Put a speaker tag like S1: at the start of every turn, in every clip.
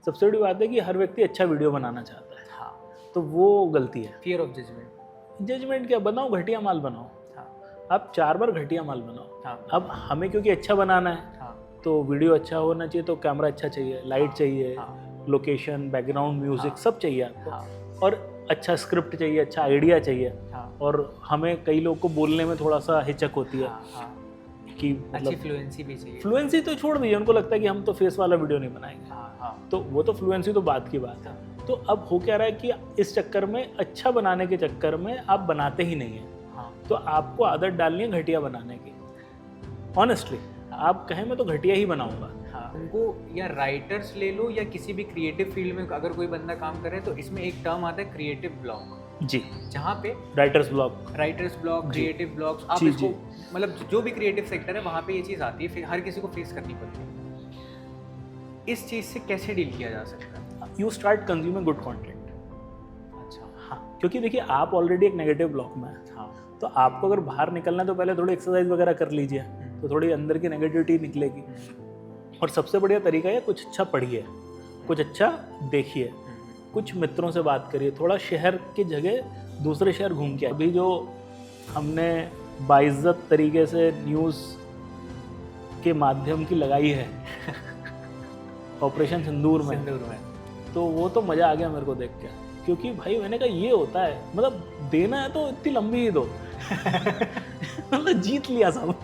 S1: सबसे बड़ी बात है कि हर व्यक्ति अच्छा वीडियो बनाना चाहता है,
S2: हाँ,
S1: तो वो गलती है।
S2: Fear of judgement.
S1: जजमेंट क्या, बनाओ घटिया माल बनाओ,
S2: हाँ
S1: आप 4 बार घटिया माल बनाओ।
S2: हाँ
S1: अब हमें क्योंकि अच्छा बनाना है
S2: हाँ
S1: तो वीडियो अच्छा होना चाहिए, तो कैमरा अच्छा चाहिए, लाइट चाहिए,
S2: हाँ
S1: लोकेशन, बैकग्राउंड म्यूजिक
S2: हाँ,
S1: सब चाहिए आपको,
S2: हाँ
S1: और अच्छा स्क्रिप्ट चाहिए, अच्छा आइडिया चाहिए।
S2: हाँ
S1: और हमें कई लोगों को बोलने में थोड़ा सा हिचक होती है
S2: हाँ हाँ,
S1: कि
S2: अच्छी
S1: मतलब
S2: फ्लुएंसी भी चाहिए।
S1: फ्लुएंसी तो छोड़ दीजिए, उनको लगता है कि हम तो फेस वाला वीडियो नहीं बनाएंगे,
S2: हाँ हाँ
S1: तो वो तो फ्लुएंसी तो बात की बात है। तो अब हो क्या रहा है कि इस चक्कर में, अच्छा बनाने के चक्कर में आप बनाते ही नहीं हैं,
S2: हाँ
S1: तो आपको आदत डालनी है घटिया बनाने की। ऑनेस्टली आप कहें मैं तो घटिया ही बनाऊंगा।
S2: हाँ, उनको या राइटर्स ले लो या किसी भी क्रिएटिव फील्ड में अगर कोई बंदा काम कर रहा है तो इसमें एक टर्म आता है क्रिएटिव ब्लॉक,
S1: जी,
S2: जहाँ पे
S1: राइटर्स ब्लॉक,
S2: राइटर्स ब्लॉक,
S1: जी।
S2: क्रिएटिव ब्लॉक्स, आप
S1: जी,
S2: इसको
S1: जी।
S2: मतलब जो भी क्रिएटिव सेक्टर है वहाँ पे ये चीज़ आती है, फिर हर किसी को फेस करनी पड़ती है। इस चीज़ से कैसे डील किया जा सकता है?
S1: You start consuming good content.
S2: अच्छा,
S1: हाँ, क्योंकि देखिए आप ऑलरेडी एक नेगेटिव ब्लॉक में हैं,
S2: हाँ
S1: तो आपको अगर बाहर निकलना है तो पहले थोड़ी एक्सरसाइज वगैरह कर लीजिए, तो थोड़ी अंदर की नेगेटिविटी निकलेगी। और सबसे बढ़िया तरीका है कुछ अच्छा पढ़िए, कुछ अच्छा देखिए, कुछ मित्रों से बात करिए, थोड़ा शहर की जगह दूसरे शहर घूम के। अभी जो हमने बाइज्जत तरीके से न्यूज़ के माध्यम की लगाई है ऑपरेशन सिंदूर में, तो वो तो मज़ा आ गया मेरे को देख के, क्योंकि भाई मैंने कहा ये होता है, मतलब देना है तो इतनी लंबी ही दो मतलब जीत लिया सब।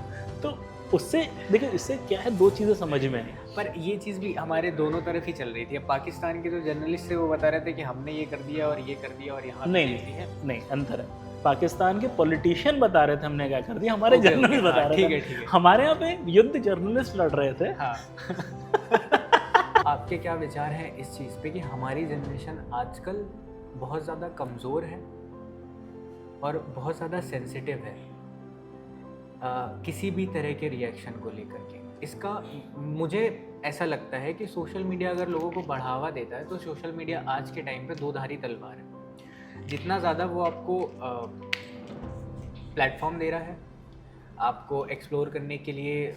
S1: तो उससे देखिए, इससे क्या है, दो चीज़ें समझ में आई।
S2: पर ये चीज़ भी हमारे दोनों तरफ ही चल रही थी। अब पाकिस्तान के जो जर्नलिस्ट थे वो बता रहे थे कि हमने ये कर दिया और ये कर दिया और यहाँ
S1: नहीं नहीं नहीं, अंतर है। पाकिस्तान के पॉलिटिशियन बता रहे थे हमने क्या कर दिया, हमारे जर्नलिस्ट बता रहे थे।
S2: ठीक है।
S1: हमारे यहाँ पे युद्ध जर्नलिस्ट लड़ रहे थे।
S2: हाँ आपके क्या विचार हैं इस चीज़ पे कि हमारी जनरेशन आजकल बहुत ज़्यादा कमज़ोर है और बहुत ज़्यादा सेंसिटिव है किसी भी तरह के रिएक्शन को लेकर के? इसका मुझे ऐसा लगता है कि सोशल मीडिया अगर लोगों को बढ़ावा देता है तो सोशल मीडिया आज के टाइम पे दो धारी तलवार है। जितना ज़्यादा वो आपको प्लेटफॉर्म दे रहा है, आपको एक्सप्लोर करने के लिए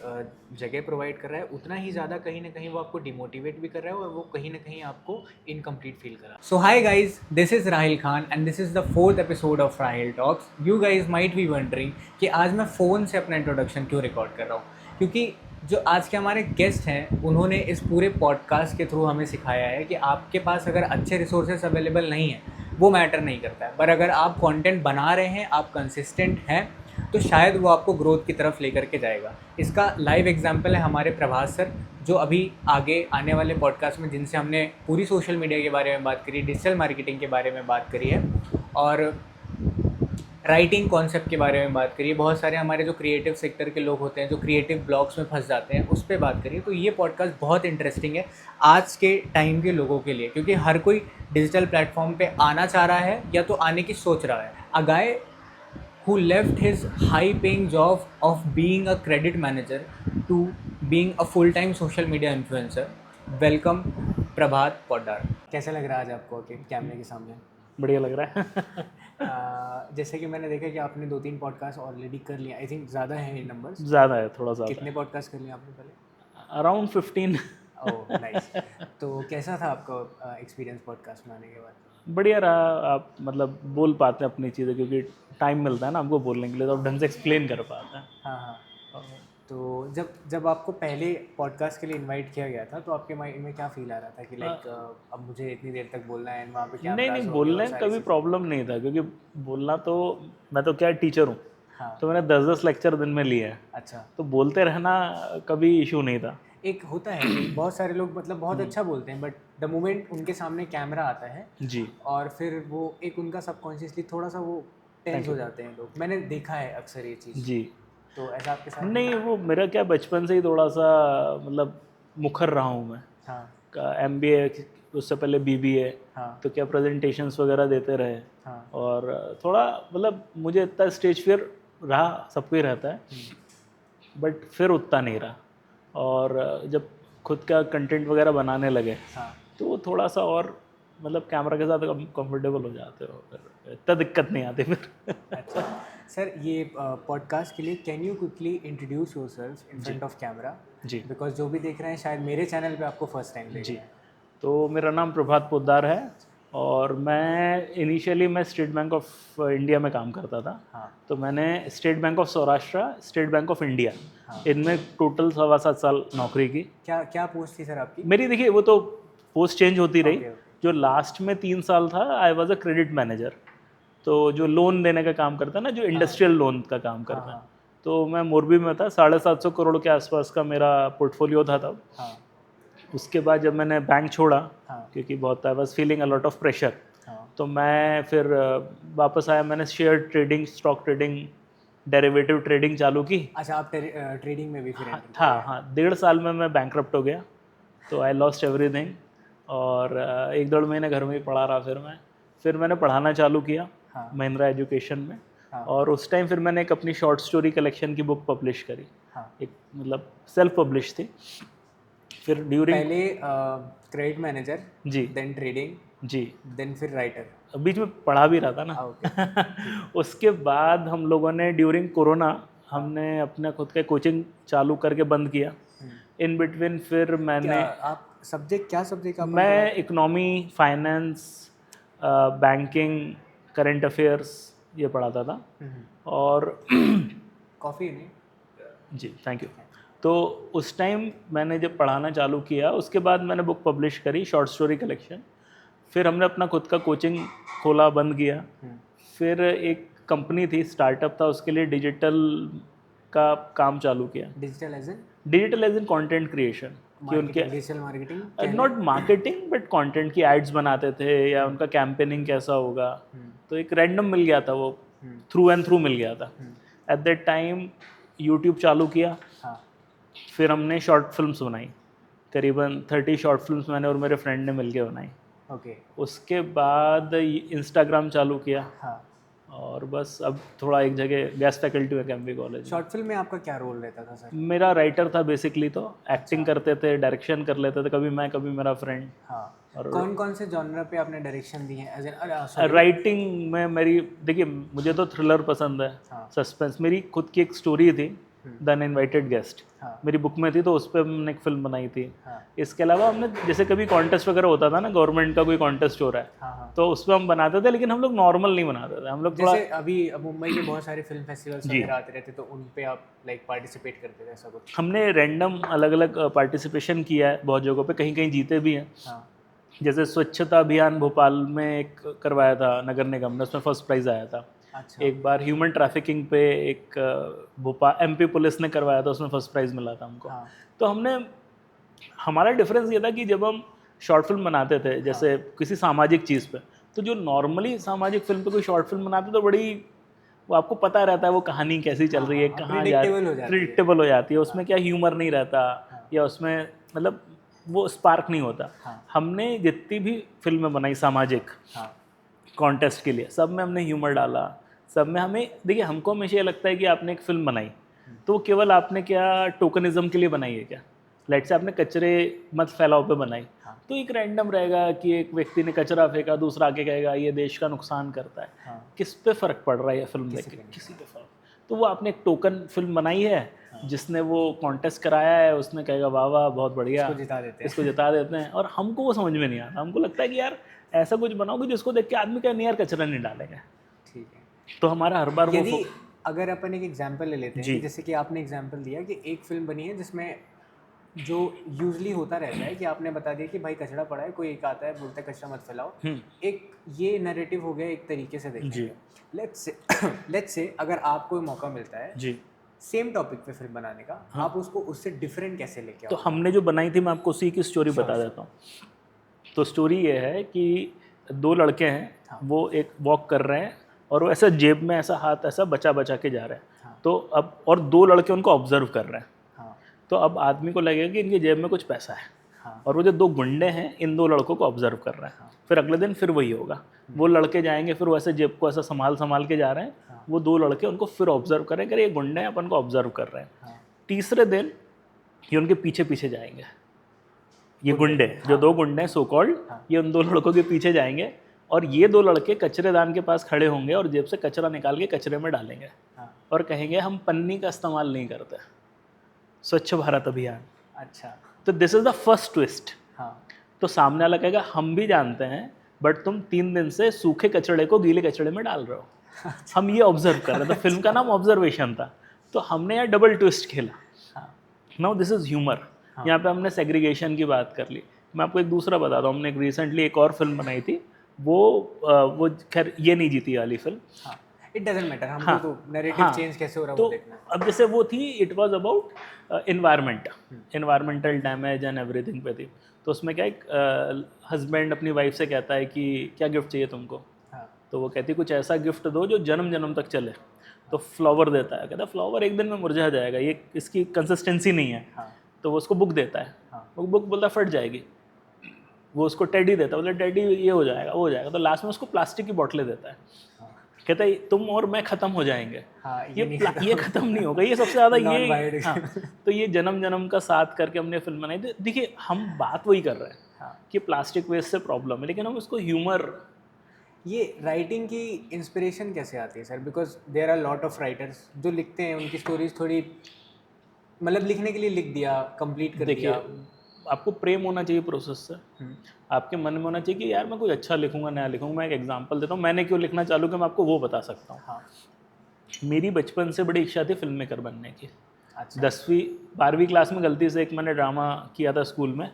S2: जगह प्रोवाइड कर रहा है, उतना ही ज़्यादा कहीं ना कहीं वो आपको डिमोटिवेट भी कर रहा है और वो कहीं ना कहीं आपको इनकम्प्लीट फील कर रहा है। So hi guys, this is Rahil Khan and this is the 4th episode of Rahil talks. You guys might be wondering कि आज मैं फ़ोन से अपना इंट्रोडक्शन क्यों रिकॉर्ड कर रहा हूँ, क्योंकि जो आज के हमारे गेस्ट हैं उन्होंने इस पूरे पॉडकास्ट के थ्रू हमें सिखाया है कि आपके पास अगर अच्छे रिसोर्सेज अवेलेबल नहीं है वो मैटर नहीं करता है, पर अगर आप कंटेंट बना रहे हैं, आप कंसिस्टेंट हैं, तो शायद वो आपको ग्रोथ की तरफ लेकर के जाएगा। इसका लाइव एग्जांपल है हमारे प्रभास सर, जो अभी आगे आने वाले पॉडकास्ट में जिनसे हमने पूरी सोशल मीडिया के बारे में बात करी, डिजिटल मार्केटिंग के बारे में बात करी है और राइटिंग कॉन्सेप्ट के बारे में बात करिए। बहुत सारे हमारे जो क्रिएटिव सेक्टर के लोग होते हैं जो क्रिएटिव ब्लॉग्स में फंस जाते हैं, उस पर बात करिए। तो ये पॉडकास्ट बहुत इंटरेस्टिंग है आज के टाइम के लोगों के लिए, क्योंकि हर कोई डिजिटल प्लेटफॉर्म पे आना चाह रहा है या तो आने की सोच रहा है। अ गाय who left his high paying job of being a credit manager to being a full time social media influencer. Welcome प्रभात पोद्दार। कैसा लग रहा है आज आपको कि कैमरे के सामने?
S1: बढ़िया लग रहा है
S2: जैसे कि मैंने देखा कि आपने 2-3 पॉडकास्ट ऑलरेडी कर लिया, आई थिंक ज़्यादा है इन नंबर्स।
S1: ज़्यादा है, थोड़ा ज़्यादा।
S2: कितने पॉडकास्ट कर लिए आपने पहले?
S1: Around 15
S2: oh nice. तो कैसा था आपका एक्सपीरियंस पॉडकास्ट में आने के बाद?
S1: बढ़िया रहा। आप मतलब बोल पाते हैं अपनी चीज़ें, क्योंकि टाइम मिलता है ना हमको बोलने के लिए, तो आप ढंग से एक्सप्लेन कर पाते हैं।
S2: हाँ हाँ। तो जब आपको पहले पॉडकास्ट के लिए इनवाइट किया गया था तो आपके माइंड में क्या फील आ रहा था कि लाइक अब मुझे इतनी देर तक बोलना है, वहाँ पे
S1: नहीं
S2: कैमरास
S1: नहीं,
S2: होंगे और
S1: बोलने
S2: सारी
S1: कभी
S2: चीज़ें?
S1: प्रॉब्लम नहीं था, क्योंकि बोलना तो, मैं तो क्या टीचर हूँ,
S2: हाँ
S1: तो मैंने 10-10 लेक्चर दिन में लिए हैं,
S2: अच्छा।
S1: तो बोलते रहना कभी इशू नहीं था।
S2: एक होता है कि बहुत सारे लोग मतलब बहुत अच्छा बोलते हैं, बट द मोमेंट उनके सामने कैमरा आता है
S1: जी,
S2: और फिर वो एक उनका सबकॉन्शियसली थोड़ा सा वो टेंस
S1: Thank
S2: हो
S1: you.
S2: जाते हैं लोग। मैंने देखा है अक्सर ये चीज़।
S1: जी।
S2: तो ऐसा आपके साथ
S1: नहीं, वो मेरा क्या, बचपन से ही थोड़ा सा मतलब मुखर रहा हूँ मैं।
S2: हाँ
S1: MBA, उससे पहले BBA,
S2: हाँ
S1: तो क्या प्रेजेंटेशंस वगैरह देते रहे,
S2: हाँ
S1: और थोड़ा मतलब मुझे इतना स्टेज फियर रहा, सबको ही रहता है, बट फिर उतना नहीं रहा। और जब खुद का कंटेंट वगैरह बनाने लगे
S2: हाँ।
S1: तो वो थोड़ा सा और मतलब कैमरा के साथ कंफर्टेबल हो जाते हो, फिर इतना दिक्कत नहीं आती फिर
S2: अच्छा सर, ये पॉडकास्ट के लिए can you quickly introduce yourself in front of camera?
S1: जी
S2: बिकॉज जो भी देख रहे हैं शायद मेरे चैनल पे आपको फर्स्ट टाइम देख
S1: जी।
S2: रहे हैं।
S1: तो मेरा नाम प्रभात पोद्दार है और मैं स्टेट बैंक ऑफ इंडिया में काम करता था।
S2: हाँ
S1: तो मैंने state bank of Saurashtra, state bank of India,
S2: हाँ।
S1: इनमें टोटल 7.25 साल नौकरी की।
S2: क्या क्या पोस्ट थी सर आपकी?
S1: मेरी देखिए वो तो पोस्ट चेंज होती रही।
S2: Okay, okay.
S1: जो लास्ट में 3 साल था I was a credit manager, तो जो लोन देने का काम करता है ना, जो इंडस्ट्रियल लोन का काम करता है।
S2: हाँ
S1: तो मैं मोरबी में था, 750 करोड़ के आसपास का मेरा पोर्टफोलियो था तब।
S2: हाँ
S1: उसके बाद जब मैंने बैंक छोड़ा,
S2: हाँ
S1: क्योंकि बहुत I was feeling a lot of pressure,
S2: हाँ।
S1: तो मैं फिर वापस आया। मैंने share trading, stock trading, derivative trading चालू की।
S2: अच्छा, आप ट्रेडिंग में भी फिर
S1: हाँ
S2: entry
S1: था,
S2: किए?
S1: हाँ 1.5 साल में मैं बैंकरप्ट हो गया, तो आई लॉस्ट एवरीथिंग। और 1-1.5 महीने घर में ही पढ़ा रहा। फिर मैंने पढ़ाना चालू किया
S2: हाँ
S1: महिंद्रा एजुकेशन में।
S2: हाँ
S1: और उस टाइम फिर मैंने एक अपनी शॉर्ट स्टोरी कलेक्शन की बुक पब्लिश करी,
S2: हाँ।
S1: एक मतलब सेल्फ पब्लिश थी। फिर ड्यूरिंग,
S2: पहले क्रेडिट मैनेजर,
S1: जी
S2: देन ट्रेडिंग,
S1: जी,
S2: देन फिर राइटर।
S1: बीच में पढ़ा भी रहा था ना।
S2: ओके।
S1: उसके बाद हम लोगों ने ड्यूरिंग कोरोना हमने अपना खुद का कोचिंग चालू करके बंद किया। इन बिटवीन फिर
S2: क्या
S1: मैंने,
S2: आप सब्जेक्ट, क्या सब्जेक्ट आप
S1: मैं economy, finance, banking, current affairs ये पढ़ाता था। और
S2: कॉफ़ी नहीं?
S1: जी थैंक यू। तो उस टाइम मैंने जब पढ़ाना चालू किया, उसके बाद मैंने बुक पब्लिश करी शॉर्ट स्टोरी कलेक्शन। फिर हमने अपना खुद का कोचिंग खोला, बंद किया। फिर एक कंपनी थी, स्टार्टअप था, उसके लिए डिजिटल का काम चालू किया।
S2: Digital age in
S1: digital age in content creation, कि उनके
S2: digital marketing?
S1: Not marketing but content की एड्स बनाते थे, या उनका कैंपेनिंग कैसा होगा। तो एक रैंडम मिल गया था वो, थ्रू एंड थ्रू मिल गया था। एट दैट टाइम यूट्यूब चालू किया।
S2: हाँ
S1: फिर हमने शॉर्ट फिल्म्स बनाई, करीबन 30 शॉर्ट फिल्म्स मैंने और मेरे फ्रेंड ने मिलके बनाई।
S2: ओके।
S1: उसके बाद इंस्टाग्राम चालू किया,
S2: हाँ।
S1: और बस अब थोड़ा एक जगह गेस्ट फैकल्टी में कैम्ब्रिज कॉलेज।
S2: शॉर्ट फिल्म में आपका क्या रोल रहता था सर?
S1: मेरा राइटर था बेसिकली, तो एक्टिंग करते थे, डायरेक्शन कर लेते थे, कभी मैं कभी मेरा फ्रेंड।
S2: हाँ।
S1: और
S2: कौन कौन से जॉनर पे आपने डायरेक्शन दी है? एज इन
S1: राइटिंग में मेरी, देखिए मुझे तो थ्रिलर पसंद है,
S2: हाँ।
S1: सस्पेंस। मेरी खुद की एक स्टोरी थी, द अनइनवाइटेड गेस्ट,
S2: हाँ।
S1: मेरी बुक में थी, तो उस पर हमने एक फिल्म बनाई थी।
S2: हाँ।
S1: इसके अलावा हमने, जैसे कभी कॉन्टेस्ट वगैरह होता था ना, गवर्नमेंट का कोई कॉन्टेस्ट हो रहा है,
S2: हाँ हाँ।
S1: तो उस पर हम बनाते थे, लेकिन हम लोग नॉर्मल नहीं बनाते थे, हम लोग थोड़ा।
S2: जैसे अभी मुंबई के बहुत सारे फिल्म फेस्टिवल्स वगैरह आते रहते, तो उन पे आप लाइक पार्टिसिपेट करते थे, ऐसा कुछ?
S1: हमने रैंडम अलग अलग पार्टिसिपेशन किया है बहुत जगहों पे, कहीं कहीं जीते भी हैं।
S2: हाँ
S1: जैसे स्वच्छता अभियान भोपाल में एक करवाया था नगर निगम ने, उसमें फर्स्ट प्राइज़ आया था।
S2: अच्छा।
S1: एक बार ह्यूमन ट्रैफिकिंग पे एक भोपाल एमपी पुलिस ने करवाया था, उसमें फर्स्ट प्राइज़ मिला था हमको।
S2: हाँ।
S1: तो हमने, हमारा डिफरेंस ये था कि जब हम शॉर्ट फिल्म बनाते थे, जैसे किसी सामाजिक चीज़ पे, तो जो नॉर्मली सामाजिक फिल्म पे कोई शॉर्ट फिल्म बनाते तो बड़ी, वो आपको पता रहता है वो कहानी कैसी चल रही है, कहाँ जा रही है, प्रिडिक्टेबल हो जाती है, उसमें क्या ह्यूमर नहीं रहता, या उसमें मतलब वो स्पार्क नहीं होता। हमने जितनी भी फिल्में बनाई सामाजिक कॉन्टेस्ट के लिए, सब में हमने ह्यूमर डाला, सब में हमें, देखिए हमको हमेशा ये लगता है कि आपने एक फिल्म बनाई तो वो केवल आपने क्या टोकनिज्म के लिए बनाई है क्या, लेट से आपने कचरे मत फैलाओ पे बनाई, तो एक रैंडम रहेगा कि एक व्यक्ति ने कचरा फेंका, दूसरा आके कहेगा ये देश का नुकसान करता है, किस पे फ़र्क पड़ रहा है ये फिल्म देख के, किसी पे फ़र्क। तो वो आपने एक टोकन फिल्म बनाई है, जिसने वो कॉन्टेस्ट कराया है, उसने कहेगा वाह वाह बहुत बढ़िया, इसको जिता देते हैं। और हमको वो समझ में नहीं आता, हमको लगता है कि यार ऐसा कुछ बनाओगे जिसको देख के आदमी कहे नहीं यार कचरा नहीं डालेंगे।
S2: ठीक है।
S1: तो हमारा हर बार
S2: यदि अगर अपन एक एग्जांपल ले लेते हैं कि जैसे कि आपने एग्जांपल दिया कि एक फिल्म बनी है जिसमें जो यूजली होता रहता है कि आपने बता दिया कि भाई कचरा पड़ा है, कोई एक आता है बोलता है कचरा मत फैलाओ, एक ये नैरेटिव हो गया एक तरीके से देखेंगे। लेट्स से अगर आपको मौका मिलता है
S1: जी
S2: सेम टॉपिक पे फिल्म बनाने का, आप उसको उससे डिफरेंट कैसे लेके आओ?
S1: तो हमने जो बनाई थी, मैं आपको उसी की स्टोरी बता देता हूँ। तो स्टोरी ये है कि 2 लड़के हैं, वो एक वॉक कर रहे हैं और वो ऐसा जेब में ऐसा हाथ ऐसा बचा बचा के जा रहे हैं। तो अब और 2 लड़के उनको ऑब्जर्व कर रहे हैं। तो अब आदमी को लगेगा कि इनकी जेब में कुछ पैसा है, और वो जो 2 गुंडे हैं इन 2 लड़कों को ऑब्जर्व कर रहे हैं। फिर अगले दिन फिर वही होगा, वो लड़के जाएंगे, फिर वो ऐसे जेब को ऐसा संभाल के जा रहे हैं, वो 2 लड़के उनको फिर ऑब्जर्व करें कि ये गुंडे हैं, अपन को ऑब्जर्व कर रहे हैं। तीसरे दिन ये उनके पीछे पीछे जाएंगे, ये गुंडे जो 2 गुंडे हैं सो कॉल्ड, ये उन 2 लड़कों के पीछे जाएंगे, और ये 2 लड़के कचरेदान के पास खड़े होंगे और जेब से कचरा निकाल के कचरे में डालेंगे और कहेंगे हम पन्नी का इस्तेमाल नहीं करते, स्वच्छ भारत अभियान।
S2: अच्छा।
S1: तो this is the first twist. तो सामने वाला कहेगा हम भी जानते हैं, बट तुम 3 दिन से सूखे कचड़े को गीले कचड़े में डाल रहे हो। हम ये ऑब्जर्व कर रहे थे, फिल्म का नाम ऑब्जर्वेशन था, तो हमने यार डबल ट्विस्ट खेला। Now this is humour. यहाँ पे हमने सेग्रीगेशन की बात कर ली। मैं आपको एक दूसरा बताता हूँ, हमने एक रिसेंटली एक और फिल्म बनाई थी, वो खैर ये नहीं जीती वाली फिल्म।
S2: इट डजंट मैटर, हमको
S1: हाँ,
S2: तो नैरेटिव चेंज कैसे हो रहा है वो
S1: तो
S2: देखना है।
S1: अब जैसे वो थी, it was about environmental damage and everything पे थी। तो उसमें क्या, एक हस्बैंड अपनी वाइफ से कहता है कि क्या गिफ्ट चाहिए तुमको। तो वो कहती है कुछ ऐसा गिफ्ट दो जो जन्म जन्म तक चले। तो फ्लावर देता है, कहता है फ्लावर एक दिन में मुरझा जाएगा, ये इसकी कंसिस्टेंसी नहीं है। तो वो उसको बुक देता है, वो बुक बोलता फट जाएगी। वो उसको टेडी देता है, बोला टेडी ये हो जाएगा वो हो जाएगा। तो लास्ट में उसको प्लास्टिक की बोतलें देता है, कहता है तुम और मैं खत्म हो जाएंगे। ये खत्म नहीं होगा, ये सबसे ज़्यादा ये। हाँ, तो ये जन्म जन्म का साथ करके हमने फिल्म बनाई थी। देखिए हम बात वही कर रहे हैं कि प्लास्टिक वेस्ट से प्रॉब्लम है, लेकिन हम उसको ह्यूमर।
S2: ये राइटिंग की इंस्पिरेशन कैसे आती है sir? Because there are lot of writers जो लिखते हैं, उनकी स्टोरीज थोड़ी मतलब लिखने के लिए लिख दिया, कंप्लीट कर दिया।
S1: आपको प्रेम होना चाहिए प्रोसेस से, आपके मन में होना चाहिए कि यार मैं कुछ अच्छा लिखूंगा नया लिखूंगा। मैं एक एग्जांपल देता हूँ, मैंने क्यों लिखना चालू किया, मैं आपको वो बता सकता हूँ। मेरी बचपन से बड़ी इच्छा थी फिल्म मेकर बनने की। 10वीं 12वीं क्लास में गलती से एक मैंने ड्रामा किया था स्कूल में,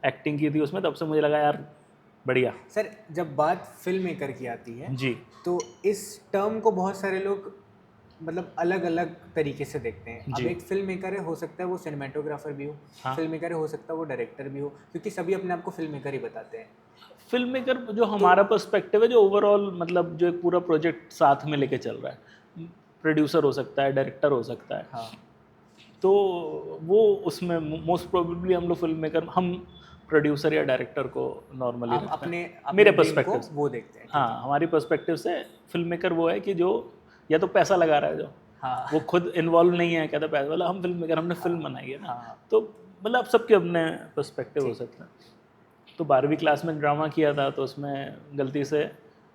S1: एक्टिंग की थी उसमें, तब से मुझे लगा यार बढ़िया।
S2: सर जब बात फिल्म मेकर की आती है
S1: जी,
S2: तो इस टर्म को बहुत सारे लोग मतलब अलग अलग तरीके से देखते हैं। अब एक फिल्म मेकर है, हो सकता है वो सिनेमेटोग्राफर भी हो, फिल्म मेकर है, हो सकता है वो डायरेक्टर भी हो, क्योंकि सभी अपने आप को फिल्म मेकर ही बताते हैं।
S1: फिल्म मेकर जो हमारा पर्सपेक्टिव है, जो ओवरऑल मतलब जो एक पूरा प्रोजेक्ट साथ में लेके चल रहा है, प्रोड्यूसर हो सकता है, डायरेक्टर हो सकता है। तो वो उसमें मोस्ट प्रोबेबली हम लोग फिल्म मेकर, हम प्रोड्यूसर या डायरेक्टर को नॉर्मली
S2: अपने
S1: मेरे पर्सपेक्टिव
S2: को वो देखते हैं।
S1: हाँ, हमारी पर्सपेक्टिव से फिल्म मेकर वो है कि जो या तो पैसा लगा रहा है, जो वो खुद इन्वॉल्व नहीं है, कहता पैसा वाला, हम फिल्म मेकर, हमने फिल्म बनाई है ना। तो मतलब सबके अपने पर्सपेक्टिव हो सकते हैं। तो 12वीं क्लास में ड्रामा किया था, तो उसमें गलती से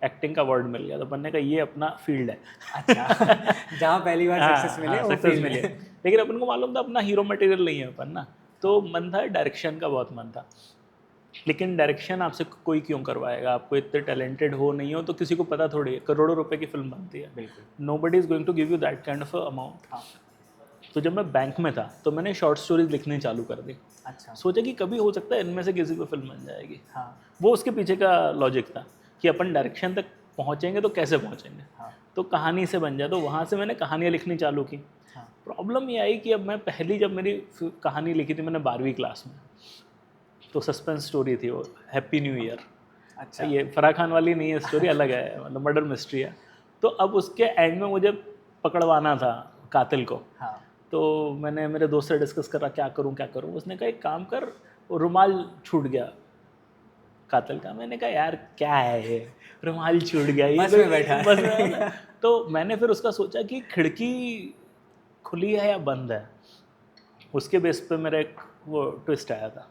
S1: एक्टिंग का अवार्ड मिल गया, तो बनने का ये अपना फील्ड है।
S2: अच्छा, जहाँ पहली बार सक्सेस मिले वो
S1: सक्सेस मिले, लेकिन अपन को मालूम था अपना हीरो मटेरियल नहीं है अपन ना। तो मन था डायरेक्शन का, बहुत मन था, लेकिन डायरेक्शन आपसे कोई क्यों करवाएगा, आपको इतने टैलेंटेड हो नहीं हो तो किसी को पता थोड़ी है, करोड़ों रुपए की फिल्म बनती है,
S2: बिल्कुल
S1: nobody is going to give you that kind of amount. तो जब मैं बैंक में था तो मैंने शॉर्ट स्टोरीज लिखनी चालू कर दी।
S2: अच्छा,
S1: सोचा कि कभी हो सकता है इनमें से किसी को फिल्म बन जाएगी। वो उसके पीछे का लॉजिक था कि अपन डायरेक्शन तक पहुँचेंगे तो कैसे पहुँचेंगे, तो कहानी से बन जाए। तो वहाँ से मैंने कहानियाँ लिखनी चालू की। प्रॉब्लम ये आई कि अब मैं पहली जब मेरी कहानी लिखी थी मैंने 12वीं क्लास में, तो सस्पेंस स्टोरी थी वो, हैप्पी न्यू ईयर।
S2: अच्छा,
S1: ये फराह खान वाली नहीं है स्टोरी, अलग है, मतलब मर्डर मिस्ट्री है। तो अब उसके एंड में मुझे पकड़वाना था कातिल को। तो मैंने मेरे दोस्त से डिस्कस करा क्या करूं। उसने कहा एक काम कर, रुमाल छूट गया कातिल का। मैंने कहा यार क्या है ये, रुमाल छूट गया, ये
S2: बस में बैठा
S1: बस में। तो मैंने फिर उसका सोचा कि खिड़की खुली है या बंद है। उसके बेस पे मेरा एक वो ट्विस्ट आया था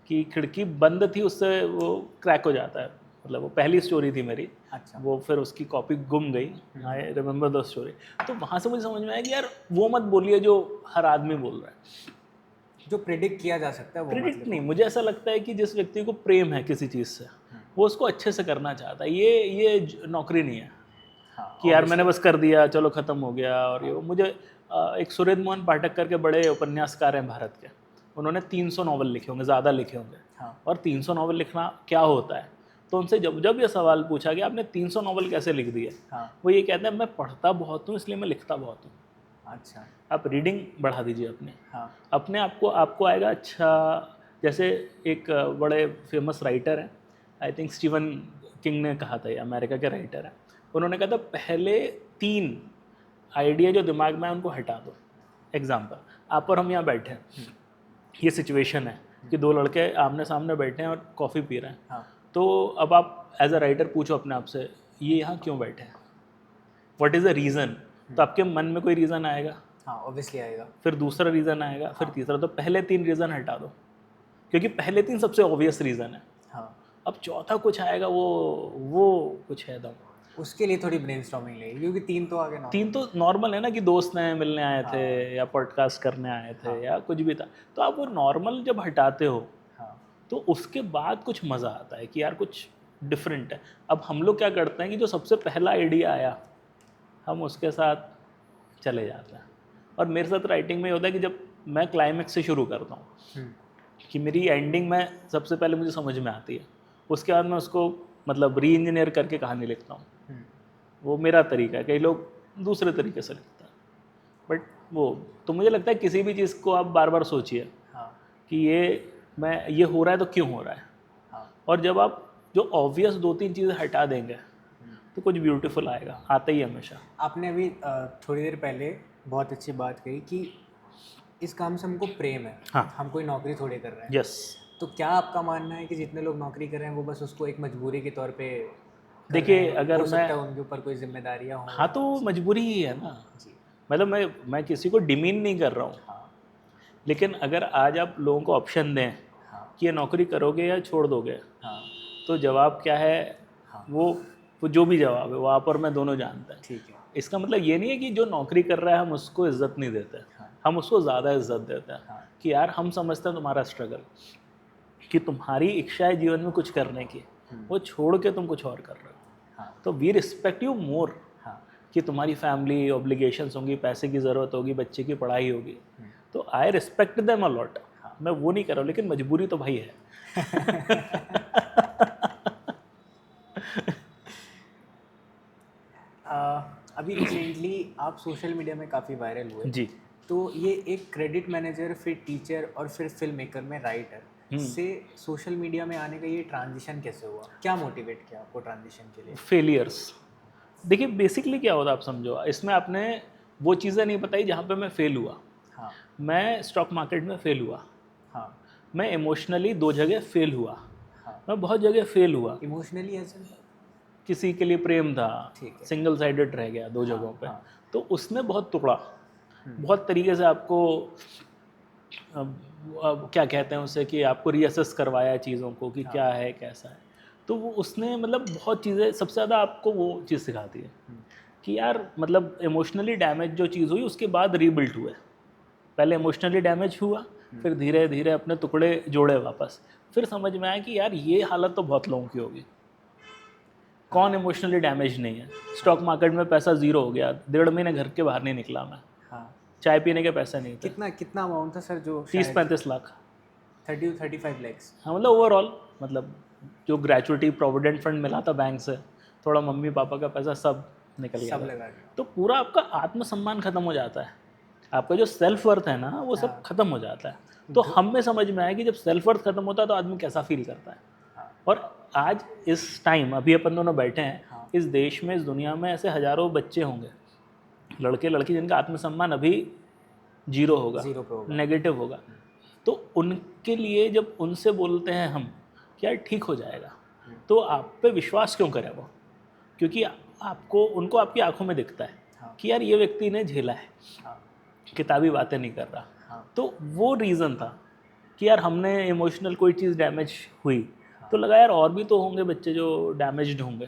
S1: कि खिड़की बंद थी, उससे वो क्रैक हो जाता है, मतलब वो पहली स्टोरी थी मेरी।
S2: अच्छा,
S1: वो फिर उसकी कॉपी गुम गई, आई रिमेंबर द स्टोरी। तो वहाँ से मुझे समझ में आया कि यार वो मत बोलिए जो हर आदमी बोल रहा है,
S2: जो प्रिडिक्ट किया जा सकता है वो
S1: प्रिडिक्ट नहीं। मुझे ऐसा लगता है कि जिस व्यक्ति को प्रेम है किसी चीज़ से, वो उसको अच्छे से करना चाहता है। ये नौकरी नहीं है कि यार मैंने बस कर दिया चलो ख़त्म हो गया। और ये मुझे एक सुरेंद्र मोहन पाठक करके बड़े उपन्यासकार हैं भारत के, उन्होंने 300 नावल लिखे होंगे, ज़्यादा लिखे होंगे। और 300 नावल लिखना क्या होता है, तो उनसे जब ये सवाल पूछा कि आपने 300 नावल कैसे लिख दिए, वो ये कहते हैं मैं पढ़ता बहुत हूँ इसलिए मैं लिखता बहुत हूँ।
S2: अच्छा,
S1: आप रीडिंग बढ़ा दीजिए अपने आपको आएगा। अच्छा, जैसे एक बड़े फेमस राइटर हैं, आई थिंक स्टीवन किंग ने कहा था, ये अमेरिका के राइटर हैं, उन्होंने कहा था पहले 3 आइडिया जो दिमाग में है उनको हटा दो। एग्जाम्पल, आप और हम यहाँ बैठे हैं, ये सिचुएशन है कि 2 लड़के आमने सामने बैठे हैं और कॉफ़ी पी रहे हैं। तो अब आप एज अ राइटर पूछो अपने आप से, ये यहाँ क्यों बैठे हैं, व्हाट इज़ द रीज़न। तो आपके मन में कोई रीज़न आएगा,
S2: ऑब्वियसली आएगा,
S1: फिर दूसरा रीज़न आएगा, फिर तीसरा। तो पहले 3 रीज़न हटा दो, क्योंकि पहले 3 सबसे ऑब्वियस रीज़न है। अब चौथा कुछ आएगा, वो कुछ है दम,
S2: उसके लिए थोड़ी ब्रेनस्टॉर्मिंग लगेगी, क्योंकि 3 तो आगे
S1: 3 तो नॉर्मल है ना कि दोस्त हैं मिलने आए थे या पॉडकास्ट करने आए थे या कुछ भी था। तो आप वो नॉर्मल जब हटाते हो तो उसके बाद कुछ मज़ा आता है कि यार कुछ डिफरेंट है। अब हम लोग क्या करते हैं कि जो सबसे पहला आइडिया आया हम उसके साथ चले जाते हैं। और मेरे साथ राइटिंग में ये होता है कि जब मैं क्लाइमेक्स से शुरू करता हूँ कि मेरी एंडिंग में सबसे पहले मुझे समझ में आती है, उसके बाद मैं उसको मतलब री इंजीनियर करके कहानी लिखता हूँ। वो मेरा तरीका है, कई लोग दूसरे तरीके से लिखते हैं, बट वो तो मुझे लगता है किसी भी चीज़ को आप बार बार सोचिए कि ये हो रहा है तो क्यों हो रहा है। और जब आप जो ऑब्वियस 2-3 चीज़ें हटा देंगे तो कुछ ब्यूटीफुल आएगा, आता ही हमेशा।
S2: आपने अभी थोड़ी देर पहले बहुत अच्छी बात कही कि इस काम से हमको प्रेम है।
S1: हाँ।
S2: हम कोई नौकरी थोड़े कर रहे हैं।
S1: यस।
S2: तो क्या आपका मानना है कि जितने लोग नौकरी कर रहे हैं वो बस उसको एक मजबूरी के तौर पे कर
S1: देखिए,
S2: रहे हैं?
S1: अगर
S2: हो सकता
S1: मैं
S2: है उनके ऊपर कोई जिम्मेदारियां हों।
S1: हाँ, तो मजबूरी ही है ना।
S2: जी।
S1: मतलब मैं किसी को डिमीन नहीं कर रहा हूँ,
S2: हाँ
S1: लेकिन अगर आज आप लोगों को ऑप्शन दें
S2: हाँ
S1: कि ये नौकरी करोगे या छोड़ दोगे,
S2: हाँ
S1: तो जवाब क्या है?
S2: हाँ।
S1: वो जो भी जवाब है वो आप और मैं दोनों जानते हैं।
S2: ठीक है।
S1: इसका मतलब ये नहीं है कि जो नौकरी कर रहा है हम उसको इज्जत नहीं देते,
S2: हाँ
S1: हम उसको ज़्यादा इज्जत देते हैं।
S2: हाँ
S1: कि यार हम समझते हैं तुम्हारा स्ट्रगल, कि तुम्हारी इच्छा है जीवन में कुछ करने की, वो छोड़ के तुम कुछ और कर रहे हो,
S2: हाँ
S1: तो वी रिस्पेक्ट यू मोर।
S2: हाँ
S1: कि तुम्हारी फैमिली ऑब्लिगेशंस होंगी, पैसे की ज़रूरत होगी, बच्चे की पढ़ाई होगी, तो I respect them a lot. मैं वो नहीं कर रहा हूँ, लेकिन मजबूरी तो भाई है।
S2: अभी रिसेंटली आप सोशल मीडिया में काफ़ी वायरल हुए।
S1: जी।
S2: तो ये एक क्रेडिट मैनेजर, फिर टीचर और फिर फिल्म मेकर में राइटर से सोशल मीडिया में आने का ये ट्रांजिशन कैसे हुआ? क्या मोटिवेट किया आपको ट्रांजिशन के लिए?
S1: फेलियर्स। देखिए बेसिकली क्या होता है आप समझो, इसमें आपने वो चीज़ें नहीं बताई जहाँ पे मैं फेल हुआ।
S2: हाँ
S1: मैं स्टॉक मार्केट में फेल हुआ,
S2: हाँ
S1: मैं इमोशनली 2 जगह फेल हुआ,
S2: हाँ।
S1: मैं बहुत जगह फेल हुआ।
S2: इमोशनली ऐसे?
S1: किसी के लिए प्रेम था,
S2: ठीक है।
S1: सिंगल साइडेड रह गया 2 जगहों पे,
S2: हाँ।
S1: तो उसने बहुत टुकड़ा, बहुत तरीके से आपको अब क्या कहते हैं उसे, कि आपको रीअसेस करवाया चीज़ों को कि क्या है कैसा है। तो वो उसने मतलब बहुत चीज़ें, सबसे ज़्यादा आपको वो चीज़ सिखाती है कि यार मतलब इमोशनली डैमेज जो चीज़ हुई उसके बाद रीबिल्ट हुए। पहले इमोशनली डैमेज हुआ, फिर धीरे धीरे अपने टुकड़े जोड़े वापस, फिर समझ में आया कि यार ये हालत तो बहुत लोगों की होगी। कौन इमोशनली डैमेज नहीं है? स्टॉक मार्केट में पैसा ज़ीरो हो गया, 1.5 महीने घर के बाहर नहीं निकला मैं,
S2: हाँ।
S1: चाय पीने के पैसे नहीं थे।
S2: कितना कितना अमाउंट था सर जो?
S1: 30-35 लाख।
S2: 30-35 लैक्स।
S1: हाँ, मतलब ओवरऑल, मतलब जो ग्रेचुइटी प्रोविडेंट फंड मिला था बैंक से, थोड़ा मम्मी पापा का पैसा सब निकल गया
S2: सब
S1: था।
S2: लगा दिया।
S1: तो पूरा आपका आत्मसम्मान खत्म हो जाता है, आपका जो सेल्फ वर्थ है ना वो सब खत्म हो जाता है। तो हम में समझ में आया कि जब सेल्फ वर्थ खत्म होता है तो आदमी कैसा फील करता है। और आज इस टाइम अभी अपन दोनों बैठे हैं, इस देश में, इस दुनिया में ऐसे हज़ारों बच्चे होंगे, लड़के लड़की, जिनका आत्मसम्मान अभी जीरो होगा,
S2: जीरो पे होगा।
S1: नेगेटिव होगा। तो उनके लिए जब उनसे बोलते हैं हम कि यार ठीक हो जाएगा, तो आप पे विश्वास क्यों करें वो? क्योंकि आपको, उनको आपकी आंखों में दिखता है कि यार ये व्यक्ति ने झेला है, किताबी बातें नहीं कर रहा। तो वो रीज़न था कि यार हमने इमोशनल कोई चीज़ डैमेज हुई तो लगा यार और भी तो होंगे बच्चे जो डैमेज्ड होंगे,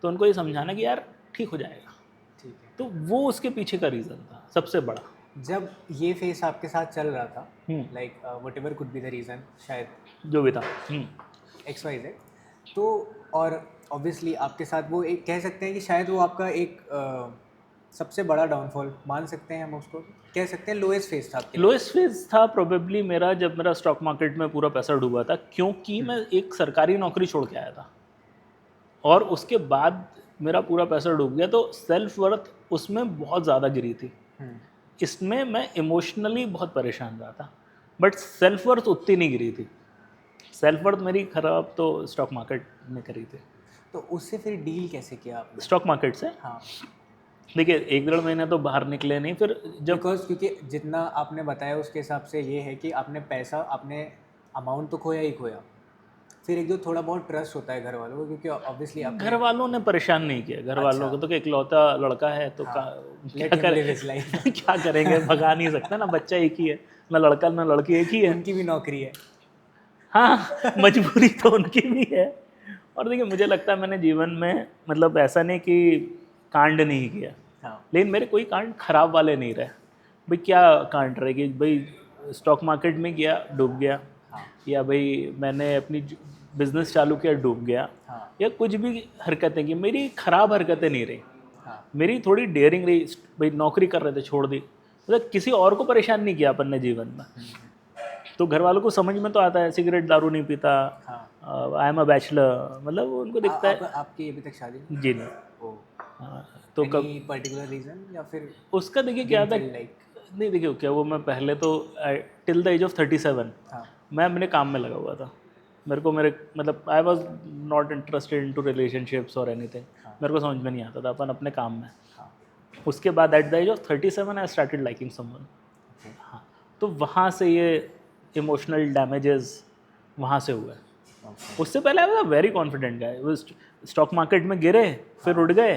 S1: तो उनको ये समझाना कि यार ठीक हो जाएगा।
S2: ठीक है।
S1: तो वो उसके पीछे का रीज़न था सबसे बड़ा।
S2: जब ये फेस आपके साथ चल रहा था, like what ever could be the reason, शायद
S1: जो भी था,
S2: XYZ, तो और ऑब्वियसली आपके साथ वो एक कह सकते हैं कि शायद वो आपका एक सबसे बड़ा डाउनफॉल मान सकते हैं हम उसको, कह सकते हैं लोएस्ट फेज था आपके लिए।
S1: लोएस्ट फेज था प्रोबेबली मेरा, जब मेरा स्टॉक मार्केट में पूरा पैसा डूबा था, क्योंकि मैं एक सरकारी नौकरी छोड़ के आया था और उसके बाद मेरा पूरा पैसा डूब गया, तो सेल्फ वर्थ उसमें बहुत ज़्यादा गिरी थी। इसमें मैं इमोशनली बहुत परेशान रहा था, बट सेल्फ वर्थ उतनी नहीं गिरी थी। सेल्फ वर्थ मेरी खराब तो स्टॉक मार्केट में करी थी।
S2: तो उससे फिर डील कैसे किया आपने?
S1: स्टॉक मार्केट से
S2: हाँ,
S1: देखिए 1-1.5 महीने तो बाहर निकले नहीं, फिर जब
S2: क्योंकि जितना आपने बताया उसके हिसाब से ये है कि आपने पैसा, आपने अमाउंट तो खोया ही खोया, फिर एक जो थोड़ा बहुत ट्रस्ट होता है घर वालों को, क्योंकि ऑब्वियसली आपने
S1: घर वालों ने परेशान नहीं किया। घर वालों को तो कि इकलौता लड़का है तो
S2: let him live his life।
S1: क्या करेंगे, भगा नहीं सकते ना, बच्चा एक ही है, ना लड़का ना लड़की, एक ही है।
S2: उनकी भी नौकरी है।
S1: हाँ, मजबूरी तो उनकी भी है। और देखिए मुझे लगता है मैंने जीवन में मतलब ऐसा नहीं कि कांड नहीं किया, लेकिन मेरे कोई कांड खराब वाले नहीं रहे। भाई क्या कांड रहे कि भाई स्टॉक मार्केट में गया, डूब गया,
S2: हाँ
S1: या भाई मैंने अपनी बिजनेस चालू किया डूब गया,
S2: हाँ
S1: या कुछ भी हरकतें की, मेरी खराब हरकतें नहीं रही,
S2: हाँ
S1: मेरी थोड़ी डेयरिंग रही। भाई नौकरी कर रहे थे छोड़ दी, मतलब किसी और को परेशान नहीं किया अपन ने जीवन में। तो घर वालों को समझ में तो आता है, सिगरेट दारू नहीं पीता,
S2: हाँ।
S1: आई एम अ बैचलर, मतलब उनको दिखता है।
S2: आपकी अभी तक शादी नहीं?
S1: जी नहीं।
S2: ओ,
S1: हाँ, तो कब
S2: एनी पर्टिकुलर रीजन या फिर
S1: उसका देखिए क्या था,
S2: लाइक?
S1: नहीं देखिए क्या, वो मैं पहले तो टिल द एज ऑफ 37
S2: हाँ
S1: मैं अपने काम में लगा हुआ था। मेरे मतलब I was not interested in to relationships और एनीथिंग,
S2: हाँ
S1: मेरे को समझ में नहीं आता था, अपन अपने काम में।
S2: हाँ
S1: उसके बाद at the age of 37 I started liking someone.
S2: Okay
S1: हाँ, तो वहाँ से ये इमोशनल डैमेजेस वहाँ से हुए।
S2: ओके।
S1: उससे पहले आई वाज वेरी कॉन्फिडेंट गाय, वो स्टॉक मार्केट में गिरे फिर उड़ गए,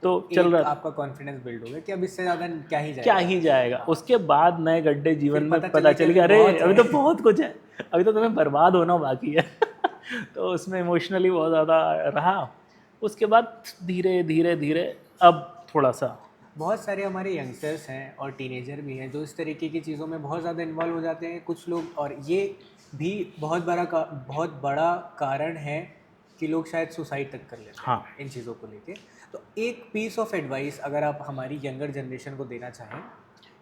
S1: तो चल
S2: एक
S1: रहा था,
S2: आपका कॉन्फिडेंस बिल्ड हो गया कि अब इससे ज़्यादा क्या ही
S1: क्या
S2: जाएगा।
S1: ही जाएगा। उसके बाद नए गड्ढे जीवन
S2: फिर
S1: में
S2: पता
S1: पता
S2: चला
S1: चल
S2: कि
S1: गया,
S2: अभी
S1: अरे
S2: बहुत
S1: अभी
S2: है।
S1: तो बहुत कुछ है, अभी तो तुम्हें बर्बाद होना बाकी है। तो उसमें इमोशनली बहुत ज़्यादा रहा। उसके बाद धीरे धीरे धीरे अब थोड़ा सा,
S2: बहुत सारे हमारे यंगस्टर्स हैं और टीनेजर भी हैं जो इस तरीके की चीज़ों में बहुत ज़्यादा इन्वॉल्व हो जाते हैं कुछ लोग, और ये भी बहुत बड़ा कारण है कि लोग शायद सुसाइड तक कर लेते हैं
S1: हाँ
S2: इन चीज़ों को लेके। तो एक पीस ऑफ एडवाइस अगर आप हमारी यंगर जनरेशन को देना चाहें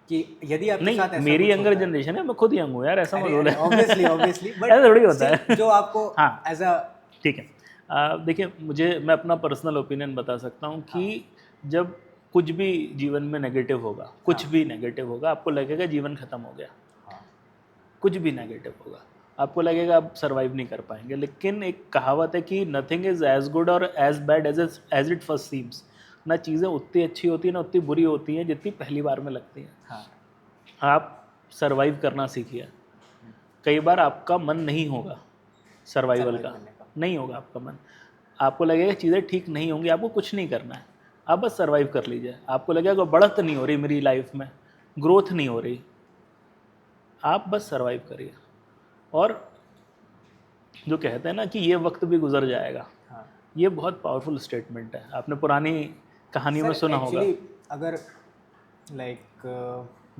S2: कि यदि आपके
S1: नहीं,
S2: साथ ऐसा
S1: मेरी
S2: कुछ
S1: यंगर
S2: होता है।
S1: जनरेशन है, मैं खुद यंग हूँ यार, ऐसा मत
S2: अरे
S1: बोले।
S2: अरे ऑब्वियसली
S1: ऐसा थोड़ी होता
S2: बट
S1: है।
S2: जो आपको
S1: हाँ
S2: एज अ
S1: ठीक है, देखिए मैं अपना पर्सनल ओपिनियन बता सकता हूँ कि जब कुछ भी जीवन में नेगेटिव होगा, कुछ भी नेगेटिव होगा, आपको लगेगा जीवन खत्म हो गया, कुछ भी नेगेटिव होगा आपको लगेगा आप सरवाइव नहीं कर पाएंगे। लेकिन एक कहावत है कि नथिंग इज़ एज गुड और as bad as it first seems. ना चीज़ें उतनी अच्छी होती हैं ना उतनी बुरी होती हैं जितनी पहली बार में लगती हैं।
S2: हाँ
S1: आप सरवाइव करना सीखिए। कई बार आपका मन नहीं होगा सर्वाइवल
S2: सर्वाइव
S1: का,
S2: करने का।
S1: नहीं होगा आपका मन, आपको लगेगा चीज़ें ठीक नहीं होंगी, आपको कुछ नहीं करना है, आप बस सर्वाइव कर लीजिए। आपको लगेगा बढ़त नहीं हो रही मेरी लाइफ में, ग्रोथ नहीं हो रही, आप बस सर्वाइव करिए। और जो कहते हैं ना कि ये वक्त भी गुजर जाएगा,
S2: हाँ
S1: ये बहुत पावरफुल स्टेटमेंट है, आपने पुरानी कहानियों में
S2: सर
S1: सुना होगा।
S2: एक्चुअली अगर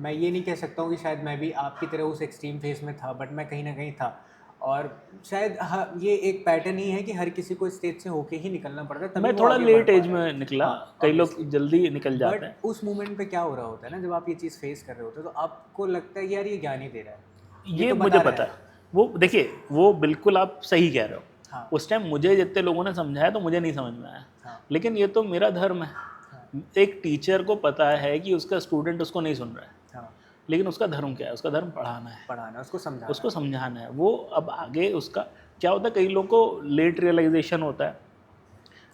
S2: मैं ये नहीं कह सकता हूँ कि शायद मैं भी आपकी तरह उस एक्सट्रीम फेज में था, बट मैं कहीं ना कहीं था। और शायद ये एक पैटर्न ही है कि हर किसी को स्टेज से होके ही निकलना पड़ता है तभी
S1: मैं
S2: वो
S1: थोड़ा
S2: आगे
S1: लेट
S2: बढ़ पा
S1: एज
S2: रहा है।
S1: में निकला,
S2: हाँ,
S1: कई लोग
S2: obviously।
S1: जल्दी निकल जाते हैं।
S2: बट उस मोमेंट पे क्या हो रहा होता है ना, जब आप ये चीज़ फेस कर रहे होते हो तो आपको लगता है कि यार ये ज्ञान ही दे रहा है,
S1: ये
S2: तो
S1: मुझे
S2: बता रहा
S1: पता
S2: है।
S1: है, वो देखिए वो बिल्कुल आप सही कह रहे हो।
S2: हाँ
S1: उस टाइम मुझे जितने लोगों ने समझाया तो मुझे नहीं समझ में आया,
S2: हाँ
S1: लेकिन ये तो मेरा धर्म है।
S2: हाँ
S1: एक टीचर को पता है कि उसका स्टूडेंट उसको नहीं सुन रहा है,
S2: हाँ।
S1: लेकिन उसका धर्म क्या है? उसका धर्म पढ़ाना है,
S2: पढ़ाना, उसको समझाना।
S1: उसको समझाना है। वो अब आगे उसका क्या होता है, कई लोगों को लेट रियलाइजेशन होता है,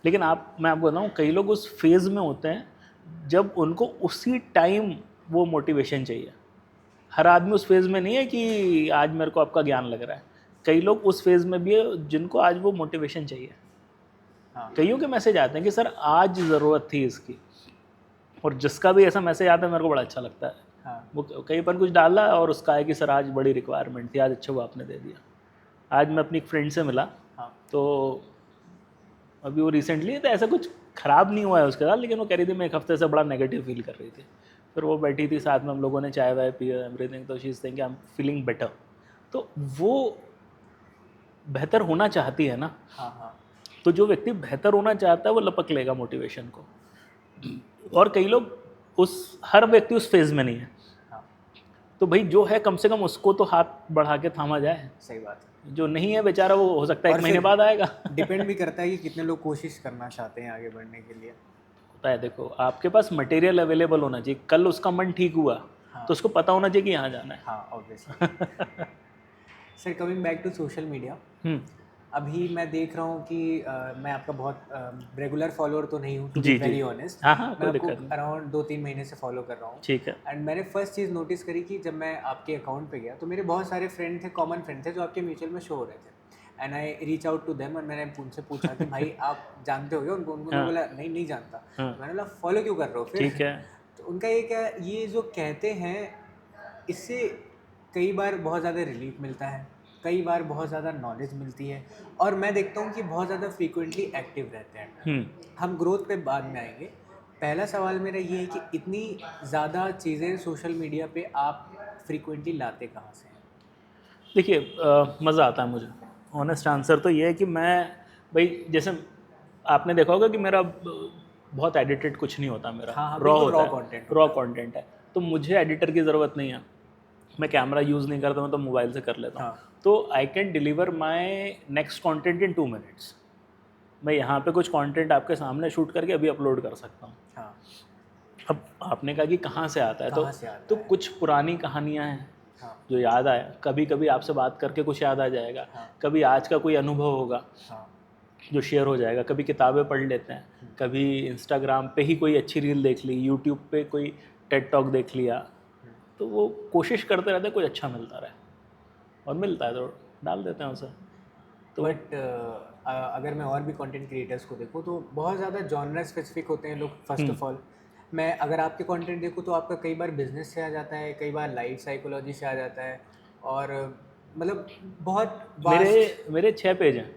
S1: लेकिन मैं आपको बताऊँ कई लोग उस फेज़ में होते हैं जब उनको उसी टाइम वो मोटिवेशन चाहिए। हर आदमी उस फेज़ में नहीं है कि आज मेरे को आपका ज्ञान लग रहा है। कई लोग उस फेज़ में भी है जिनको आज वो मोटिवेशन चाहिए।
S2: हाँ
S1: कईयों के मैसेज आते हैं कि सर आज ज़रूरत थी इसकी, और जिसका भी ऐसा मैसेज आता है मेरे को बड़ा अच्छा लगता है।
S2: हाँ
S1: वो कहीं पर कुछ डाला और उसका है कि सर आज बड़ी रिक्वायरमेंट थी, आज अच्छा वो आपने दे दिया। आज मैं अपनी एक फ्रेंड से मिला,
S2: हाँ
S1: तो अभी वो रिसेंटली, तो ऐसा कुछ ख़राब नहीं हुआ है उसके साथ, लेकिन वो कह रही थी मैं एक हफ्ते से बड़ा नेगेटिव फील कर रही थी। फिर वो बैठी थी साथ में, हम लोगों ने चाय वाय पी एवरीथिंग, तो she is thinking I am feeling better. तो वो बेहतर होना चाहती है ना,
S2: हाँ हाँ
S1: तो जो व्यक्ति बेहतर होना चाहता है वो लपक लेगा मोटिवेशन को। और कई लोग हर व्यक्ति उस फेज़ में नहीं है,
S2: हाँ।
S1: तो भाई जो है कम से कम उसको तो हाथ बढ़ा के थामा जाए।
S2: सही बात है।
S1: जो नहीं है बेचारा वो हो सकता है
S2: और
S1: एक महीने
S2: फिर
S1: बाद आएगा।
S2: डिपेंड भी करता है कि कितने लोग कोशिश करना चाहते हैं आगे बढ़ने के लिए।
S1: होता है, देखो आपके पास मटेरियल अवेलेबल होना चाहिए। कल उसका मन ठीक हुआ
S2: हाँ
S1: तो उसको पता होना चाहिए कि यहाँ जाना है।
S2: हाँ obviously. Sir coming back to social media, अभी मैं देख रहा हूँ कि मैं आपका बहुत रेगुलर फॉलोअर तो नहीं हूँ, टू बी वेरी ऑनेस्ट।
S1: हाँ हाँ,
S2: मैं
S1: कोई
S2: आपको
S1: दिक्कत नहीं।
S2: अराउंड 2-3 महीने से फॉलो कर रहा हूँ।
S1: ठीक है।
S2: एंड मैंने फर्स्ट चीज़ नोटिस करी कि जब मैं आपके अकाउंट पे गया तो मेरे बहुत सारे फ्रेंड थे, कॉमन फ्रेंड थे जो आपके म्यूचुअल में शो हो रहे थे। And I reach out to them और मैंने उनसे पूछा कि भाई आप जानते हो क्या उनको? उन्होंने बोला नहीं जानता। मैंने बोला फॉलो क्यों कर रहे हो फिर?
S1: ठीक है।
S2: तो उनका ये क्या, ये जो कहते हैं इससे कई बार बहुत ज़्यादा रिलीफ मिलता है, कई बार बहुत ज़्यादा नॉलेज मिलती है, और मैं देखता हूँ कि बहुत ज़्यादा फ्रीक्वेंटली एक्टिव रहते हैं। हम ग्रोथ पे बाद में आएंगे। पहला सवाल मेरा ये है कि इतनी ज़्यादा चीज़ें सोशल मीडिया पे आप फ्रीक्वेंटली लाते कहाँ से हैं?
S1: देखिए मज़ा आता है मुझे। ऑनेस्ट आंसर तो ये है कि मैं भाई जैसे आपने देखा होगा कि मेरा बहुत एडिटेड कुछ नहीं होता मेरा,
S2: हाँ,
S1: रॉ
S2: बिल्कुल
S1: होता
S2: raw
S1: है,
S2: content
S1: रॉ
S2: होता है।
S1: कंटेंट है। तो मुझे एडिटर की ज़रूरत नहीं है, मैं कैमरा यूज़ नहीं करता, मैं तो मोबाइल से कर लेता हूँ।
S2: हाँ।
S1: तो I can deliver my next content in 2 minutes. मैं यहाँ पे कुछ कंटेंट आपके सामने शूट करके अभी अपलोड कर सकता हूँ।
S2: हाँ,
S1: अब आपने कहा कि कहाँ से आता है,
S2: कहाँ से आता
S1: तो
S2: है?
S1: कुछ पुरानी कहानियाँ हैं
S2: हाँ,
S1: जो याद आए, कभी कभी आपसे बात करके कुछ याद आ जाएगा,
S2: हाँ,
S1: कभी आज का कोई अनुभव होगा
S2: हाँ,
S1: जो शेयर हो जाएगा, कभी किताबें पढ़ लेते हैं, कभी इंस्टाग्राम पे ही कोई अच्छी रील देख ली, यूट्यूब पे कोई टेड टॉक देख लिया। तो वो कोशिश करते रहते हैं कुछ अच्छा मिलता रहे, और मिलता है तो डाल देते हैं उसे। तो
S2: बट अगर मैं और भी कंटेंट क्रिएटर्स को देखूँ तो बहुत ज़्यादा जॉनर स्पेसिफिक होते हैं लोग। फर्स्ट ऑफ ऑल मैं अगर आपके कंटेंट देखूँ तो आपका कई बार बिजनेस से आ जाता है, कई बार लाइफ साइकोलॉजी से आ जाता है, और मतलब बहुत
S1: मेरे
S2: वास्ट।
S1: मेरे 6 पेज हैं।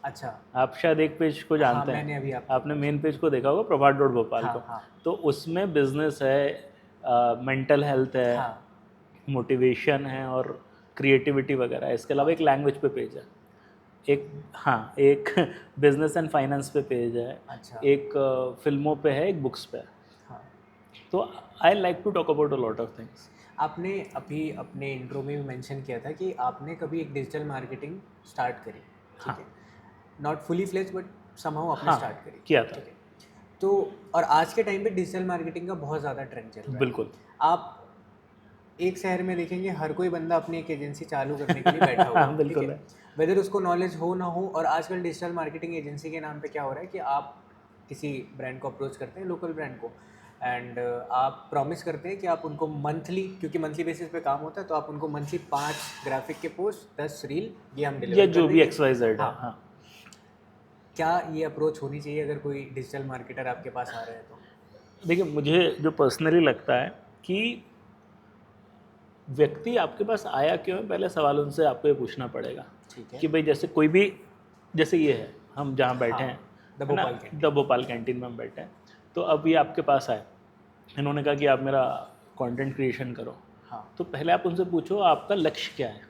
S2: अच्छा।
S1: आप शायद एक पेज को
S2: हाँ,
S1: जानते
S2: मैंने
S1: हैं,
S2: अभी आपको
S1: आपने मेन पेज को देखा होगा, प्रभात डॉट भोपाल
S2: हाँ,
S1: को।
S2: हाँ,
S1: तो उसमें बिजनेस है, मेंटल हेल्थ है,
S2: हाँ,
S1: मोटिवेशन है और क्रिएटिविटी वगैरह है। इसके अलावा एक लैंग्वेज पे पेज है, एक हाँ एक बिजनेस एंड फाइनेंस पे पेज है,
S2: अच्छा,
S1: एक फिल्मों पे है, एक बुक्स पे है।
S2: हाँ।
S1: तो I like to talk about a lot of things.
S2: आपने अभी अपने इंट्रो में भी मेंशन किया था कि आपने कभी एक डिजिटल मार्केटिंग स्टार्ट करी, ठीक
S1: हाँ
S2: है? Not fully fledge but somehow आपने
S1: हाँ
S2: स्टार्ट करी,
S1: किया था,
S2: ठीक है? तो और आज के टाइम पे डिजिटल मार्केटिंग का बहुत ज़्यादा ट्रेंड चल रहा है।
S1: बिल्कुल।
S2: आप एक शहर में देखेंगे हर कोई बंदा अपनी एक एजेंसी चालू करने के लिए बैठा हुआ है, ठीक
S1: बिल्कुल
S2: है?
S1: है।
S2: वेदर उसको नॉलेज हो ना हो। और आजकल डिजिटल मार्केटिंग एजेंसी के नाम पे क्या हो रहा है कि आप किसी ब्रांड को अप्रोच करते हैं, लोकल ब्रांड को, एंड आप प्रॉमिस करते हैं कि आप उनको मंथली, क्योंकि मंथली बेसिस पे काम होता है, तो आप उनको मंथली 5 ग्राफिक के पोस्ट, 10 रील, ये हम
S1: या
S2: डिलीवर
S1: जो
S2: कर
S1: भी
S2: देंगे।
S1: XYZ है।
S2: हाँ।
S1: हाँ
S2: क्या ये अप्रोच होनी चाहिए अगर कोई डिजिटल मार्केटर आपके पास आ रहा है तो?
S1: देखिए, मुझे जो पर्सनली लगता है कि व्यक्ति आपके पास आया क्यों है, पहले सवाल उनसे आपको ये पूछना पड़ेगा
S2: ठीक है।
S1: कि भाई जैसे कोई भी, जैसे ये है, हम जहाँ बैठे
S2: हाँ,
S1: हैं,
S2: द
S1: है ना,
S2: Bhopal canteen.
S1: The Bhopal canteen में हम बैठे हैं। तो अब ये आपके पास आए, इन्होंने कहा कि आप मेरा कंटेंट क्रिएशन करो।
S2: हाँ,
S1: तो पहले आप उनसे पूछो आपका लक्ष्य क्या है।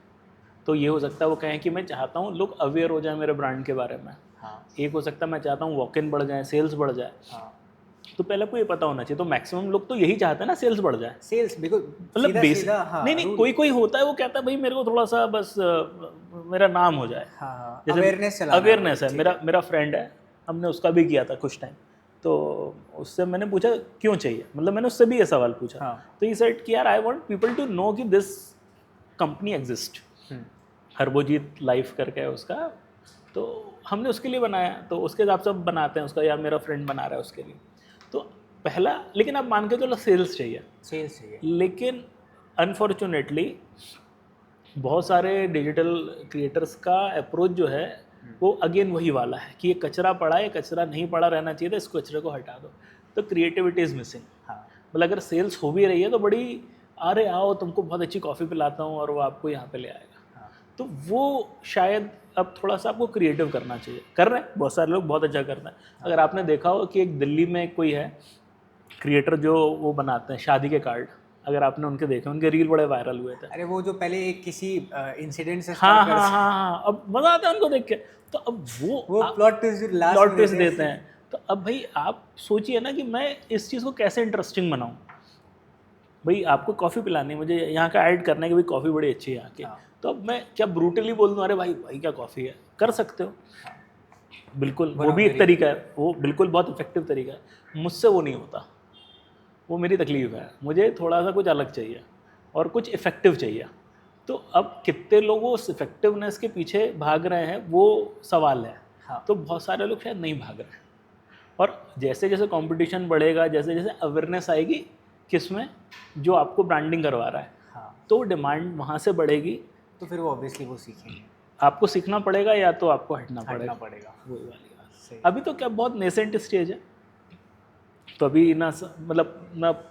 S1: तो ये हो सकता है वो कहें कि मैं चाहता हूँ लोग अवेयर हो जाए मेरे ब्रांड के बारे में।
S2: हाँ,
S1: एक हो सकता है मैं चाहता हूँ वॉक इन बढ़ जाए, सेल्स बढ़ जाए।
S2: हाँ।
S1: तो पहले आपको ये पता होना चाहिए। तो मैक्सिमम लोग तो यही चाहते हैं ना, सेल्स बढ़ जाए।
S2: सेल्स बिल्कुल
S1: मतलब
S2: सीधा
S1: बेसिक,
S2: सीधा, हाँ,
S1: नहीं नहीं,
S2: रूल।
S1: कोई कोई होता है वो कहता है भाई मेरे को थोड़ा सा बस मेरा नाम हो जाए।
S2: हाँ, हाँ,
S1: जैसे
S2: अवेयरनेस चलाना
S1: अवेयरनेस है।
S2: ठीक
S1: मेरा मेरा फ्रेंड है, हमने उसका भी किया था कुछ टाइम। तो उससे मैंने पूछा क्यों चाहिए, मतलब मैंने उससे भी ये सवाल पूछा।
S2: हाँ।
S1: तो ये सेड कि यार I want people to know कि दिस कंपनी एग्जिस्ट, हरबोजीत लाइफ करके है उसका। तो हमने उसके लिए बनाया, तो उसके हिसाब से अब बनाते हैं उसका, या मेरा फ्रेंड बना रहा है उसके लिए। तो पहला, लेकिन आप मान के चलो सेल्स चाहिए।
S2: सेल्स चाहिए।
S1: लेकिन अनफॉर्चुनेटली बहुत सारे डिजिटल क्रिएटर्स का अप्रोच जो है वो अगेन वही वाला है कि ये कचरा पड़ा है, ये कचरा नहीं पड़ा रहना चाहिए था, इस कचरे को हटा दो। तो क्रिएटिविटी इज़ मिसिंग।
S2: हाँ,
S1: मतलब अगर सेल्स हो भी रही है तो बड़ी, अरे आओ तुमको बहुत अच्छी कॉफ़ी पिलाता हूँ, और वो आपको यहाँ पे ले आएगा।
S2: हाँ,
S1: तो वो शायद अब थोड़ा सा आपको क्रिएटिव करना चाहिए। कर रहे हैं बहुत सारे लोग, बहुत अच्छा कर रहे हैं। अगर आपने देखा हो कि एक दिल्ली में कोई है क्रिएटर जो वो बनाते हैं शादी के कार्ड, अगर आपने उनके देखे, उनके रील बड़े वायरल हुए थे।
S2: अरे वो जो पहले एक किसी इंसिडेंट से
S1: हाँ
S2: स्टार्ट
S1: हाँ
S2: कर,
S1: हाँ हाँ, अब मज़ा आता है उनको देख के। तो अब
S2: वो प्लॉट ट्विस्ट लास्ट
S1: प्लॉट
S2: में
S1: ट्विस्ट देते हैं। तो अब भाई आप सोचिए ना कि मैं इस चीज़ को कैसे इंटरेस्टिंग बनाऊँ। भाई आपको कॉफ़ी पिलानी है, मुझे यहाँ का ऐड करना है कि भाई कॉफ़ी बड़ी अच्छी है यहाँ की।
S2: हाँ।
S1: तो अब मैं क्या ब्रूटली बोल दूँ, अरे भाई भाई क्या कॉफ़ी है, कर सकते हो। बिल्कुल, वो भी एक तरीका है, वो बिल्कुल बहुत इफेक्टिव तरीका है। मुझसे वो नहीं होता, वो मेरी तकलीफ है। मुझे थोड़ा सा कुछ अलग चाहिए और कुछ इफेक्टिव चाहिए। तो अब कितने लोग उस इफेक्टिवनेस के पीछे भाग रहे हैं वो सवाल है।
S2: हाँ।
S1: तो बहुत सारे लोग शायद नहीं भाग रहे हैं। और जैसे जैसे कंपटीशन बढ़ेगा, जैसे जैसे अवेयरनेस आएगी किसमें, जो आपको ब्रांडिंग करवा रहा है,
S2: हाँ,
S1: तो डिमांड वहाँ से बढ़ेगी।
S2: तो फिर वो ऑब्वियसली वो सीखेंगे,
S1: आपको सीखना पड़ेगा या तो आपको हटना
S2: हटना
S1: पड़ेगा।
S2: पड़ेगा।
S1: वही वाली बात।
S2: सही।
S1: अभी तो क्या बहुत नेसेंट स्टेज है, तो अभी ना मतलब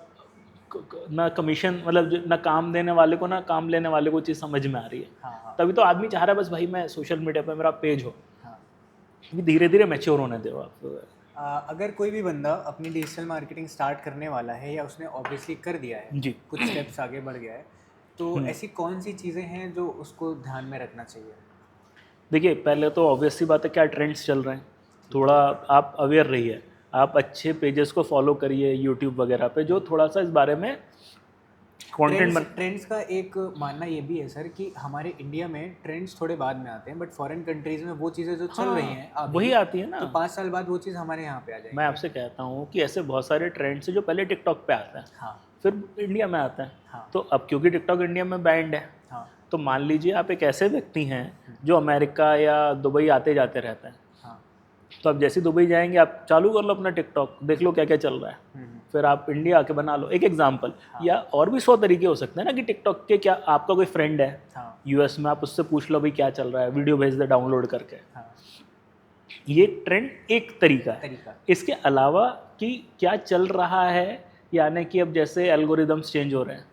S1: ना कमीशन, मतलब ना काम देने वाले को ना काम लेने वाले को चीज़ समझ में आ रही है।
S2: हाँ, हाँ,
S1: तभी तो आदमी चाह रहा है बस भाई मैं सोशल मीडिया पे मेरा पेज हो।
S2: हाँ।
S1: धीरे धीरे मैच्योर होने दो आप।
S2: अगर कोई भी बंदा अपनी डिजिटल मार्केटिंग स्टार्ट करने वाला है या उसने ऑब्वियसली कर दिया है,
S1: जी।
S2: कुछ स्टेप्स आगे बढ़ गया है, तो ऐसी कौन सी चीज़ें हैं जो उसको ध्यान में रखना चाहिए?
S1: देखिए, पहले तो ऑब्वियस सी बात है, क्या ट्रेंड्स चल रहे हैं, थोड़ा आप अवेयर रहिए। आप अच्छे पेजेस को फॉलो करिए यूट्यूब वगैरह पे, जो थोड़ा सा इस बारे में कंटेंट
S2: ट्रेंड्स का एक मानना ये भी है सर कि हमारे इंडिया में ट्रेंड्स थोड़े बाद में आते हैं, बट फॉरेन कंट्रीज में वो चीज़ें जो चल रही हैं अभी,
S1: वही आती है ना।
S2: तो 5 साल बाद वो चीज़ हमारे यहाँ पे आ जाएगी।
S1: मैं आपसे कहता हूँ कि ऐसे बहुत सारे ट्रेंड्स हैं जो पहले टिकटॉक पे आते हैं,
S2: हाँ
S1: फिर इंडिया में आते हैं।
S2: हाँ
S1: तो अब क्योंकि टिकटॉक इंडिया में बैंड है,
S2: हाँ
S1: तो मान लीजिए आप एक ऐसे व्यक्ति हैं जो अमेरिका या दुबई आते जाते रहते हैं,
S2: हाँ
S1: तो आप जैसे दुबई जाएंगे, आप चालू कर लो अपना टिकटॉक, देख लो क्या क्या चल रहा है, फिर आप इंडिया आके बना लो, एक एग्जाम्पल। या और भी 100 तरीके हो सकते हैं ना कि टिकटॉक के, क्या आपका कोई फ्रेंड है
S2: हाँ
S1: यूएस में, आप उससे पूछ लो भाई क्या चल रहा है, वीडियो भेज दे डाउनलोड करके।
S2: हाँ
S1: ये ट्रेंड एक तरीका है।
S2: तरीका।
S1: इसके अलावा कि क्या चल रहा है, यानी कि अब जैसे एल्गोरिदम्स चेंज हो रहे हैं,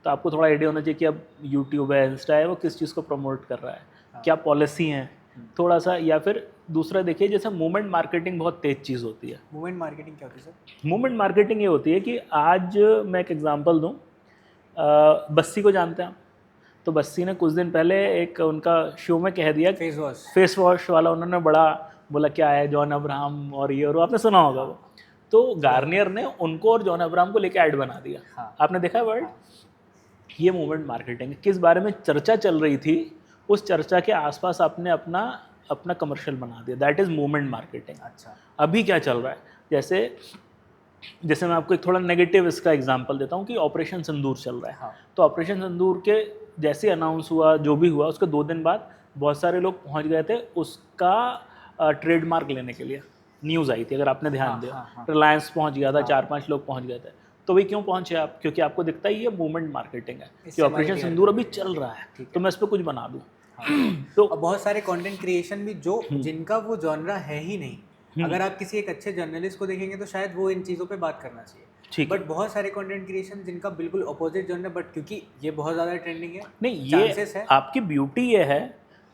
S1: तो आपको थोड़ा आइडिया होना चाहिए कि अब यूट्यूब है, इंस्टा है, वो किस चीज़ को प्रमोट कर रहा है, क्या पॉलिसी हैं थोड़ा सा। या फिर दूसरा देखिए, जैसे मूवमेंट मार्केटिंग बहुत तेज़ चीज़ होती है।
S2: मूवमेंट मार्केटिंग क्या होती है सर?
S1: मूवमेंट मार्केटिंग ये होती है कि आज मैं एक एग्जांपल दूं, बस्सी को जानते हैं आप? तो बस्सी ने कुछ दिन पहले एक उनका शो में कह दिया, फेस वॉश वाला, उन्होंने बड़ा बोला क्या है जॉन अब्राहम और ये और वो, आपने सुना होगा वो। तो गार्नियर ने उनको और जॉन अब्राहम को लेकर ऐड बना दिया।
S2: हाँ।
S1: आपने देखा है वर्ड? ये मूवमेंट मार्केटिंग, किस बारे में चर्चा चल रही थी, उस चर्चा के आसपास आपने अपना अपना कमर्शियल बना दिया, दैट इज़ मूवमेंट मार्केटिंग।
S2: अच्छा।
S1: अभी क्या चल रहा है, जैसे मैं आपको एक थोड़ा नेगेटिव इसका एग्जांपल देता हूँ कि ऑपरेशन सिंदूर चल रहा है।
S2: हाँ।
S1: तो ऑपरेशन सिंदूर के जैसे अनाउंस हुआ, जो भी हुआ, उसके 2 दिन बाद बहुत सारे लोग पहुँच गए थे उसका ट्रेडमार्क लेने के लिए। न्यूज़ आई थी, अगर आपने ध्यान दिया, रिलायंस पहुँच गया था, 4-5 लोग पहुँच गए थे। तो भाई क्यों पहुँचे आप? क्योंकि आपको दिखता ही ये मूवमेंट मार्केटिंग है कि ऑपरेशन सिंदूर अभी चल रहा है, तो मैं इस पर कुछ बना दूँ।
S2: तो बहुत सारे कंटेंट क्रिएशन भी जो जिनका वो जॉनरा है ही नहीं, अगर आप किसी एक अच्छे जर्नलिस्ट को देखेंगे तो शायद वो इन चीज़ों पे बात करना चाहिए, बट बहुत सारे कंटेंट क्रिएशन जिनका बिल्कुल अपोजिट जॉनर, बट क्योंकि ये बहुत ज़्यादा ट्रेंडिंग है,
S1: नहीं, ये
S2: है।
S1: आपकी ब्यूटी ये है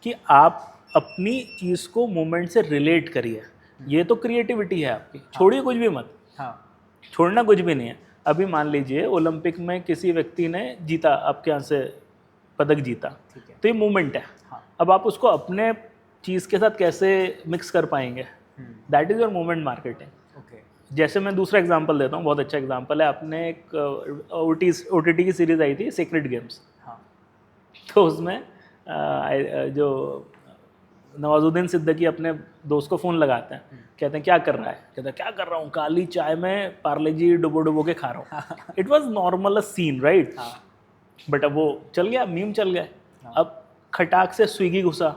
S1: कि आप अपनी चीज़ को मूवमेंट से रिलेट करिए, ये तो क्रिएटिविटी है आपकी। छोड़िए कुछ भी मत।
S2: हाँ,
S1: छोड़ना कुछ भी नहीं है। अभी मान लीजिए ओलंपिक में किसी व्यक्ति ने जीता, आपके यहाँ से पदक जीता, तो ये मूवमेंट है।
S2: हाँ।
S1: अब आप उसको अपने चीज़ के साथ कैसे मिक्स कर पाएंगे, that is your movement marketing. जैसे मैं दूसरा एग्जांपल देता हूँ, बहुत अच्छा एग्जांपल है। आपने एक OTT की सीरीज़ आई थी सीक्रेट गेम्स।
S2: हाँ।
S1: तो उसमें जो नवाजुद्दीन सिद्दीकी अपने दोस्त को फ़ोन लगाते हैं, कहते हैं क्या कर रहा है, कहता है क्या कर रहा हूँ, काली चाय में पार्ले जी डुबो डुबो के खा रहा हूँ। It was normal a scene, right? But अब वो चल गया, मीम चल गए। अब खटाक से स्विगी घुसा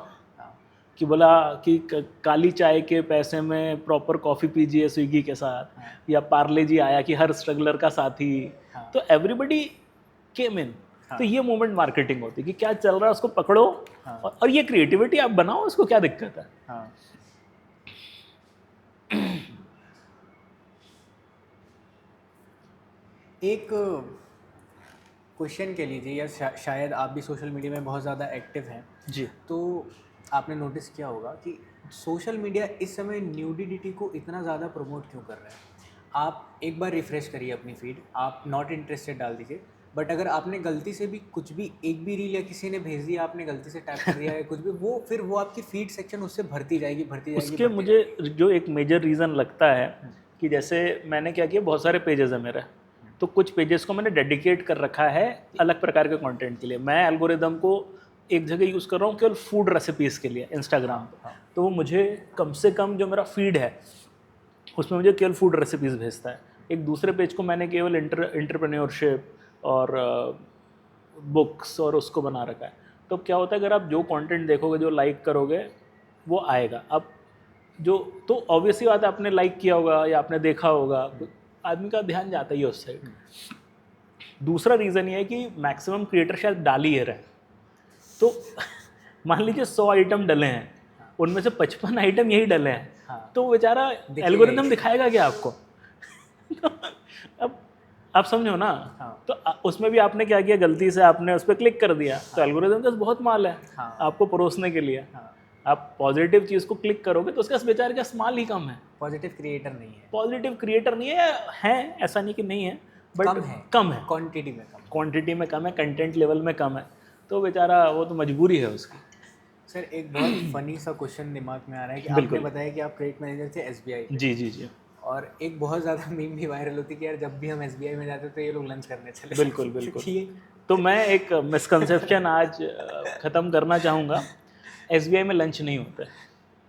S1: कि बोला कि काली चाय के पैसे में प्रॉपर कॉफ़ी पीजिए स्विगी के साथ, या पार्ले जी आया कि हर स्ट्रगलर का साथी। तो एवरीबडी केम इन। तो ये मूवमेंट मार्केटिंग होती है कि क्या चल रहा है उसको पकड़ो, और ये क्रिएटिविटी आप बनाओ, उसको क्या दिक्कत है।
S2: एक क्वेश्चन के लीजिए, या शायद आप भी सोशल मीडिया में बहुत ज़्यादा एक्टिव हैं
S1: जी,
S2: तो आपने नोटिस किया होगा कि सोशल मीडिया इस समय न्यूडिटी को इतना ज़्यादा प्रमोट क्यों कर रहा है। आप एक बार रिफ़्रेश करिए अपनी फीड, आप नॉट इंटरेस्टेड डाल दीजिए, बट अगर आपने गलती से भी कुछ भी एक भी रील या किसी ने भेज दिया, आपने गलती से टैप कर दिया है कुछ भी, फिर वो आपकी फीड सेक्शन उससे भरती जाएगी।
S1: उसके मुझे जो एक मेजर रीज़न लगता है कि जैसे मैंने क्या किया, बहुत सारे पेजेस हैं मेरे, तो कुछ पेजेस को मैंने डेडिकेट कर रखा है अलग प्रकार के कंटेंट के लिए। मैं एल्गोरिदम को एक जगह यूज़ कर रहा हूँ केवल फूड रेसिपीज़ के लिए, इंस्टाग्राम पे। तो वो मुझे कम से कम जो मेरा फीड है उसमें मुझे केवल फूड रेसिपीज़ भेजता है। एक दूसरे पेज को मैंने केवल एंटरप्रेन्योरशिप और बुक्स और उसको बना रखा है। तो क्या होता है, अगर आप जो कंटेंट देखोगे, जो लाइक करोगे, वो आएगा। अब जो तो ऑब्वियसली बात है, आपने लाइक किया होगा या आपने देखा होगा, आदमी का ध्यान जाता ही है उस साइड। दूसरा रीज़न ये है कि मैक्सिमम क्रिएटर शायद डाल ही रहे हैं। तो मान लीजिए 100 आइटम डले हैं, उनमें से 55 आइटम यही डले हैं, तो बेचारा एल्गोरिदम दिखाएगा क्या आपको? अब आप समझो ना। तो उसमें भी आपने क्या किया, गलती से आपने उस पर क्लिक कर दिया, तो एल्गोरिदम का बहुत माल है आपको परोसने के लिए। आप पॉजिटिव चीज़ को क्लिक करोगे तो उसका बेचारे का माल ही कम है,
S2: पॉजिटिव क्रिएटर नहीं है।
S1: पॉजिटिव क्रिएटर नहीं है, ऐसा नहीं कि नहीं है, बट
S2: कम है,
S1: कम है,
S2: क्वांटिटी में कम।
S1: क्वांटिटी में कम है, कंटेंट लेवल में कम है, तो बेचारा वो तो मजबूरी है उसकी।
S2: सर एक बहुत फनी सा क्वेश्चन दिमाग में आ रहा है कि आपने
S1: बिल्कुल।
S2: बताया कि आप क्रेडिट मैनेजर थे एसबीआई पे,
S1: जी जी जी,
S2: और एक बहुत ज़्यादा मीम भी वायरल होती है कि यार जब भी हम एसबीआई में जाते तो ये लोग लंच करने चले
S1: बिल्कुल
S2: जाते,
S1: बिल्कुल।
S2: क्योंकि
S1: तो मैं एक मिसकंसेप्शन आज ख़त्म करना चाहूँगा, एसबीआई में लंच नहीं होता है।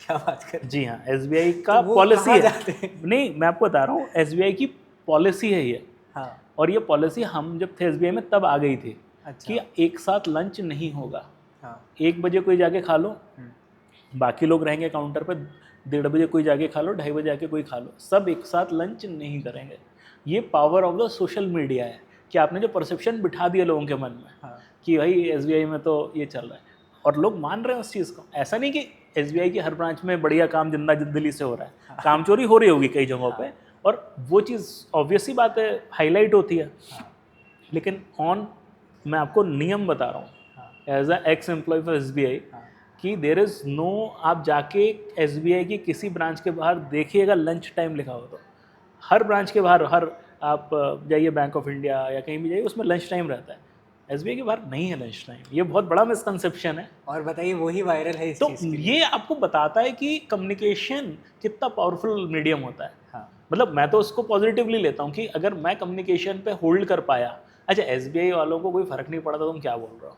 S2: क्या बात कर रहे
S1: जी हाँ, एसबीआई का
S2: तो वो
S1: पॉलिसी
S2: कहाँ
S1: है।
S2: जाते हैं?
S1: नहीं, मैं आपको बता रहा हूँ, एसबीआई की पॉलिसी है ये,
S2: हाँ,
S1: और ये पॉलिसी हम जब थे एसबीआई में तब आ गई थी
S2: अच्छा,
S1: कि एक साथ लंच नहीं होगा।
S2: हाँ,
S1: 1 बजे कोई जाके खा लो,
S2: हम्म,
S1: बाकी लोग रहेंगे काउंटर पे, 1:30 बजे कोई जाके खा लो, 2:30 बजे जाके कोई खा लो, सब एक साथ लंच नहीं करेंगे। ये power of the social media है कि आपने जो परसेप्शन बिठा दिया लोगों के मन में
S2: हाँ,
S1: कि भाई एसबीआई में तो ये चल रहा है, और लोग मान रहे हैं उस चीज़ को। ऐसा नहीं कि एसबीआई की हर ब्रांच में बढ़िया काम जिंदा दिल्ली से हो रहा है, काम चोरी हो रही होगी कई जगहों पे, और वो चीज़ ऑब्वियस सी बात है हाईलाइट होती है।
S2: हाँ,
S1: लेकिन मैं आपको नियम बता रहा हूँ as a ex employ for SBI
S2: हाँ,
S1: कि देर इज़ नो, आप जाके एसबीआई की किसी ब्रांच के बाहर देखिएगा लंच टाइम लिखा हो तो, हर ब्रांच के बाहर, हर आप जाइए बैंक ऑफ इंडिया या कहीं भी जाइए, उसमें लंच टाइम रहता है। एसबीआई के बाहर नहीं है लंच टाइम, ये बहुत बड़ा मिसकंसेप्शन है।
S2: और बताइए वही वायरल है इस
S1: तो
S2: चीज़ के लिए।
S1: ये आपको बताता है कि कम्युनिकेशन कितना पावरफुल मीडियम होता है।
S2: हाँ,
S1: मतलब मैं तो उसको पॉजिटिवली लेता हूँ कि अगर मैं कम्युनिकेशन पे होल्ड कर पाया, अच्छा एसबीआई वालों को कोई फ़र्क नहीं पड़ा तो तुम क्या बोल रहे हो,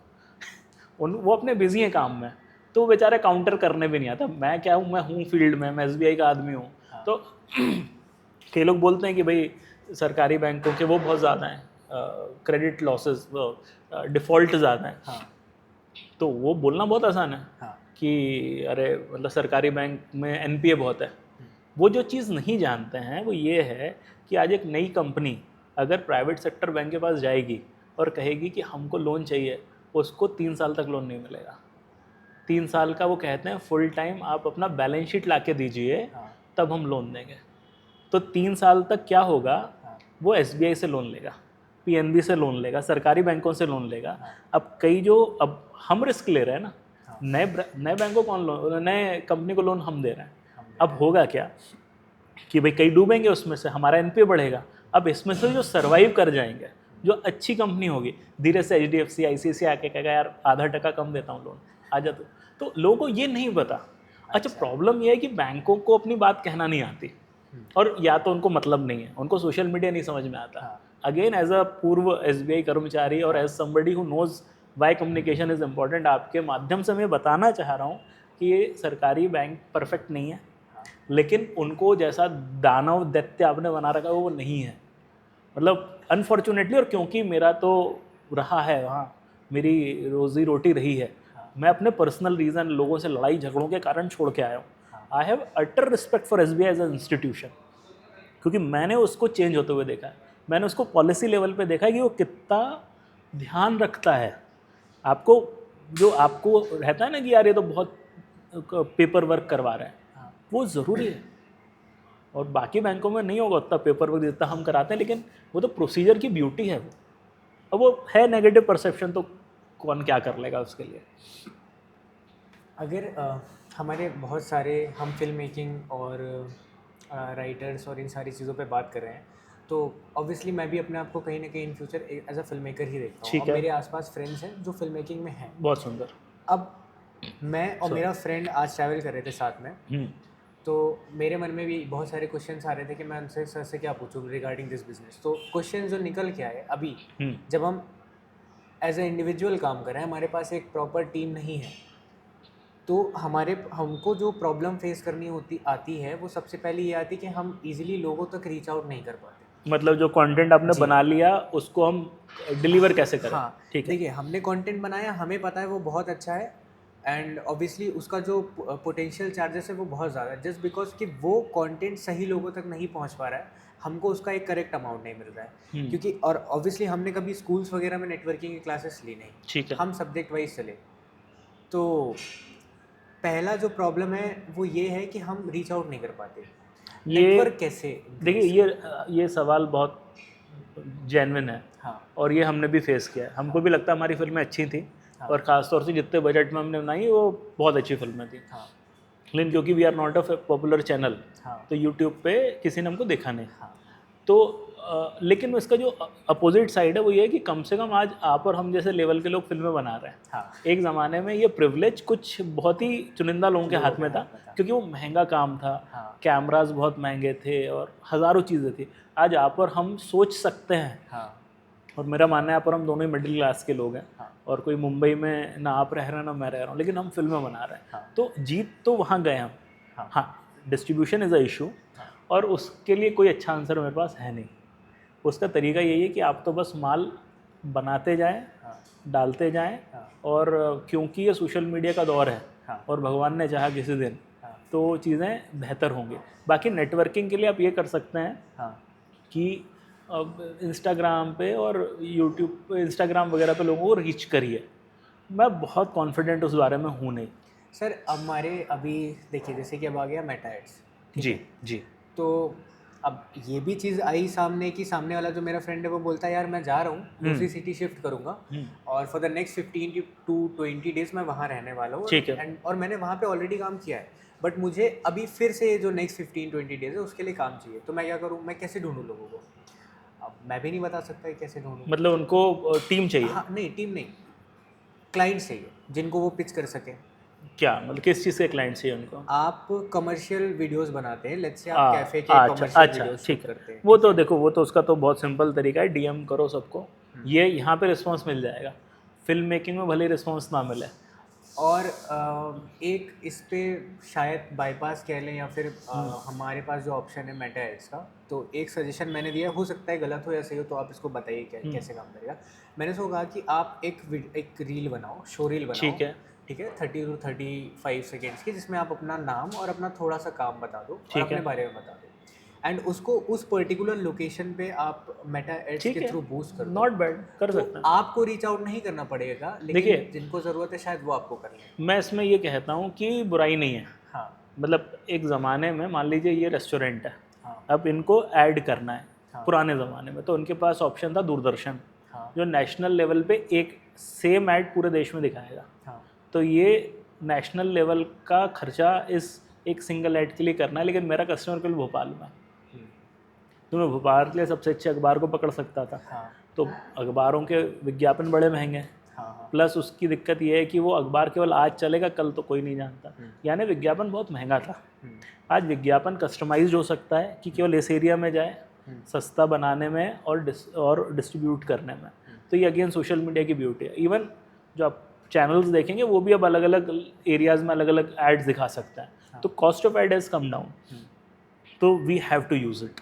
S1: वो अपने बिजी हैं काम में, तो वो बेचारे काउंटर करने भी नहीं आता। मैं क्या हूँ, मैं हूँ फील्ड में, मैं एसबीआई का आदमी हूँ।
S2: हाँ,
S1: तो कई लोग बोलते हैं कि भाई सरकारी बैंकों के वो बहुत ज़्यादा हैं, क्रेडिट लॉसेस, डिफ़ॉल्ट ज़्यादा हैं।
S2: हाँ,
S1: तो वो बोलना बहुत आसान है
S2: हाँ,
S1: कि अरे मतलब सरकारी बैंक में एनपीए बहुत है। वो जो चीज़ नहीं जानते हैं वो ये है कि आज एक नई कंपनी अगर प्राइवेट सेक्टर बैंक के पास जाएगी और कहेगी कि हमको लोन चाहिए, उसको 3 साल तक लोन नहीं मिलेगा। 3 साल का वो कहते हैं फुल टाइम आप अपना बैलेंस शीट ला के दीजिए,
S2: हाँ,
S1: तब हम लोन देंगे। तो 3 साल तक क्या होगा,
S2: हाँ,
S1: वो एसबीआई से लोन लेगा, पीएनबी से लोन लेगा, सरकारी बैंकों से लोन लेगा।
S2: हाँ,
S1: अब हम रिस्क ले रहे हैं ना,
S2: हाँ,
S1: नए बैंकों को लोन, नए कंपनी को लोन हम दे रहे हैं।
S2: हम दे
S1: अब होगा क्या कि भाई कई डूबेंगे, उसमें से हमारा एनपीए बढ़ेगा। अब इसमें से जो सर्वाइव कर जाएंगे, जो अच्छी कंपनी होगी, धीरे से एचडीएफसी आईसीआईसीआई आके कहेगा यार आधा टका कम देता हूँ लोन, आ जा। तो लोगों को ये नहीं पता। अच्छा, प्रॉब्लम ये है कि बैंकों को अपनी बात कहना नहीं आती, और या तो उनको मतलब नहीं है, उनको सोशल मीडिया नहीं समझ में आता।
S2: हाँ,
S1: अगेन एज अ पूर्व एसबीआई कर्मचारी और as somebody who knows why communication is important, आपके माध्यम से मैं बताना चाह रहा हूँ कि ये सरकारी बैंक परफेक्ट नहीं है, लेकिन उनको जैसा दानव दैत्य आपने बना रखा है वो नहीं है। मतलब अनफॉर्चुनेटली, और क्योंकि मेरा तो रहा है वहाँ, मेरी रोज़ी रोटी रही है, मैं अपने पर्सनल रीज़न, लोगों से लड़ाई झगड़ों के कारण छोड़ के आया हूँ। I have utter respect for SBI as a institution, क्योंकि मैंने उसको चेंज होते हुए देखा है। मैंने उसको पॉलिसी लेवल पे देखा है कि वो कितना ध्यान रखता है आपको, जो आपको रहता है ना कि यार ये तो बहुत पेपर वर्क करवा रहे हैं, वो ज़रूरी है। और बाकी बैंकों में नहीं होगा उतना पेपर वर्क जितना हम कराते हैं, लेकिन वो तो प्रोसीजर की ब्यूटी है वो। अब वो है नेगेटिव परसेप्शन, तो कौन क्या कर लेगा उसके लिए।
S2: अगर हमारे बहुत सारे हम फिल्म मेकिंग और राइटर्स और इन सारी चीज़ों पे बात कर रहे हैं, तो ऑब्वियसली मैं भी अपने आप को कहीं ना कहीं in future as a film maker ही देखता हूँ,
S1: ठीक
S2: और
S1: है।
S2: मेरे आसपास फ्रेंड्स हैं जो फिल्म मेकिंग में हैं।
S1: बहुत सुंदर।
S2: अब मैं और मेरा फ्रेंड आज ट्रैवल कर रहे थे साथ में, तो मेरे मन में भी बहुत सारे क्वेश्चंस आ रहे थे कि मैं उनसे सर से क्या पूछूं रिगार्डिंग दिस बिजनेस। तो क्वेश्चन जो निकल के आए अभी, जब हम एज ए इंडिविजुअल काम कर रहे हैं, हमारे पास एक प्रॉपर टीम नहीं है, तो हमको जो प्रॉब्लम फेस करनी आती है, वो सबसे पहले ये आती है कि हम इजीली लोगों तक रीच आउट नहीं कर पाते।
S1: मतलब जो कंटेंट आपने
S2: जी।
S1: बना लिया उसको हम डिलीवर कैसे करें।
S2: हाँ,
S1: ठीक है।
S2: देखिए हमने कंटेंट बनाया, हमें पता है वो बहुत अच्छा है, एंड ऑब्वियसली उसका जो पोटेंशियल चार्जेस है वो बहुत ज़्यादा है, जस्ट बिकॉज कि वो कंटेंट सही लोगों तक नहीं पहुंच पा रहा है, हमको उसका एक करेक्ट अमाउंट नहीं मिल रहा है। क्योंकि और ऑब्वियसली हमने कभी स्कूल्स वगैरह में नेटवर्किंग की क्लासेस ली नहीं,
S1: ठीक है।
S2: हम सब्जेक्ट वाइज चले। तो पहला जो प्रॉब्लम है वो ये है कि हम रीच आउट नहीं कर पाते।
S1: ये
S2: नेटवर्क कैसे
S1: देखिए, ये सवाल बहुत जेन्युइन है,
S2: हाँ,
S1: और ये हमने भी फेस किया है। हमको भी लगता है हमारी फिल्में अच्छी थी,
S2: हाँ,
S1: और ख़ासतौर से जितने बजट में हमने बनाई वो बहुत अच्छी फिल्में थी।
S2: हाँ,
S1: लेकिन क्योंकि we are not a popular channel,
S2: हाँ,
S1: तो यूट्यूब पे किसी ने हमको देखा नहीं।
S2: हाँ,
S1: तो लेकिन इसका जो अपोजिट साइड है वो ये है कि कम से कम आज आप और हम जैसे लेवल के लोग फिल्में बना रहे हैं।
S2: हाँ।
S1: एक ज़माने में ये प्रिविलेज कुछ बहुत ही चुनिंदा लोगों के हाथ में था, क्योंकि वो महंगा काम था।
S2: हाँ।
S1: कैमराज बहुत महंगे थे और हज़ारों चीज़ें थी। आज आप और हम सोच सकते हैं।
S2: हाँ।
S1: और मेरा मानना है आप और हम दोनों ही मिडिल क्लास के लोग हैं।
S2: हाँ।
S1: और कोई मुंबई में ना आप रह रहे हैं ना मैं रह रहा हूँ, लेकिन हम फिल्में बना रहे हैं।
S2: हाँ।
S1: तो जीत तो वहाँ गए हम।
S2: हाँ।
S1: हाँ, डिस्ट्रीब्यूशन इज़ अ इशू, और उसके लिए कोई अच्छा आंसर मेरे पास है नहीं। उसका तरीका यही है कि आप तो बस माल बनाते जाएं, डालते जाएं, और क्योंकि ये सोशल मीडिया का दौर है, और भगवान ने चाहा किसी दिन तो चीज़ें बेहतर होंगी। बाकी नेटवर्किंग के लिए आप ये कर सकते हैं कि अब इंस्टाग्राम पे और यूट्यूब पे, इंस्टाग्राम वगैरह पे लोगों को रीच करिए। मैं बहुत कॉन्फिडेंट उस बारे में हूँ नहीं।
S2: सर हमारे अभी देखिए जैसे कि अब आ गया मेटा एड्स।
S1: जी जी।
S2: तो अब ये भी चीज़ आई सामने कि सामने वाला जो मेरा फ्रेंड है वो बोलता है यार मैं जा रहा हूँ दूसरी सिटी शिफ्ट करूँगा और for the next 15 to 20 days मैं वहाँ रहने वाला हूँ।
S1: ठीक है।
S2: और मैंने वहाँ पे ऑलरेडी काम किया है, बट मुझे अभी फिर से जो नेक्स्ट 15-20 डेज है उसके लिए काम चाहिए। तो मैं क्या करूँ, मैं कैसे ढूंढूँ लोगों को? अब मैं भी नहीं बता सकता है कैसे ढूंढूँ।
S1: मतलब उनको टीम चाहिए?
S2: हाँ नहीं, टीम नहीं, क्लाइंट्स चाहिए जिनको वो पिच कर सकें।
S1: क्या मतलब किस चीज़ के क्लाइंट चाहिए उनको?
S2: आप कमर्शियल वीडियोस बनाते हैं, लेट्स से आप कैफे के
S1: अच्छा
S2: कमर्शियल
S1: अच्छा,
S2: वीडियोस
S1: ठीक
S2: शूट
S1: है।
S2: करते हैं।
S1: वो तो देखो, वो तो उसका तो बहुत सिंपल तरीका है, डीएम करो सबको, ये यहाँ पे रिस्पांस मिल जाएगा। फिल्म मेकिंग में भले रिस्पांस ना मिले।
S2: और एक इस पे शायद बाईपास कह लें या फिर हमारे पास जो ऑप्शन है मेटा एड्स का, तो एक सजेशन मैंने दिया, हो सकता है गलत हो या सही हो, तो आप इसको बताइए कैसे काम करेगा। मैंने उसको कहा कि आप एक रील बनाओ, शो रील बनाओ, ठीक है 30 to 35 सेकेंड्स की, जिसमें आप अपना नाम और अपना थोड़ा सा काम बता दो और अपने बारे में बता दो, एंड उसको उस पर्टिकुलर लोकेशन पे आप मेटा एड्स के थ्रू बूस्ट कर दो।
S1: नॉट बैड, कर सकते हैं।
S2: आपको रीच आउट नहीं करना पड़ेगा, लेकिन जिनको ज़रूरत है शायद वो आपको कर लें।
S1: मैं इसमें ये कहता हूँ कि बुराई नहीं है।
S2: हाँ।
S1: मतलब एक ज़माने में मान लीजिए ये रेस्टोरेंट है,
S2: हाँ।
S1: अब इनको ऐड करना है। हाँ। पुराने ज़माने में तो उनके पास ऑप्शन था दूरदर्शन। हाँ। जो नेशनल लेवल पे एक सेम ऐड पूरे देश में दिखाएगा। हाँ। तो ये नेशनल लेवल का खर्चा इस एक सिंगल ऐड के लिए करना है, लेकिन मेरा कस्टमर केवल भोपाल में, तो मैं भोपाल के लिए सबसे अच्छे अखबार को पकड़ सकता था। हाँ। तो अखबारों के विज्ञापन बड़े महंगे हैं। हाँ। प्लस उसकी दिक्कत ये है कि वो अखबार केवल आज चलेगा, कल तो कोई नहीं जानता। यानी विज्ञापन बहुत महंगा था। आज विज्ञापन कस्टमाइज्ड हो सकता है कि केवल इस एरिया में जाए, सस्ता बनाने में और डिस्ट्रीब्यूट करने में। तो ये अगेन सोशल मीडिया की ब्यूटी है। इवन जो आप चैनल्स देखेंगे वो भी अब अलग अलग एरियाज़ में अलग अलग एड्स दिखा सकता है। तो cost of ad has come down, तो we have to use it.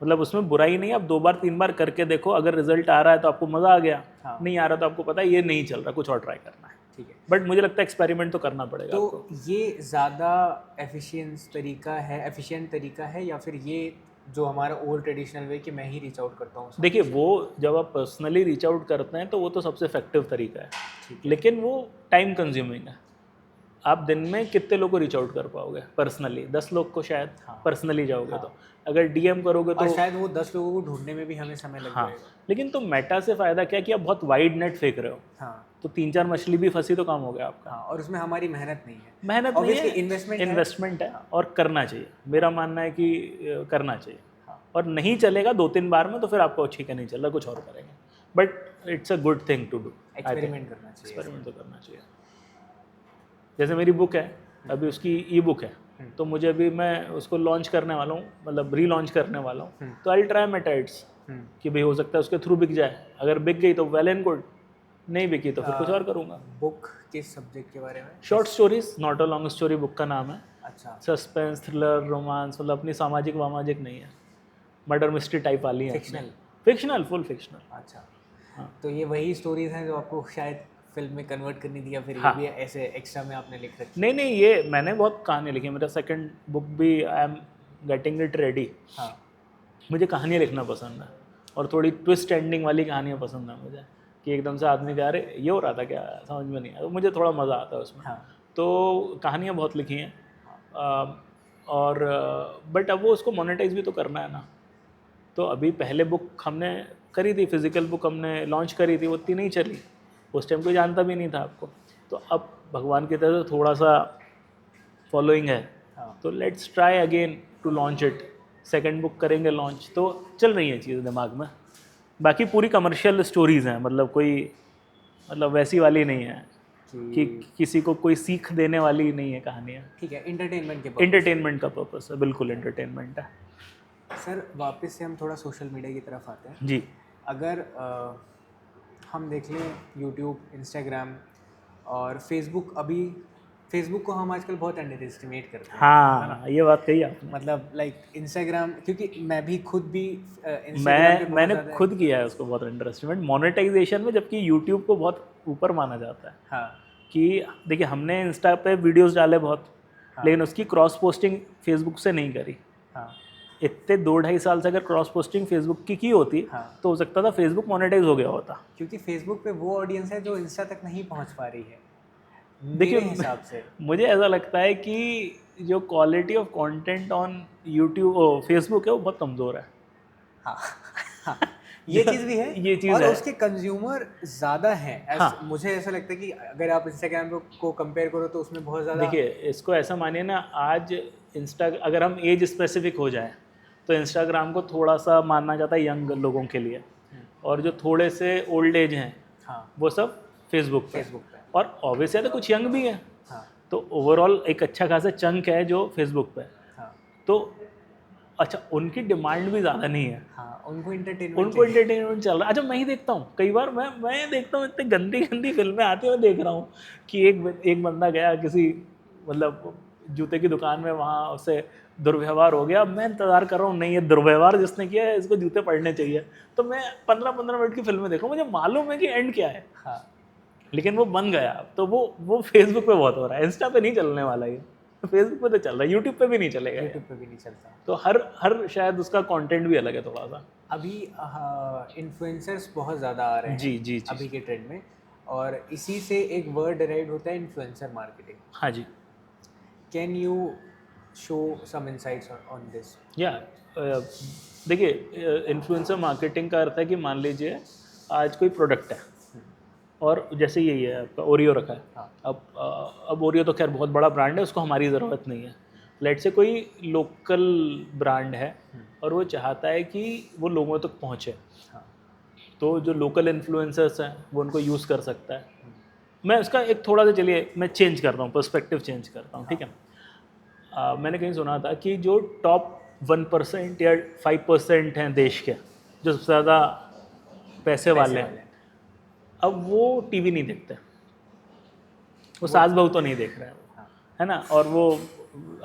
S1: मतलब उसमें बुराई नहीं, आप 2 बार 3 बार करके देखो, अगर रिजल्ट आ रहा है तो आपको मज़ा आ गया। हाँ। नहीं आ रहा तो आपको पता है ये नहीं चल रहा, कुछ और ट्राई करना है। ठीक है, बट मुझे लगता है एक्सपेरिमेंट तो करना पड़ेगा।
S2: तो
S1: आपको
S2: ये ज़्यादा एफिशिएंट तरीका है या फिर ये जो हमारा ओल्ड ट्रेडिशनल वे कि मैं ही रीच आउट करता हूँ?
S1: देखिए, वो जब आप पर्सनली रीच आउट करते हैं तो वो तो सबसे इफेक्टिव तरीका है, लेकिन वो टाइम कंज्यूमिंग है। आप दिन में कितने लोग को रीच आउट कर पाओगे पर्सनली? 10 लोग को शायद। हाँ। पर्सनली जाओगे। हाँ। तो अगर डीएम करोगे तो
S2: शायद वो 10 लोगों को ढूंढने में भी हमें समय लग जाएगा।
S1: हाँ। लेकिन तो मेटा से फ़ायदा क्या कि आप बहुत वाइड नेट फेंक रहे हो। हाँ। तो 3-4 मछली भी फंसी तो काम हो गया आपका।
S2: हाँ। और उसमें हमारी मेहनत नहीं है।
S1: मेहनत नहीं है,
S2: इन्वेस्टमेंट
S1: है और करना चाहिए। मेरा मानना है कि करना चाहिए। और नहीं चलेगा 2-3 बार में तो फिर आपको ठीक है, नहीं चल रहा, कुछ और करेंगे। But it's a good thing to do.
S2: Experiment करना चाहिए।
S1: एक्सपेरिमेंट तो करना चाहिए। जैसे मेरी बुक है, अभी उसकी ई बुक है, तो मुझे अभी मैं उसको लॉन्च करने वाला हूँ, मतलब री-लॉन्च करने वाला हूँ। तो आई ट्राई मेटा एड्स कि भाई हो सकता है उसके थ्रू बिक जाए। अगर बिक गई तो वेल एंड गुड, नहीं बिकी तो फिर कुछ और करूँगा।
S2: बुक किस सब्जेक्ट के बारे में?
S1: Short stories, not a long story book का नाम है।
S2: अच्छा।
S1: सस्पेंस, थ्रिलर, रोमांस, मतलब अपनी सामाजिक वामाजिक नहीं है, मर्डर मिस्ट्री टाइप वाली है। Fictional, full fictional.
S2: अच्छा। हाँ। तो ये वही स्टोरीज हैं जो आपको शायद फिल्म में कन्वर्ट करनी थी, या फिर ये भी ऐसे एक्स्ट्रा में आपने लिख रखी?
S1: नहीं, ये मैंने बहुत कहानी लिखी है। मेरा सेकंड बुक भी I am getting it ready. हाँ। मुझे कहानियाँ लिखना पसंद है, और थोड़ी ट्विस्ट एंडिंग वाली कहानियाँ पसंद है मुझे, कि एकदम से आदमी कह रहे ये हो रहा था क्या, समझ में नहीं आया, तो मुझे थोड़ा मज़ा आता है उसमें। हाँ। तो कहानियाँ बहुत लिखी हैं। और बट अब वो उसको मोनेटाइज भी तो करना है ना। तो अभी पहले बुक हमने करी थी, फिजिकल बुक हमने लॉन्च करी थी, वो उतनी नहीं चली, उस टाइम कोई जानता भी नहीं था आपको। तो अब भगवान की तरफ से थोड़ा सा फॉलोइंग है। हाँ। तो let's try again to launch it second book करेंगे लॉन्च, तो चल रही हैं चीज़ें दिमाग में। बाकी पूरी कमर्शियल स्टोरीज़ हैं, मतलब कोई मतलब वैसी वाली नहीं है कि किसी को कोई सीख देने वाली नहीं है कहानियाँ।
S2: ठीक है, एंटरटेनमेंट के purpose।
S1: एंटरटेनमेंट का पर्पस है, बिल्कुल एंटरटेनमेंट है।
S2: सर वापस से हम थोड़ा सोशल मीडिया की तरफ आते हैं।
S1: जी।
S2: अगर हम देख लें यूट्यूब, इंस्टाग्राम और फेसबुक, अभी फेसबुक को हम आजकल बहुत अंडर एस्टिमेट करते हैं।
S1: हाँ, ये बात कही आपने।
S2: मतलब लाइक इंस्टाग्राम, क्योंकि मैं भी खुद भी इंस्टाग्राम पे बहुत
S1: मैंने
S2: ज़्यादा-
S1: खुद किया है उसको बहुत अंडर एस्टिमेट मोनेटाइजेशन में, जबकि यूट्यूब को बहुत ऊपर माना जाता है।
S2: हाँ
S1: कि देखिए हमने इंस्टा पे वीडियोस डाले बहुत, लेकिन उसकी क्रॉस पोस्टिंग फेसबुक से नहीं करी।
S2: हाँ
S1: इतने 2-2.5 साल से अगर क्रॉस पोस्टिंग फेसबुक की होती
S2: हाँ।
S1: तो हो सकता था फेसबुक मोनेटाइज हो गया होता।
S2: क्योंकि फेसबुक पे वो ऑडियंस है जो इंस्टा तक नहीं पहुंच पा रही है
S1: देखिए,
S2: मेरे हिसाब से।
S1: मुझे ऐसा लगता है कि जो quality of content on YouTube Facebook है वो बहुत कमज़ोर है।
S2: हाँ हाँ, ये चीज़ भी है।
S1: ये चीज़
S2: और
S1: है।
S2: उसके कंज्यूमर ज़्यादा हैं।
S1: हाँ।
S2: मुझे ऐसा लगता है कि अगर आप इंस्टाग्राम को कंपेयर करो तो उसमें बहुत ज़्यादा।
S1: देखिए, इसको ऐसा मानिए ना, आज अगर हम एज स्पेसिफिक हो जाए तो इंस्टाग्राम को थोड़ा सा मानना जाता है यंग लोगों के लिए, और जो थोड़े से ओल्ड एज हैं
S2: हाँ
S1: वो सब फेसबुक पे।
S2: पे।
S1: और ऑब्वियसली तो कुछ यंग भी हैं,
S2: हाँ
S1: तो ओवरऑल एक अच्छा खासा चंक है जो फेसबुक पे।
S2: हाँ
S1: तो अच्छा, उनकी डिमांड भी ज़्यादा नहीं है,
S2: हाँ, उनको एंटरटेनमेंट
S1: उनको एंटरटेनमेंट चल रहा है। अच्छा, मैं ही देखता हूँ कई बार, मैं देखता हूँ इतनी गंदी गंदी फिल्में आती हैं, मैं देख रहा हूँ कि एक बंदा गया किसी मतलब जूते की दुकान में, वहाँ उससे दुर्व्यवहार हो गया। अब मैं इंतज़ार कर रहा हूँ, नहीं ये दुर्व्यवहार जिसने किया है इसको जूते पड़ने चाहिए। तो मैं 15-15 मिनट की फिल्में देखूँ, मुझे मालूम है कि एंड क्या है,
S2: हाँ
S1: लेकिन वो बन गया। तो वो फेसबुक पे बहुत हो रहा है, इंस्टा पे नहीं चलने वाला ये, फेसबुक पे तो चल रहा है, यूट्यूब पे भी नहीं चलेगा ये।
S2: यूट्यूब पे भी नहीं चलता।
S1: तो हर शायद उसका कंटेंट भी अलग है थोड़ा सा।
S2: अभी इन्फ्लुएंसर्स बहुत ज़्यादा आ रहे हैं
S1: जी जी जी।
S2: अभी के ट्रेंड में, और इसी से एक वर्ड डिराइव होता है इन्फ्लुएंसर मार्केटिंग।
S1: हाँ जी।
S2: Can you show some insights on this?
S1: या देखिए, इन्फ्लुएंसर मार्केटिंग का अर्थ है कि मान लीजिए आज कोई प्रोडक्ट है, और जैसे यही है आपका ओरियो रखा है।
S2: हाँ।
S1: अब ओरियो तो खैर बहुत बड़ा ब्रांड है, उसको हमारी ज़रूरत नहीं है। लेट से कोई लोकल ब्रांड है और वो चाहता है कि वो लोगों तक पहुँचे,
S2: हाँ
S1: तो जो लोकल इन्फ्लुएंसर्स हैं वो उनको यूज़ कर सकता है। मैं उसका एक थोड़ा सा, चलिए मैं चेंज करता हूँ, पर्सपेक्टिव चेंज करता हूँ, ठीक है। मैंने कहीं सुना था कि जो टॉप 1% या 5% हैं देश के, जो सबसे ज़्यादा पैसे वाले हैं, अब वो टीवी नहीं देखते, वो सास बहू तो नहीं देख रहे हैं वो, है ना। और वो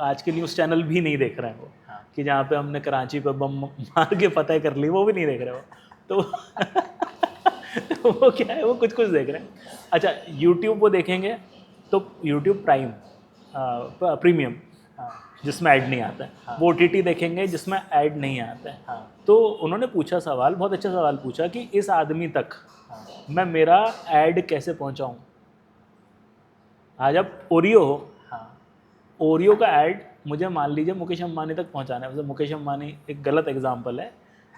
S1: आज के न्यूज़ चैनल भी नहीं देख रहे हैं वो, कि जहाँ पे हमने कराची पे बम मार के फतेह कर ली, वो भी नहीं देख रहे वो। तो वो क्या है, वो कुछ कुछ देख रहे हैं। अच्छा, यूट्यूब वो देखेंगे तो यूट्यूब प्राइम प्रीमियम, जिसमें ऐड नहीं आता है। वो OTT देखेंगे जिसमें ऐड नहीं आता है। तो उन्होंने पूछा सवाल, बहुत अच्छा सवाल पूछा कि इस आदमी तक मैं मेरा ऐड कैसे पहुंचाऊं। आज आप ओरियो हो, ओरियो का ऐड मुझे मान लीजिए मुकेश अंबानी तक पहुंचाना है। वैसे मुकेश अंबानी एक गलत एग्जांपल है,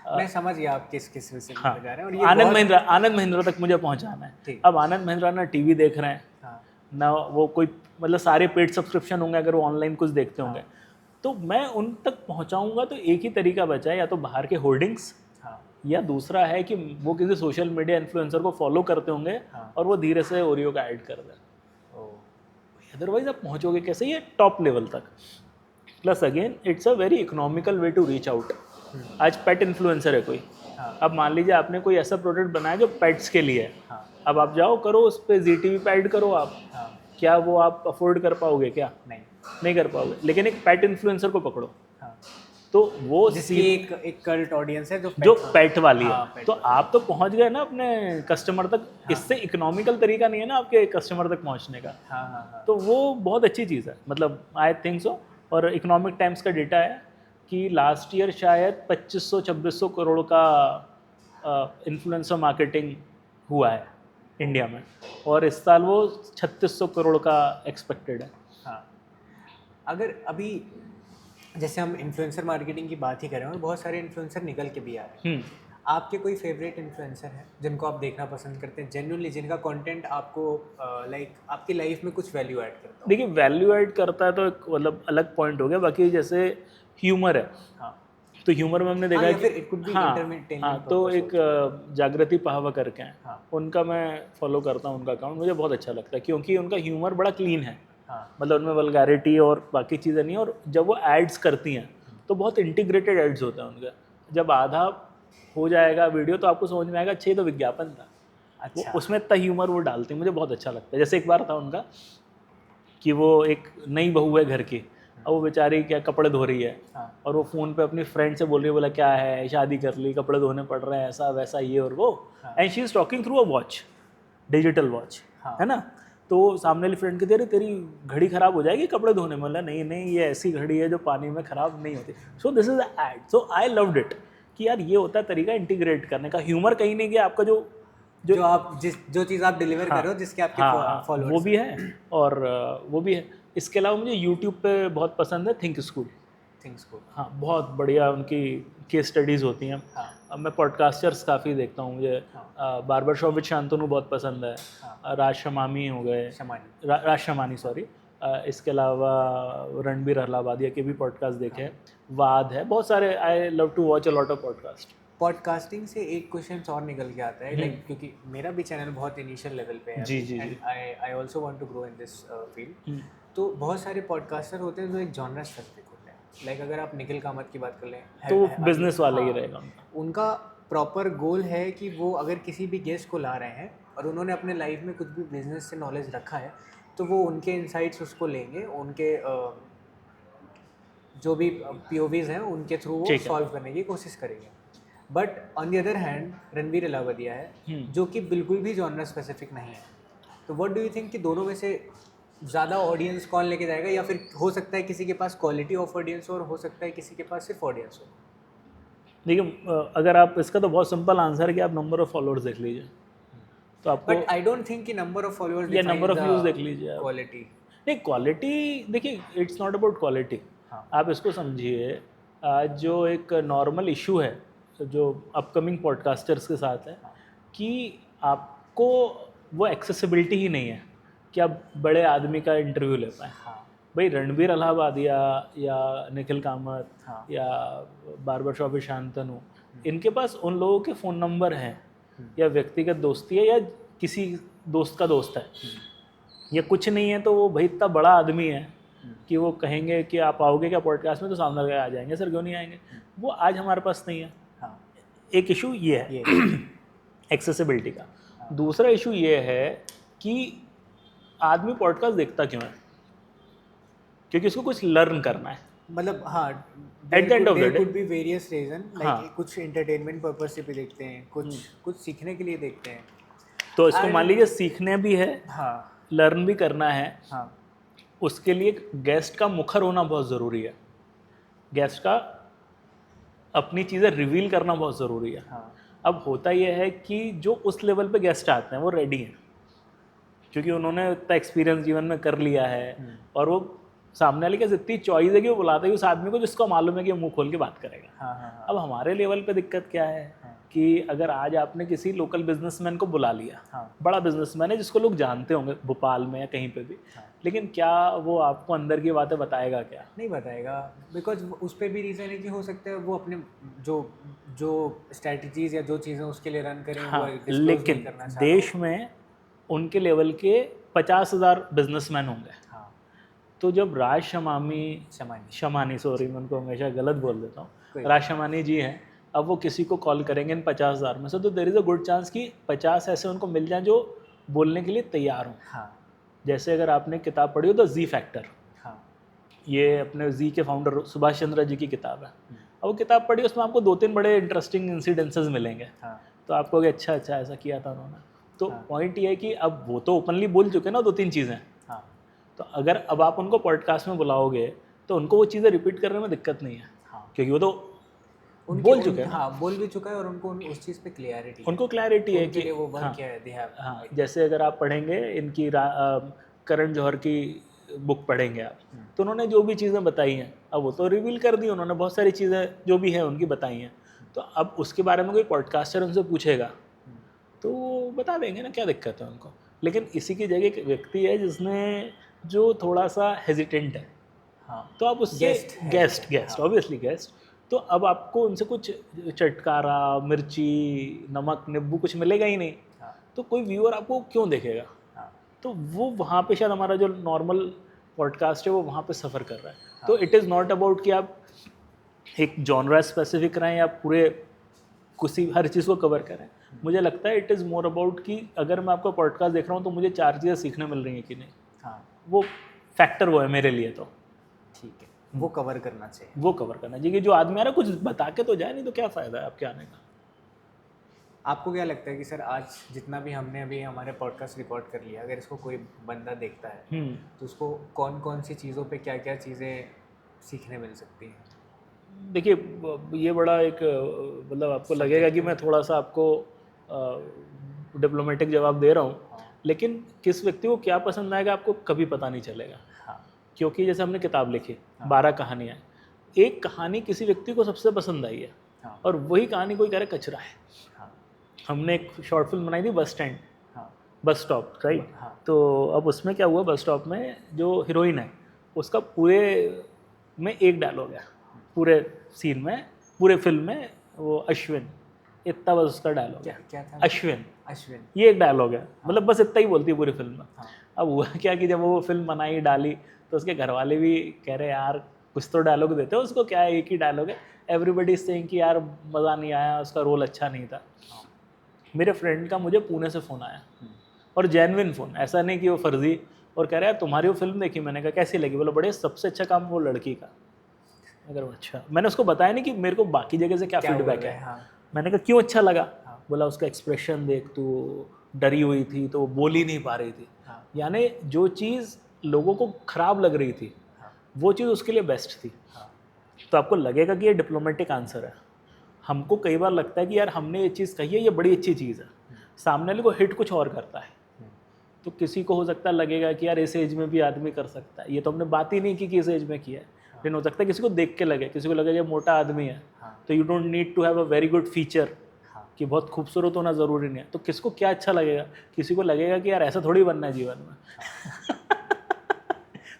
S2: मैं समझ गया आप किस विषय में बता रहे हैं। और ये
S1: आनंद महिंद्रा तक मुझे पहुंचाना है। अब आनंद महिंद्रा ना टीवी देख रहे हैं, ना वो कोई मतलब सारे पेड सब्सक्रिप्शन होंगे अगर वो ऑनलाइन कुछ देखते होंगे, तो मैं उन तक पहुंचाऊंगा तो एक ही तरीका बचा है, या तो बाहर के होर्डिंग्स, या दूसरा है कि वो किसी सोशल मीडिया इन्फ्लुएंसर को फॉलो करते होंगे और वो धीरे से ओरियो का ऐड कर दें। अदरवाइज आप पहुंचोगे कैसे ये टॉप लेवल तक। Plus again it's a very economical way to reach out. आज पेट इन्फ्लुएंसर है कोई, अब मान लीजिए आपने कोई ऐसा प्रोडक्ट बनाया जो पेट्स के लिए है, अब आप जाओ करो उस पर ZTV पे ऐड करो आप, क्या वो आप अफोर्ड कर पाओगे? क्या नहीं कर पाओगे। लेकिन एक पेट इन्फ्लुएंसर को पकड़ो, तो वो
S2: जिसकी एक कल्ट ऑडियंस है जो
S1: पेट वाली है, तो आप तो पहुंच गए ना अपने कस्टमर तक। इससे इकोनॉमिकल तरीका नहीं है ना आपके कस्टमर तक पहुंचने का। तो वो बहुत अच्छी चीज़ है, मतलब आई थिंक सो। और इकोनॉमिक टाइम्स का डेटा है कि लास्ट ईयर शायद 2500-2600 करोड़ का इन्फ्लुएंसर मार्केटिंग हुआ है इंडिया में, और इस साल वो 3600 करोड़ का एक्सपेक्टेड है।
S2: अगर अभी जैसे हम इन्फ्लुएंसर मार्केटिंग की बात ही करें, और बहुत सारे इन्फ्लुएंसर निकल के भी आ रहे हैं, आपके कोई फेवरेट इन्फ्लुएंसर हैं जिनको आप देखना पसंद करते हैं जेन्युइनली, जिनका कंटेंट आपको लाइक आपकी लाइफ में कुछ वैल्यू ऐड करता है?
S1: देखिए, वैल्यू ऐड करता है तो एक मतलब अलग पॉइंट हो गया। बाकी जैसे ह्यूमर है, तो ह्यूमर में हमने देखा
S2: या
S1: कि
S2: फिर it could be entertainment
S1: हाँ तो
S2: purpose
S1: एक जागृति पाहवा करके हैं,
S2: हाँ।
S1: उनका मैं फॉलो करता हूँ, उनका अकाउंट मुझे बहुत अच्छा लगता है क्योंकि उनका ह्यूमर बड़ा क्लीन है,
S2: हाँ
S1: मतलब उनमें वल्गैरिटी और बाकी चीज़ें नहीं, और जब वो एड्स करती हैं तो बहुत इंटीग्रेटेड एड्स होते हैं उनके। जब आधा हो जाएगा वीडियो तो आपको समझ में आएगा अच्छा ये तो विज्ञापन था, वो
S2: अच्छा
S1: उसमें इतना ह्यूमर वो डालते हैं, मुझे बहुत अच्छा लगता है। जैसे एक बार था उनका कि वो एक नई बहू है घर की, अब वो बेचारी क्या कपड़े धो रही है
S2: हाँ
S1: और वो फ़ोन पे अपनी फ्रेंड से बोल रही है, बोला क्या है शादी कर ली, कपड़े धोने पड़ रहे हैं, ऐसा वैसा ये और वो, and she is talking through a watch, digital watch,
S2: हाँ।
S1: है ना। तो सामने वाली फ्रेंड कहती है अरे तेरी घड़ी ख़राब हो जाएगी कपड़े धोने में, बोला नहीं नहीं ये ऐसी घड़ी है जो पानी में ख़राब नहीं होती। So this is a ad, so I loved it कि यार ये होता है तरीका इंटीग्रेट करने का, ह्यूमर कहीं नहीं गया आपका,
S2: जो आप जो चीज़ आप डिलीवर कर रहे हो जिसके आपके फॉलोअर्स
S1: वो भी है, और वो भी है। इसके अलावा मुझे यूट्यूब पे बहुत पसंद है थिंक स्कूल,
S2: थिंग्स को
S1: हाँ बहुत बढ़िया उनकी केस स्टडीज़ होती हैं।
S2: हाँ
S1: अब मैं पॉडकास्टर्स काफ़ी देखता हूँ, मुझे बार्बर शॉप विद शांतनु बहुत पसंद है, राज शमामी हो गए,
S2: शमानी
S1: राज शमानी सॉरी, इसके अलावा रणबीर अहलावादिया के भी पॉडकास्ट देखे हैं, वाद है, बहुत सारे, I love to watch a lot of podcast.
S2: Podcasting से एक क्वेश्चन और निकल के आता है, लाइक क्योंकि मेरा भी चैनल बहुत इनिशियल लेवल पे है
S1: जी, जी,
S2: and I also want to grow in this field. तो बहुत सारे पॉडकास्टर होते हैं जो एक जॉनर स्पेसिफिक होते हैं, लाइक अगर आप निखिल कामत की बात कर लें
S1: तो बिजनेस वाला ही रहेगा उनका।
S2: उनका प्रॉपर गोल है कि वो अगर किसी भी गेस्ट को ला रहे हैं और उन्होंने अपने लाइफ में कुछ भी बिजनेस से नॉलेज रखा है तो वो उनके इनसाइट्स उसको लेंगे, उनके जो भी पीओवीज हैं उनके थ्रू वो
S1: ठीक है।
S2: सॉल्व करने की कोशिश करेंगे। But on the other hand Ranveer Allahbadia है जो कि बिल्कुल भी जॉनर स्पेसिफिक नहीं है। तो व्हाट डू यू थिंक कि दोनों में से ज़्यादा ऑडियंस कौन लेके जाएगा, या फिर हो सकता है किसी के पास क्वालिटी ऑफ ऑडियंस हो और हो सकता है किसी के पास सिर्फ ऑडियंस हो?
S1: देखिए अगर आप, इसका तो बहुत सिंपल आंसर है कि आप नंबर ऑफ फॉलोअर्स देख लीजिए तो आपको,
S2: बट आई डोंट थिंक कि नंबर ऑफ फॉलोअर्स
S1: या नंबर ऑफ व्यूज़ देख लीजिए आप।
S2: क्वालिटी।
S1: नहीं क्वालिटी देखिए, इट्स नॉट अबाउट क्वालिटी।
S2: हाँ
S1: आप इसको समझिए, आज जो एक नॉर्मल इशू है जो अपकमिंग पॉडकास्टर्स के साथ है कि आपको वो एक्सेसिबिलिटी ही नहीं है कि आप बड़े आदमी का इंटरव्यू ले पाएँ।
S2: हाँ
S1: भाई रणबीर अलाहाबादिया या निखिल कामत
S2: हाँ
S1: या बार्बर शॉप में शांतनु, इनके पास उन लोगों के फ़ोन नंबर हैं या व्यक्तिगत दोस्ती है या किसी दोस्त का दोस्त है या कुछ नहीं है, तो वो भाई इतना बड़ा आदमी है कि वो कहेंगे कि आप आओगे क्या पॉडकास्ट में, तो सामने वाले आ जाएंगे सर क्यों नहीं आएंगे। वो आज हमारे पास नहीं है।
S2: हाँ
S1: एक इशू ये है एक्सेसिबिलिटी का। दूसरा इशू ये है कि आदमी पॉडकास्ट देखता क्यों है, क्योंकि उसको कुछ लर्न करना है।
S2: मतलब हाँ,
S1: At the end of the day,
S2: could be various reason,
S1: हाँ।
S2: लाइक कुछ एंटरटेनमेंट पर्पस से भी देखते हैं, कुछ सीखने के लिए देखते हैं।
S1: तो इसको मान लीजिए सीखने भी है,
S2: हाँ
S1: लर्न भी करना है,
S2: हाँ
S1: उसके लिए गेस्ट का मुखर होना बहुत ज़रूरी है, गेस्ट का अपनी चीज़ें रिवील करना बहुत ज़रूरी है।
S2: हाँ
S1: अब होता यह है कि जो उस लेवल पे गेस्ट आते हैं वो रेडी हैं, क्योंकि उन्होंने इतना एक्सपीरियंस जीवन में कर लिया है और वो सामने वाले के इतनी चॉइस है कि वो बुलाते हैं उस आदमी को जिसको मालूम है कि वो मुंह खोल के बात करेगा।
S2: हाँ हाँ
S1: अब हमारे लेवल पे दिक्कत क्या है कि अगर आज आपने किसी लोकल बिजनेसमैन को बुला लिया,
S2: हाँ
S1: बड़ा बिजनेसमैन है जिसको लोग जानते होंगे भोपाल में या कहीं पे भी, लेकिन क्या वो आपको अंदर की बातें बताएगा? क्या
S2: नहीं बताएगा, बिकॉज उस पर भी रीज़न है कि हो सकता है वो अपने जो जो स्ट्रैटेजीज या जो चीज़ें उसके लिए रन करें
S1: हाँ,
S2: वो disclose नहीं
S1: लेकिन
S2: करना चाह
S1: देश में उनके लेवल के 50,000 बिजनेसमैन होंगे।
S2: हाँ
S1: तो जब राज शमानी
S2: शमानी
S1: सॉरी मैं उनको हमेशा गलत बोल देता
S2: कोई
S1: हूँ, राज शमानी जी हैं, अब वो किसी को कॉल करेंगे इन 50,000 में से, तो there is a good chance कि 50 ऐसे उनको मिल जाएं जो बोलने के लिए तैयार हों।
S2: हाँ
S1: जैसे अगर आपने किताब पढ़ी हो द जी फैक्टर,
S2: हाँ
S1: ये अपने जी के फाउंडर सुभाष चंद्र जी की किताब है। अब वो किताब पढ़ी, उसमें आपको 2-3 बड़े इंटरेस्टिंग इंसिडेंसेस मिलेंगे,
S2: हाँ
S1: तो आपको कि अच्छा अच्छा ऐसा किया था उन्होंने। तो पॉइंट ये है कि अब वो तो ओपनली बोल चुके ना 2-3 चीज़ें,
S2: हाँ
S1: तो अगर अब आप उनको पॉडकास्ट में बुलाओगे तो उनको वो चीज़ें रिपीट करने में दिक्कत नहीं है,
S2: हाँ
S1: क्योंकि वो तो
S2: बोल चुके हैं। हाँ बोल भी चुका है और उनको उस चीज़ पे क्लैरिटी,
S1: उनको क्लैरिटी है कि
S2: वो वर्क किया है, they have
S1: हाँ, जैसे अगर आप पढ़ेंगे इनकी करण जौहर की बुक पढ़ेंगे आप, तो उन्होंने जो भी चीज़ें बताई हैं अब वो तो रिवील कर दी उन्होंने, बहुत सारी चीज़ें जो भी हैं उनकी बताई हैं। तो अब उसके बारे में कोई पॉडकास्टर उनसे पूछेगा तो वो बता देंगे ना, क्या दिक्कत है उनको। लेकिन इसी की जगह एक व्यक्ति है जिसने जो थोड़ा सा हेजिटेंट है,
S2: हाँ
S1: तो आप उससे गेस्ट ऑब्वियसली गेस्ट, तो अब आपको उनसे कुछ चटकारा, मिर्ची, नमक, नींबू कुछ मिलेगा ही नहीं।
S2: हाँ
S1: तो कोई व्यूअर आपको क्यों देखेगा?
S2: हाँ
S1: तो वो वहाँ पे शायद हमारा जो नॉर्मल पॉडकास्ट है वो वहाँ पे सफ़र कर रहा है। तो इट इज़ नॉट अबाउट कि आप एक जॉनरा स्पेसिफिक रहें या पूरे किसी हर चीज़ को कवर करें। मुझे लगता है इट इज़ मोर अबाउट कि अगर मैं आपका पॉडकास्ट देख रहा हूँ तो मुझे 4 चीज़ें सीखने मिल रही हैं कि नहीं,
S2: हाँ
S1: वो फैक्टर वो है मेरे लिए। तो
S2: ठीक है, वो कवर करना चाहिए।
S1: वो कवर करना चाहिए कि जो आदमी आ रहा है कुछ बता के तो जाए, नहीं तो क्या फ़ायदा है आपके आने का।
S2: आपको क्या लगता है कि सर आज जितना भी हमने अभी हमारे पॉडकास्ट रिकॉर्ड कर लिया, अगर इसको कोई बंदा देखता है तो उसको कौन कौन सी चीज़ों पे क्या क्या चीज़ें सीखने मिल सकती हैं?
S1: देखिए ये बड़ा एक मतलब आपको लगेगा कि मैं थोड़ा सा आपको डिप्लोमेटिक जवाब दे रहा हूँ,
S2: हाँ
S1: लेकिन किस व्यक्ति को क्या पसंद आएगा आपको कभी पता नहीं चलेगा।
S2: हाँ
S1: क्योंकि जैसे हमने किताब लिखी 12 कहानियाँ, एक कहानी किसी व्यक्ति को सबसे पसंद आई है
S2: हाँ
S1: और वही कहानी कोई कह रहा है कचरा है।
S2: हाँ
S1: हमने एक शॉर्ट फिल्म बनाई थी बस स्टैंड,
S2: हाँ
S1: बस स्टॉप, राइट।
S2: हाँ
S1: तो अब उसमें क्या हुआ, बस स्टॉप में जो हीरोइन है उसका पूरे में एक डायलॉग है, पूरे सीन में, पूरे फिल्म में, वो अश्विन, इतना बस उसका डायलॉग
S2: क्या
S1: है,
S2: क्या था?
S1: अश्विन,
S2: अश्विन।
S1: ये एक डायलॉग है, मतलब बस इतना ही बोलती है पूरी फिल्म में।
S2: हाँ
S1: अब हुआ क्या कि जब वो फिल्म बनाई डाली तो उसके घर वाले भी कह रहे यार कुछ तो डायलॉग देते हो उसको, क्या है एक ही डायलॉग है, एवरीबडी सेइंग कि यार मज़ा नहीं आया, उसका रोल अच्छा नहीं था।
S2: हाँ
S1: मेरे फ्रेंड का मुझे पुणे से फ़ोन आया, और जेन्युइन फ़ोन, ऐसा नहीं कि वो फर्जी, और कह रहा है तुम्हारी वो फिल्म देखी, मैंने कहा कैसी लगी, बोला बड़े सबसे अच्छा काम वो लड़की का। अगर अच्छा, मैंने उसको बताया नहीं कि मेरे को बाकी जगह से क्या
S2: क्या बोल
S1: फीडबैक
S2: रहे
S1: है।
S2: हैं? हाँ
S1: मैंने कहा क्यों अच्छा लगा?
S2: हाँ
S1: बोला उसका एक्सप्रेशन देख, तू डरी हुई थी तो वो बोल ही नहीं पा रही थी।
S2: हाँ
S1: यानी जो चीज़ लोगों को ख़राब लग रही थी
S2: हाँ
S1: वो चीज़ उसके लिए बेस्ट थी।
S2: हाँ
S1: तो आपको लगेगा कि ये डिप्लोमेटिक आंसर है। हमको कई बार लगता है कि यार हमने ये चीज़ कही है, ये बड़ी अच्छी चीज़ है, सामने वाले को हिट कुछ और करता है। तो किसी को हो सकता है लगेगा कि यार इस एज में भी आदमी कर सकता है, ये तो हमने बात ही नहीं की कि इस एज में किया है। लेकिन हो सकता है किसी को देख के लगे, किसी को लगे ये मोटा आदमी है,
S2: हाँ
S1: तो you don't need to have a very good feature,
S2: हाँ
S1: कि बहुत खूबसूरत होना ज़रूरी नहीं है। तो किसको क्या अच्छा लगेगा, किसी को लगेगा कि यार ऐसा थोड़ी बनना है जीवन में।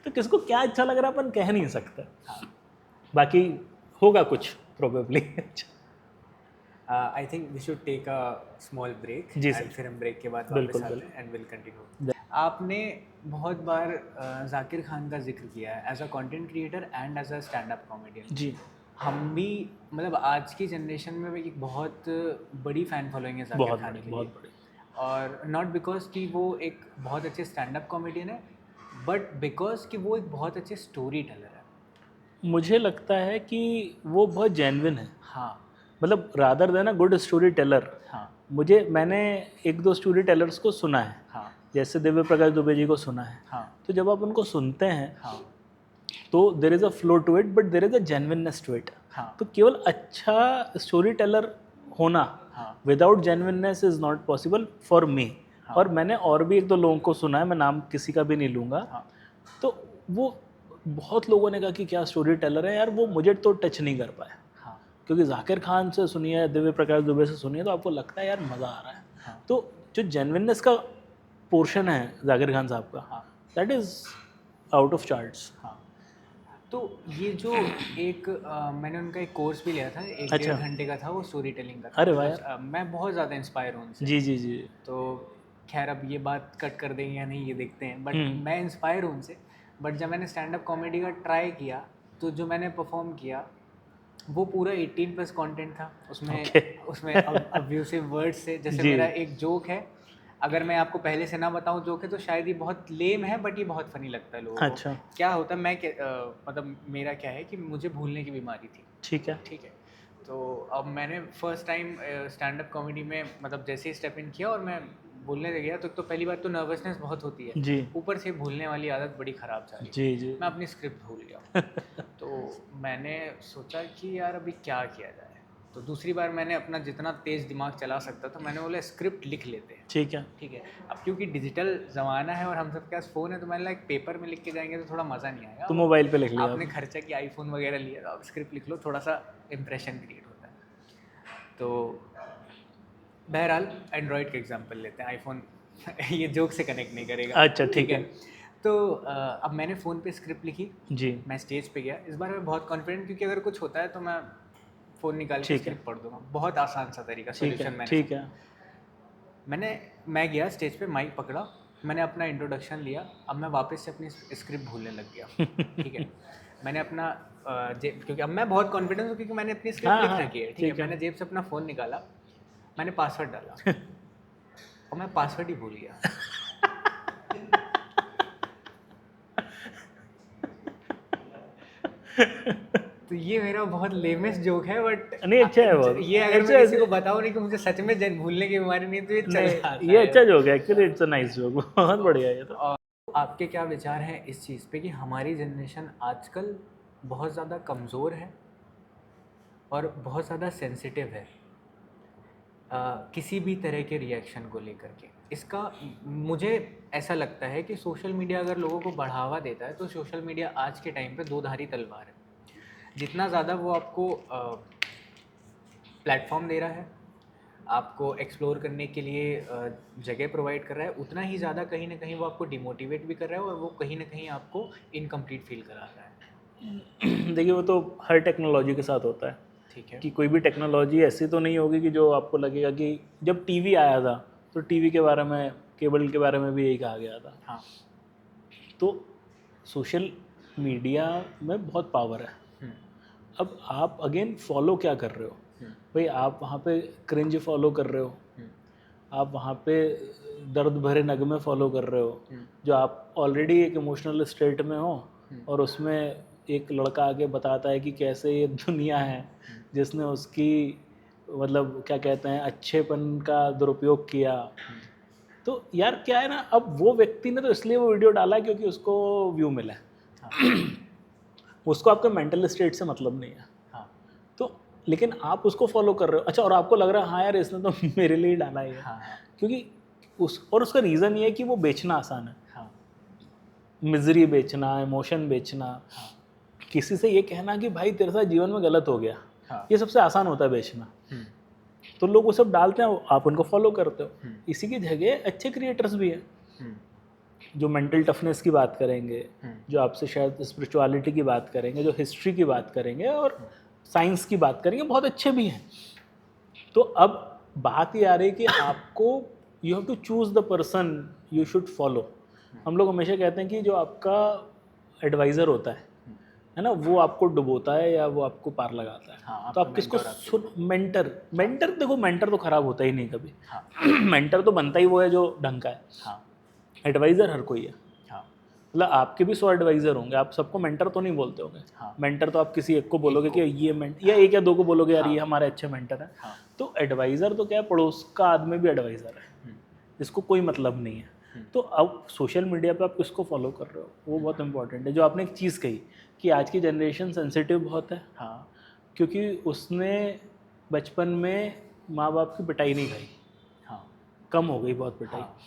S1: तो किसको क्या अच्छा लग रहा है अपन कह नहीं सकते। बाकी होगा कुछ probably.
S2: I think we should take a small break,
S1: जी
S2: एंड
S1: सर।
S2: फिर हम ब्रेक के बाद
S1: बिल्कुल,
S2: वापस आते हैं एंड विल कंटिन्यू। आपने बहुत बार जाकिर खान का जिक्र किया है as a content creator and as a stand up comedian.
S1: जी
S2: हम भी मतलब आज की जनरेशन में भी एक बहुत बड़ी फ़ैन फॉलोइंग है जाकिर
S1: बहुत
S2: खान
S1: बड़ी,
S2: के
S1: बहुत
S2: लिए,
S1: बड़ी।
S2: और नॉट बिकॉज कि वो एक बहुत अच्छे स्टैंड अप कॉमेडियन है, बट बिकॉज कि वो एक बहुत अच्छे स्टोरी टेलर है।
S1: मुझे लगता है कि वो बहुत जेन्युइन है,
S2: हाँ
S1: मतलब rather than a good story teller.
S2: हाँ
S1: मैंने एक दो स्टोरी टेलर्स को सुना है,
S2: हाँ
S1: जैसे दिव्य प्रकाश दुबे जी को सुना है।
S2: हाँ
S1: तो जब आप उनको सुनते हैं
S2: हाँ
S1: तो there is a flow to it, but there is a genuineness to it.
S2: हाँ
S1: तो केवल अच्छा स्टोरी टेलर होना
S2: हाँ
S1: without genuineness is not possible for me.
S2: हाँ।
S1: और मैंने और भी एक दो लोगों को सुना है, मैं नाम किसी का भी नहीं लूँगा।
S2: हाँ
S1: तो वो बहुत लोगों ने कहा कि क्या स्टोरी टेलर है यार, वो मुझे तो टच नहीं कर पाया।
S2: हाँ
S1: क्योंकि जाकिर खान से सुनिए, दिव्य प्रकाश दुबे से सुनिए, तो आपको लगता है यार मज़ा आ रहा है।
S2: हाँ
S1: तो जो जेन्युइननेस का पोर्शन है जाकिर खान साहब का,
S2: हाँ
S1: that is out of charts.
S2: हाँ। तो ये जो एक मैंने उनका एक कोर्स भी लिया था, एक
S1: अच्छा।
S2: 1.5 घंटे का था, वो स्टोरी टेलिंग का था।
S1: अरे वाह
S2: मतलब, मैं बहुत ज़्यादा इंस्पायर हूँ उनसे।
S1: जी जी जी।
S2: तो खैर अब ये बात कट कर देंगे या नहीं ये देखते हैं, बट
S1: हम्म।
S2: मैं इंस्पायर हूँ उनसे। बट जब मैंने स्टैंड अप कॉमेडी का ट्राई किया तो जो मैंने परफॉर्म किया वो पूरा 18+ कंटेंट था उसमें।
S1: Okay.
S2: उसमें अब्यूसिव वर्ड्स से, जैसे
S1: जी।
S2: मेरा एक जोक है, अगर मैं आपको पहले से ना बताऊं जोक है तो शायद ये बहुत लेम है, बट ये बहुत फनी लगता है लोगों को।
S1: अच्छा।
S2: क्या होता है, मतलब मेरा क्या है कि मुझे भूलने की बीमारी थी,
S1: ठीक है।
S2: ठीक है। तो अब मैंने first time stand up comedy में मतलब जैसे ही स्टेप इन किया और मैं बोलने लग गया, तो पहली बात तो नर्वसनेस बहुत होती है,
S1: जी
S2: ऊपर से भूलने वाली आदत बड़ी ख़राब जा रही
S1: जी
S2: थी।
S1: जी।
S2: मैं अपनी स्क्रिप्ट भूल गया। तो मैंने सोचा कि यार अभी क्या किया जाए। तो दूसरी बार मैंने अपना जितना तेज़ दिमाग चला सकता था, मैंने बोला स्क्रिप्ट लिख लेते हैं,
S1: ठीक है।
S2: ठीक है। अब क्योंकि डिजिटल ज़माना है और हम सबके पास फ़ोन है, तो मैंने एक पेपर में लिख के जाएंगे तो थोड़ा मज़ा नहीं आएगा।
S1: तो मोबाइल पे लिख लिया
S2: आपने
S1: आपने?
S2: खर्चा किया, आईफोन वगैरह लिया, तो आप स्क्रिप्ट लिख लो, थोड़ा सा इम्प्रेशन क्रिएट होता है। तो बहरहाल एंड्रॉयड का एग्जांपल लेते हैं, आईफोन ये जोक से कनेक्ट नहीं करेगा।
S1: अच्छा, ठीक है।
S2: तो अब मैंने फ़ोन पे स्क्रिप्ट लिखी,
S1: जी
S2: मैं स्टेज पे गया। इस बार मैं बहुत कॉन्फिडेंट, क्योंकि अगर कुछ होता है तो मैं फ़ोन निकाल के
S1: ठीक है।
S2: स्क्रिप्ट पढ़ दूंगा। बहुत आसान सा तरीका,
S1: ठीक
S2: सोल्यूशन
S1: है,
S2: मैंने
S1: ठीक है।
S2: मैं गया स्टेज पे, माइक पकड़ा, मैंने अपना इंट्रोडक्शन लिया, अब मैं वापस से अपनी स्क्रिप्ट भूलने लग गया। ठीक है, मैंने अपना क्योंकि अब मैं बहुत कॉन्फिडेंस हूँ क्योंकि मैंने अपनी स्क्रिप्ट
S1: हाँ,
S2: लिख
S1: हाँ,
S2: रखी है। ठीक है,
S1: ठीक है।
S2: मैंने जेब से अपना फ़ोन निकाला, मैंने पासवर्ड डाला और मैं पासवर्ड ही भूल गया। तो ये मेरा बहुत लेमेस्ट जोक है, बट
S1: नहीं, अच्छा है वो।
S2: ये अगर मैं
S1: अच्छा
S2: किसी को बताऊँ नहीं कि मुझे सच में भूलने की बीमारी नहीं, तो ये चल
S1: नहीं,
S2: जाता
S1: ये
S2: है।
S1: अच्छा जोक है actually, it's a nice joke. बहुत बढ़िया है ये तो।
S2: और आपके क्या विचार हैं इस चीज़ पे कि हमारी जनरेशन आजकल बहुत ज़्यादा कमज़ोर है और बहुत ज़्यादा सेंसिटिव है किसी भी तरह के रिएक्शन को लेकर के? इसका मुझे ऐसा लगता है कि सोशल मीडिया अगर लोगों को बढ़ावा देता है, तो सोशल मीडिया आज के टाइम पे दो धारी तलवार है। जितना ज़्यादा वो आपको प्लेटफॉर्म दे रहा है, आपको एक्सप्लोर करने के लिए जगह प्रोवाइड कर रहा है, उतना ही ज़्यादा कहीं ना कहीं वो आपको डिमोटिवेट भी कर रहा है और वो कहीं ना कहीं आपको इनकम्प्लीट फील करा रहा है।
S1: देखिए, वो तो हर टेक्नोलॉजी के साथ होता है
S2: ठीक है।
S1: कि कोई भी टेक्नोलॉजी ऐसी तो नहीं होगी कि जो आपको लगेगा कि जब टीवी आया था तो टीवी के बारे में, केबल के बारे में भी यही कहा गया था।
S2: हाँ।
S1: तो सोशल मीडिया में बहुत पावर है।
S2: हम्म,
S1: अब आप अगेन फॉलो क्या कर रहे हो?
S2: हम्म,
S1: भाई आप वहाँ पे क्रिंज फॉलो कर रहे हो,
S2: हम्म,
S1: आप वहाँ पे दर्द भरे नगमे फॉलो कर रहे हो,
S2: हम्म,
S1: जो आप ऑलरेडी एक इमोशनल स्टेट में हो,
S2: हम्म,
S1: और उसमें एक लड़का आके बताता है कि कैसे ये दुनिया है जिसने उसकी मतलब क्या कहते हैं अच्छेपन का दुरुपयोग किया। तो यार क्या है ना, अब वो व्यक्ति ने तो इसलिए वो वीडियो डाला है क्योंकि उसको व्यू मिला है।
S2: हाँ,
S1: उसको आपके मेंटल स्टेट से मतलब नहीं है।
S2: हाँ,
S1: तो लेकिन आप उसको फॉलो कर रहे हो, अच्छा, और आपको लग रहा है हाँ यार इसने तो मेरे लिए ही डाला है ये।
S2: हाँ, हाँ,
S1: क्योंकि उसका रीज़न ये है कि वो बेचना आसान है।
S2: हाँ,
S1: मिजरी बेचना, इमोशन बेचना,
S2: हाँ,
S1: किसी से ये कहना कि भाई तेरे साथ जीवन में गलत हो गया,
S2: हाँ,
S1: ये सबसे आसान होता है बेचना।
S2: हम्म,
S1: तो लोग वो सब डालते हैं, आप उनको फॉलो करते हो।
S2: हम्म,
S1: इसी की जगह अच्छे क्रिएटर्स भी हैं
S2: हम्म,
S1: जो मेंटल टफनेस की बात करेंगे,
S2: हम्म,
S1: जो आपसे शायद स्पिरिचुअलिटी की बात करेंगे, जो हिस्ट्री की बात करेंगे और साइंस की बात करेंगे, बहुत अच्छे भी हैं। तो अब बात ये आ रही है कि आपको you have to choose the person you should follow. हम लोग हमेशा कहते हैं कि जो आपका एडवाइज़र होता है ना, वो आपको डुबोता है या वो आपको पार लगाता है।
S2: हाँ,
S1: तो
S2: आपका
S1: आप किसको
S2: mentor आपके
S1: सुन, मेंटर देखो, मेंटर तो खराब होता ही नहीं कभी।
S2: हाँ,
S1: मेंटर तो बनता ही वो है जो ढंग का है।
S2: हाँ,
S1: एडवाइज़र हर कोई है।
S2: हाँ,
S1: मतलब आपके भी 100 एडवाइज़र होंगे, आप सबको मेंटर तो नहीं बोलते होंगे।
S2: हाँ,
S1: मेंटर तो आप किसी एक को बोलोगे
S2: एक
S1: कि ये या एक या दो को बोलोगे यार
S2: हाँ,
S1: ये हमारे अच्छे मेंटर हैं।
S2: हाँ,
S1: तो एडवाइज़र तो क्या है, पड़ोस का आदमी भी एडवाइज़र है, जिसको कोई मतलब नहीं है। तो अब सोशल मीडिया पे आप किसको फॉलो कर रहे हो वो बहुत इंपॉर्टेंट है। जो आपने एक चीज़ कही कि आज की जनरेशन सेंसिटिव बहुत है,
S2: हाँ,
S1: क्योंकि उसने बचपन में माँ बाप की पिटाई नहीं खाई,
S2: हाँ,
S1: कम हो गई बहुत पिटाई,
S2: हाँ,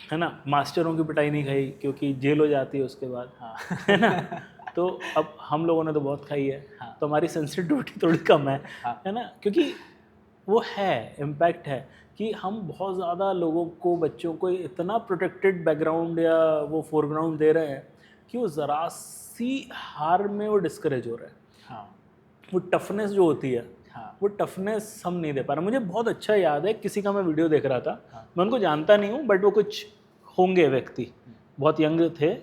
S1: है ना। मास्टरों की पिटाई नहीं खाई क्योंकि जेल हो जाती है उसके बाद,
S2: हाँ,
S1: है ना। तो अब हम लोगों ने तो बहुत खाई है,
S2: हाँ,
S1: तो हमारी सेंसिटिविटी थोड़ी कम
S2: हाँ,
S1: है ना, क्योंकि वो है इम्पैक्ट है कि हम बहुत ज़्यादा लोगों को, बच्चों को इतना प्रोटेक्टेड बैकग्राउंड या वो फोरग्राउंड दे रहे हैं कि वो ज़रा सी हार में वो डिस्करेज हो रहा है।
S2: हाँ,
S1: वो टफनेस जो होती है,
S2: हाँ,
S1: वो टफनेस हम नहीं दे पा रहे। मुझे बहुत अच्छा याद है, किसी का मैं वीडियो देख रहा था,
S2: हाँ,
S1: मैं उनको जानता नहीं हूँ बट वो कुछ होंगे व्यक्ति, बहुत यंग थे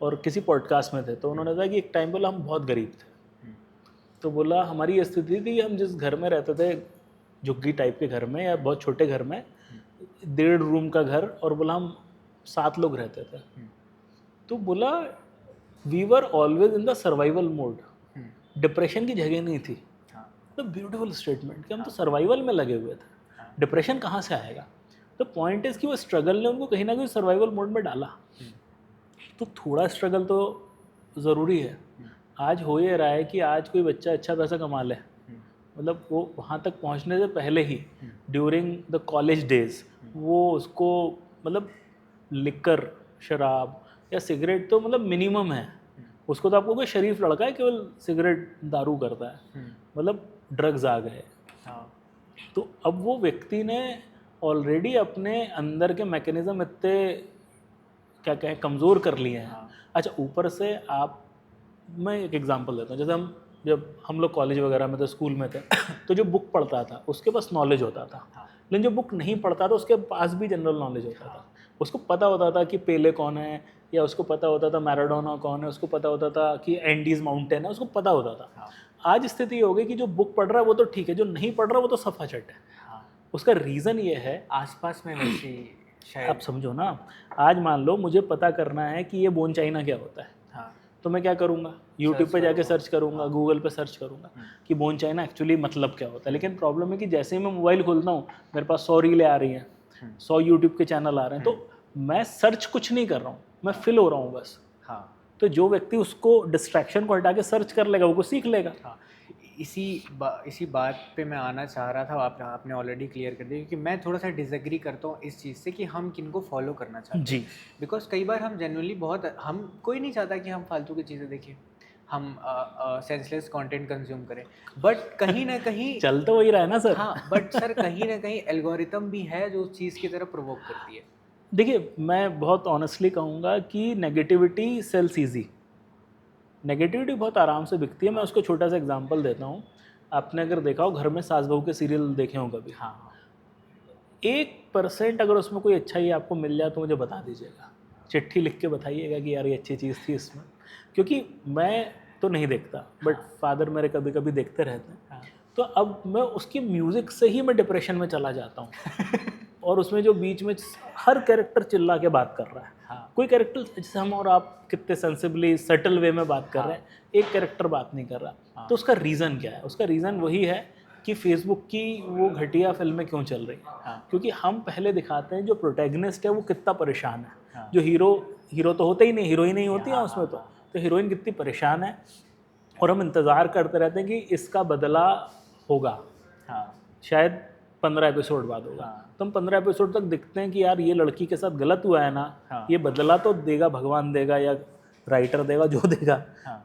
S1: और किसी पॉडकास्ट में थे। तो उन्होंने कहा कि एक टाइम बोला हम बहुत गरीब थे, तो बोला हमारी ये स्थिति थी, हम जिस घर में रहते थे, झुग्गी टाइप के घर में या बहुत छोटे घर में, 1.5 रूम का घर, और बोला हम 7 लोग रहते थे। तो बोला we were always in the survival mode, depression की जगह नहीं थी।
S2: हाँ,
S1: तो ब्यूटीफुल स्टेटमेंट कि हम तो सर्वाइवल में लगे हुए थे, डिप्रेशन कहाँ से आएगा। तो पॉइंट इज़ कि वो स्ट्रगल ने उनको कहीं ना कहीं सर्वाइवल मोड में डाला। तो थोड़ा स्ट्रगल तो ज़रूरी है। आज हो ये रहा है कि आज कोई बच्चा अच्छा पैसा कमा ले, मतलब वो वहाँ तक पहुँचने से पहले ही ड्यूरिंग द कॉलेज डेज वो उसको मतलब लिकर, शराब या सिगरेट तो मतलब मिनिमम है उसको। तो आपको कोई शरीफ लड़का है केवल सिगरेट दारू करता है, मतलब ड्रग्स आ गए।
S2: हाँ,
S1: तो अब वो व्यक्ति ने ऑलरेडी अपने अंदर के मैकेनिज्म इतने क्या कहें कमज़ोर कर लिए हैं।
S2: हाँ,
S1: अच्छा, ऊपर से आप, मैं एक एग्जांपल देता हूँ, जैसे हम जब हम लोग कॉलेज वगैरह में थे, स्कूल में थे, तो जो बुक पढ़ता था उसके पास नॉलेज होता था, लेकिन जो बुक नहीं पढ़ता था उसके पास भी जनरल नॉलेज होता था। उसको पता होता था कि पेले कौन है, या उसको पता होता था मैराडोना कौन है, उसको पता होता था कि एंडीज माउंटेन है, उसको पता होता था। आज स्थिति हो गई कि जो बुक पढ़ रहा है वो तो ठीक है, जो नहीं पढ़ रहा वो तो सफा चट है। उसका रीज़न ये है,
S2: आसपास में वैसी शायद
S1: आप समझो ना, आज मान लो मुझे पता करना है कि ये बोन चाइना क्या होता है, तो मैं क्या करूँगा, यूट्यूब पे जाके सर्च करूँगा, गूगल पे सर्च करूँगा कि बोन चाइना एक्चुअली मतलब क्या होता है। लेकिन प्रॉब्लम है कि जैसे ही मैं मोबाइल खोलता हूँ मेरे पास 100 रीलें आ रही हैं, 100 यूट्यूब के चैनल आ रहे हैं, तो मैं सर्च कुछ नहीं कर रहा हूँ, मैं फिल हो रहा हूँ बस। तो जो व्यक्ति उसको डिस्ट्रैक्शन को हटा के सर्च कर लेगा वो कुछ सीख लेगा।
S2: इसी बात पे मैं आना चाह रहा था, आपने ऑलरेडी क्लियर कर दिया, क्योंकि मैं थोड़ा सा डिसएग्री करता हूँ इस चीज़ से कि हम किनको फॉलो करना चाहते हैं।
S1: जी,
S2: बिकॉज कई बार हम जनरली हम कोई नहीं चाहता कि हम फालतू की चीज़ें देखें, हम सेंसलेस कंटेंट कंज्यूम करें, बट कहीं ना कहीं
S1: चल तो वही रहा है ना सर।
S2: हाँ, बट सर कहीं ना कहीं एल्गोरिथम भी है जो उस चीज़ की तरफ प्रोवोक करती है।
S1: देखिए, मैं बहुत ऑनेस्टली कहूँगा कि नेगेटिविटी सेल्स ईजी, नेगेटिविटी बहुत आराम से बिकती है। मैं उसको छोटा सा एग्जांपल देता हूँ। आपने अगर देखा हो घर में सास बहू के सीरियल देखे हो कभी, 1% अगर उसमें कोई अच्छा ही आपको मिल जाए तो मुझे बता दीजिएगा, चिट्ठी लिख के बताइएगा कि यार ये अच्छी चीज़ थी इसमें। क्योंकि मैं तो नहीं देखता, बट फादर मेरे कभी कभी देखते रहते हैं, तो अब मैं उसकी म्यूज़िक से ही मैं डिप्रेशन में चला जाता हूँ। और उसमें जो बीच में हर कैरेक्टर चिल्ला के बात कर रहा है, कोई कैरेक्टर जैसे हम और आप कितने सेंसिबली सटल वे में बात कर रहे हैं, एक कैरेक्टर बात नहीं कर रहा। तो उसका रीज़न क्या है? उसका रीज़न वही है कि फेसबुक की वो घटिया फिल्में क्यों चल रही हैं। क्योंकि हम पहले दिखाते हैं जो प्रोटैगनिस्ट है वो कितना परेशान है, जो हीरो तो होता ही नहीं, हीरोइन ही होती है उसमें, तो हीरोइन कितनी परेशान है, और हम इंतज़ार करते रहते हैं कि इसका बदला होगा, शायद 15 एपिसोड बाद होगा। तो हम 15 एपिसोड तक दिखते हैं कि यार ये लड़की के साथ गलत हुआ है ना, ये बदला तो देगा, भगवान देगा या राइटर देगा, जो देगा।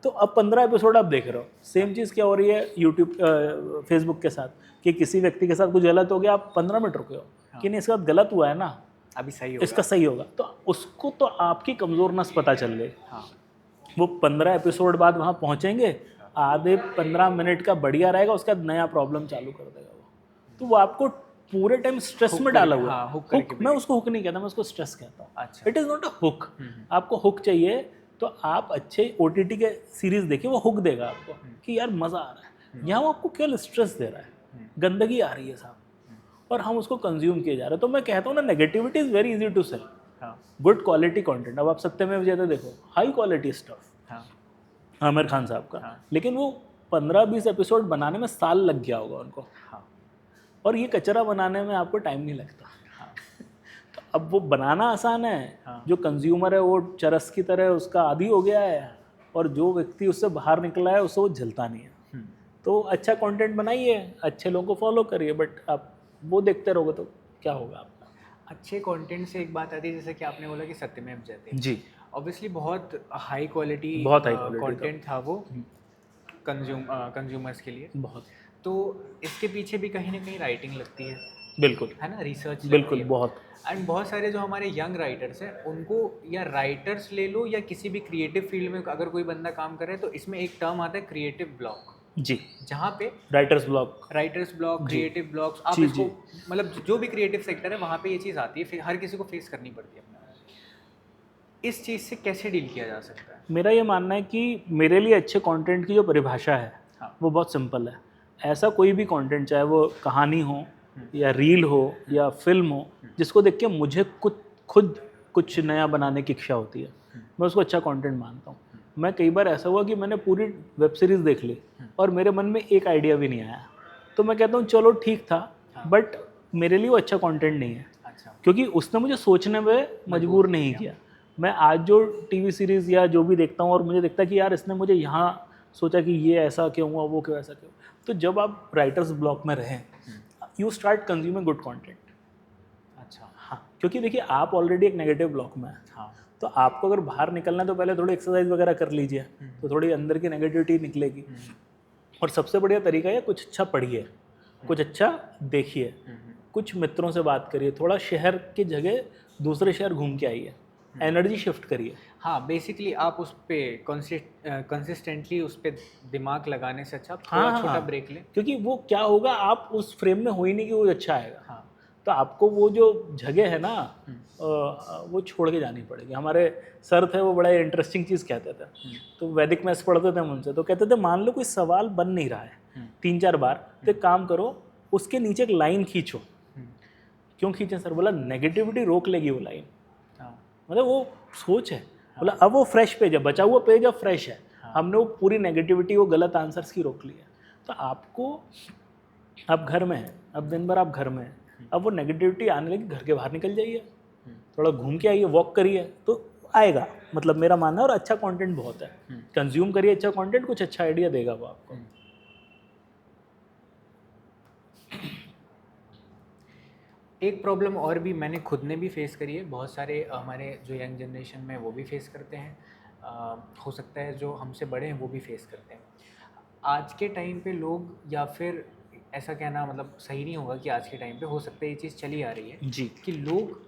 S1: तो अब 15 एपिसोड आप देख रहे हो, सेम चीज़ क्या हो रही है यूट्यूब फेसबुक के साथ, कि किसी व्यक्ति के साथ कुछ गलत हो गया, आप 15 मिनट रुके हो कि नहीं इसके साथ गलत हुआ है ना,
S2: अभी सही होगा,
S1: इसका सही होगा। तो उसको तो आपकी कमज़ोर नस पता चल गई। वो 15 एपिसोड बाद वहाँ पहुँचेंगे, आधे 15 मिनट का बढ़िया रहेगा, उसका नया प्रॉब्लम चालू कर देगा वो। तो वो आपको पूरे टाइम स्ट्रेस में डाला हुआ है। हुक, मैं उसको हुक नहीं कहता, मैं उसको स्ट्रेस कहता हूँ। It is not a hook. आपको हुक चाहिए तो आप अच्छे OTT के सीरीज देखिए, वो हुक देगा आपको कि यार मज़ा आ रहा है। यहाँ वो आपको केवल स्ट्रेस दे रहा है, गंदगी आ रही है साहब, और हम उसको कंज्यूम किए जा रहे हैं। तो मैं कहता हूँ ना, negativity is very easy to sell, good quality content. अब आप सत्यमेव जयते देखो, high quality stuff, Aamir Khan साहब का, लेकिन वो 15-20 एपिसोड बनाने में साल लग गया होगा उनको, और ये कचरा बनाने में आपको टाइम नहीं लगता। तो अब वो बनाना आसान है, जो कंज्यूमर है वो चरस की तरह उसका आदी हो गया है, और जो व्यक्ति उससे बाहर निकला है उससे वो झलता नहीं है। तो अच्छा कंटेंट बनाइए, अच्छे लोगों को फॉलो करिए, बट आप वो देखते रहोगे तो क्या होगा आपका।
S2: अच्छे कंटेंट से एक बात आती है, जैसे कि आपने बोला कि सत्यमेव जयते
S1: जी,
S2: ऑब्वियसली बहुत हाई क्वालिटी कंटेंट था वो कंज्यूमर्स के लिए
S1: बहुत।
S2: तो इसके पीछे भी कहीं ना कहीं राइटिंग लगती है,
S1: बिल्कुल
S2: है ना, रिसर्च
S1: बिल्कुल, बहुत।
S2: एंड बहुत सारे जो हमारे यंग राइटर्स हैं उनको, या राइटर्स ले लो या किसी भी क्रिएटिव फील्ड में अगर कोई बंदा काम कर रहा है, तो इसमें एक टर्म आता है क्रिएटिव ब्लॉक।
S1: जी,
S2: जहाँ पे
S1: राइटर्स ब्लॉक,
S2: क्रिएटिव ब्लॉक्स, आप इसको मतलब जो भी क्रिएटिव सेक्टर है वहाँ पे ये चीज़ आती है, हर किसी को फेस करनी पड़ती है। इस चीज़ से कैसे डील किया जा सकता है?
S1: मेरा ये मानना है कि मेरे लिए अच्छे कंटेंट की जो परिभाषा है वो बहुत सिंपल है। ऐसा कोई भी कंटेंट, चाहे वो कहानी हो या रील हो या फिल्म हो, जिसको देख के मुझे खुद कुछ नया बनाने की इच्छा होती है, मैं उसको अच्छा कंटेंट मानता हूँ। मैं कई बार ऐसा हुआ कि मैंने पूरी वेब सीरीज़ देख ली और मेरे मन में एक आइडिया भी नहीं आया, तो मैं कहता हूँ चलो ठीक था, बट मेरे लिए वो अच्छा कंटेंट नहीं है, क्योंकि उसने मुझे सोचने में मजबूर नहीं किया। मैं आज जो टीवी सीरीज़ या जो भी देखता हूँ और मुझे दिखता है कि यार इसने मुझे यहाँ सोचा कि ये ऐसा क्यों हुआ, वो क्यों ऐसा क्यों, तो जब आप राइटर्स ब्लॉक में रहें, you start consuming good content.
S2: अच्छा,
S1: हाँ, क्योंकि देखिए आप ऑलरेडी एक नेगेटिव ब्लॉक में हैं, तो आपको अगर बाहर निकलना है तो पहले थोड़ी एक्सरसाइज वगैरह कर लीजिए, तो थोड़ी अंदर की नेगेटिविटी निकलेगी। और सबसे बढ़िया तरीका है कुछ अच्छा पढ़िए, कुछ अच्छा देखिए, कुछ मित्रों से बात करिए, थोड़ा शहर की जगह दूसरे शहर घूम के आइए, एनर्जी शिफ्ट करिए।
S2: हाँ, बेसिकली आप उस पे कंसिस्टेंटली उस पे दिमाग लगाने से अच्छा आप
S1: हाँ
S2: थोड़ा
S1: हाँ
S2: छोटा
S1: हाँ,
S2: ब्रेक लें।
S1: क्योंकि वो क्या होगा, आप उस फ्रेम में हो ही नहीं कि वो अच्छा आएगा।
S2: हाँ।
S1: तो आपको वो जो जगह है ना वो छोड़ के जानी पड़ेगी। हमारे सर थे, वो बड़ा इंटरेस्टिंग चीज़ कहते थे। तो वैदिक मैथ्स पढ़ते थे हम उनसे, तो कहते थे मान लो कोई सवाल बन नहीं रहा है 3-4 बार, तो एक काम करो, उसके नीचे एक लाइन खींचो। क्यों खींचे सर? बोला नेगेटिविटी रोक लेगी वो लाइन।
S2: हाँ।
S1: मतलब वो सोच है। बोला अब वो फ्रेश पेज है, बचा हुआ पेज अब फ्रेश है। हमने वो पूरी नेगेटिविटी, वो गलत आंसर्स की रोक ली है। तो आपको, अब घर में है, अब दिन भर आप घर में हैं, अब वो नेगेटिविटी आने लगी, घर के बाहर निकल जाइए, थोड़ा घूम के आइए, वॉक करिए, तो आएगा। मतलब मेरा मानना है। और अच्छा कंटेंट बहुत है, कंज्यूम करिए अच्छा कंटेंट, कुछ अच्छा आइडिया देगा वो आपको।
S2: एक प्रॉब्लम और भी मैंने खुद ने भी फेस करी है, बहुत सारे हमारे जो यंग जनरेशन में वो भी फेस करते हैं, हो सकता है जो हमसे बड़े हैं वो भी फेस करते हैं। आज के टाइम पे लोग, या फिर ऐसा कहना मतलब सही नहीं होगा कि आज के टाइम पे, हो सकता है ये चीज़ चली आ रही है
S1: जी।
S2: कि लोग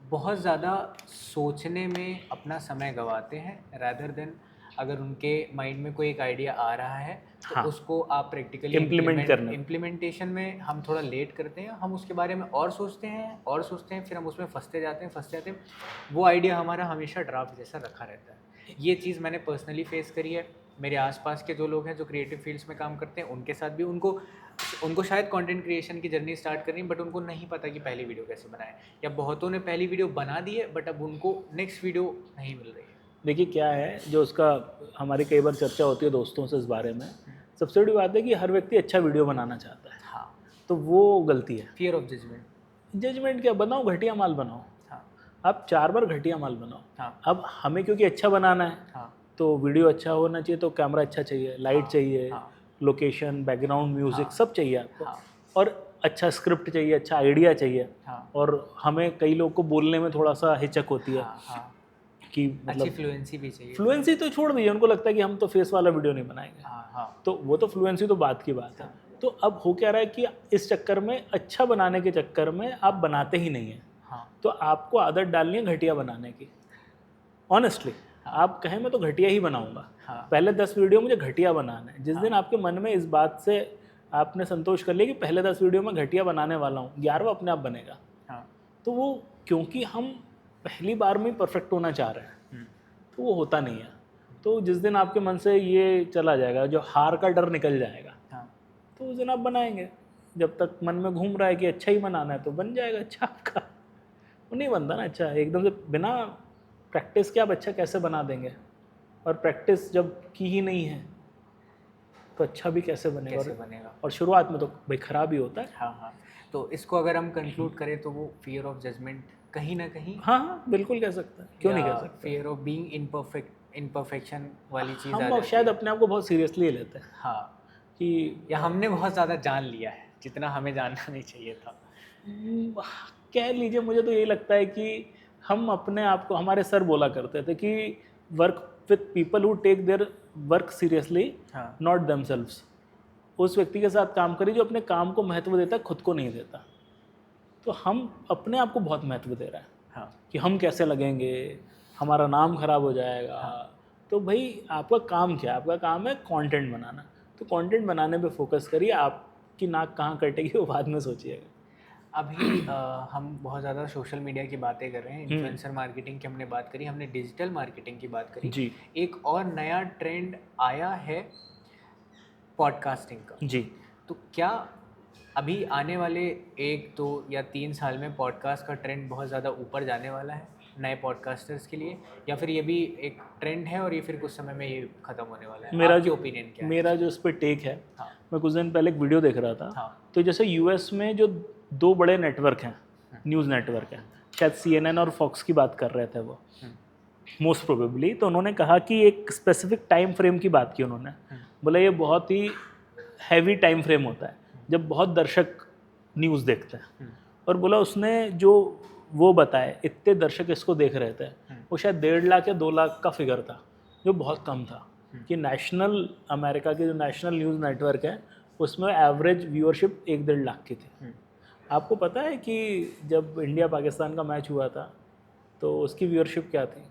S2: बहुत ज़्यादा सोचने में अपना समय गंवाते हैं, रैदर देन अगर उनके माइंड में कोई एक आइडिया आ रहा है तो
S1: हाँ,
S2: उसको आप प्रैक्टिकली
S1: इम्प्लीमेंट करना।
S2: इम्प्लीमेंटेशन में हम थोड़ा लेट करते हैं, हम उसके बारे में और सोचते हैं, फिर हम उसमें फंसते जाते हैं। वो आइडिया हमारा हमेशा ड्राफ्ट जैसा रखा रहता है। ये चीज़ मैंने पर्सनली फेस करी है। मेरे आसपास के जो लोग हैं जो क्रिएटिव फील्ड्स में काम करते हैं, उनके साथ भी उनको शायद कंटेंट क्रिएशन की जर्नी स्टार्ट करनी, बट उनको नहीं पता कि पहली वीडियो कैसे बनाएं, या बहुतों ने पहली वीडियो बना दी है बट अब उनको नेक्स्ट वीडियो नहीं मिल रही है।
S1: देखिए क्या है, जो उसका हमारी कई बार चर्चा होती है दोस्तों से इस बारे में, सबसे बड़ी बात है कि हर व्यक्ति अच्छा वीडियो बनाना चाहता है।
S2: हाँ,
S1: तो वो गलती है।
S2: Fear of judgement.
S1: जजमेंट क्या, बनाओ घटिया माल बनाओ।
S2: हाँ।
S1: आप 4 बार घटिया माल बनाओ।
S2: हाँ।
S1: अब हमें क्योंकि अच्छा बनाना है,
S2: हाँ।
S1: तो वीडियो अच्छा होना चाहिए, तो कैमरा अच्छा चाहिए, लाइट
S2: हाँ।
S1: चाहिए,
S2: हाँ।
S1: लोकेशन, बैकग्राउंड म्यूजिक,
S2: हाँ।
S1: सब चाहिए आपको।
S2: हाँ।
S1: और अच्छा स्क्रिप्ट चाहिए, अच्छा आइडिया चाहिए।
S2: हाँ।
S1: और हमें कई लोग को बोलने में थोड़ा सा हिचक होती है
S2: हाँ। हाँ।
S1: कि
S2: अच्छी
S1: मतलब
S2: फ्लुएंसी भी चाहिए।
S1: फ्लुएंसी तो छोड़ दीजिए, उनको लगता है कि हम तो फेस वाला वीडियो नहीं बनाएंगे।
S2: हाँ। हाँ।
S1: तो वो तो फ्लुएंसी तो बात की बात है। तो अब हो क्या रहा है कि इस चक्कर में, अच्छा बनाने के चक्कर में आप बनाते ही नहीं हैं।
S2: हाँ।
S1: तो आपको आदत डालनी है घटिया बनाने की। ऑनेस्टली आप कहें मैं तो घटिया ही बनाऊंगा।
S2: हाँ।
S1: पहले 10 वीडियो मुझे घटिया बनाना है। जिस दिन आपके मन में इस बात से आपने संतोष कर लिया कि पहले 10 वीडियो में घटिया बनाने वाला हूँ, 11वां अपने आप बनेगा।
S2: हाँ।
S1: तो वो, क्योंकि हम पहली बार में ही परफेक्ट होना चाह रहे हैं, तो वो होता नहीं है। तो जिस दिन आपके मन से ये चला जाएगा, जो हार का डर निकल जाएगा,
S2: हाँ।
S1: तो उस दिन आप बनाएंगे। जब तक मन में घूम रहा है कि अच्छा ही बनाना है, तो बन जाएगा अच्छा आपका। वो नहीं बनता ना अच्छा एकदम से, बिना प्रैक्टिस के आप अच्छा कैसे बना देंगे? और प्रैक्टिस जब की ही नहीं है तो अच्छा भी कैसे बनेगा?
S2: कैसे बनेगा?
S1: और शुरुआत में तो भाई खराब ही होता है।
S2: हाँ। हाँ। तो इसको अगर हम कंक्लूड करें तो वो फियर ऑफ जजमेंट कहीं ना कहीं,
S1: हाँ हाँ बिल्कुल कह सकते हैं, क्यों नहीं कह सकते।
S2: फियर ऑफ बीइंग इम्परफेक्शन वाली चीज़ आ
S1: हम
S2: जाती
S1: शायद
S2: है।
S1: अपने आप को बहुत सीरियसली लेते हैं
S2: हाँ,
S1: कि
S2: या हमने बहुत ज़्यादा जान लिया है जितना हमें जानना नहीं चाहिए था।
S1: कह लीजिए, मुझे तो यही लगता है कि हम अपने आप को, हमारे सर बोला करते थे कि work with people who take their work seriously,
S2: हाँ।
S1: Not themselves. उस व्यक्ति के साथ काम करिए जो अपने काम को महत्व देता है, खुद को नहीं देता। तो हम अपने आप को बहुत महत्व दे रहे हैं।
S2: हाँ।
S1: कि हम कैसे लगेंगे, हमारा नाम खराब हो जाएगा। तो भाई आपका काम क्या है? आपका काम है कंटेंट बनाना। तो कंटेंट बनाने पे फोकस करिए, आपकी नाक कहाँ कटेगी वो बाद में सोचिएगा।
S2: अभी हम बहुत ज़्यादा सोशल मीडिया की बातें कर रहे हैं, इन्फ्लुएंसर मार्केटिंग की हमने बात करी, हमने डिजिटल मार्केटिंग की बात करी।
S1: जी।
S2: एक और नया ट्रेंड आया है पॉडकास्टिंग का।
S1: जी।
S2: तो क्या अभी आने वाले 1, 2 या 3 साल में पॉडकास्ट का ट्रेंड बहुत ज़्यादा ऊपर जाने वाला है नए पॉडकास्टर्स के लिए, या फिर ये भी एक ट्रेंड है और ये फिर कुछ समय में ये ख़त्म होने वाला है? आपकी ओपिनियन क्या है?
S1: मेरा जो इस पर टेक है,
S2: हाँ।
S1: मैं कुछ दिन पहले एक वीडियो देख रहा था।
S2: हाँ।
S1: तो जैसे यूएस में जो 2 बड़े नेटवर्क हैं, न्यूज़ नेटवर्क हैं, शायद CNN और फॉक्स की बात कर रहे थे वो, मोस्ट प्रोबेबली। तो उन्होंने कहा कि एक स्पेसिफिक टाइम फ्रेम की बात की उन्होंने। बोला ये बहुत ही हैवी टाइम फ्रेम होता है जब बहुत दर्शक न्यूज़ देखते हैं। और बोला उसने जो वो बताए, इतने दर्शक इसको देख रहे थे, वो शायद 1.5 लाख या 2 लाख का फिगर था, जो बहुत कम था। कि नेशनल, अमेरिका के जो नेशनल न्यूज़ नेटवर्क है उसमें एवरेज व्यूअरशिप 1-1.5 लाख की थी। आपको पता है कि जब इंडिया पाकिस्तान का मैच हुआ था तो उसकी व्यूअरशिप क्या थी,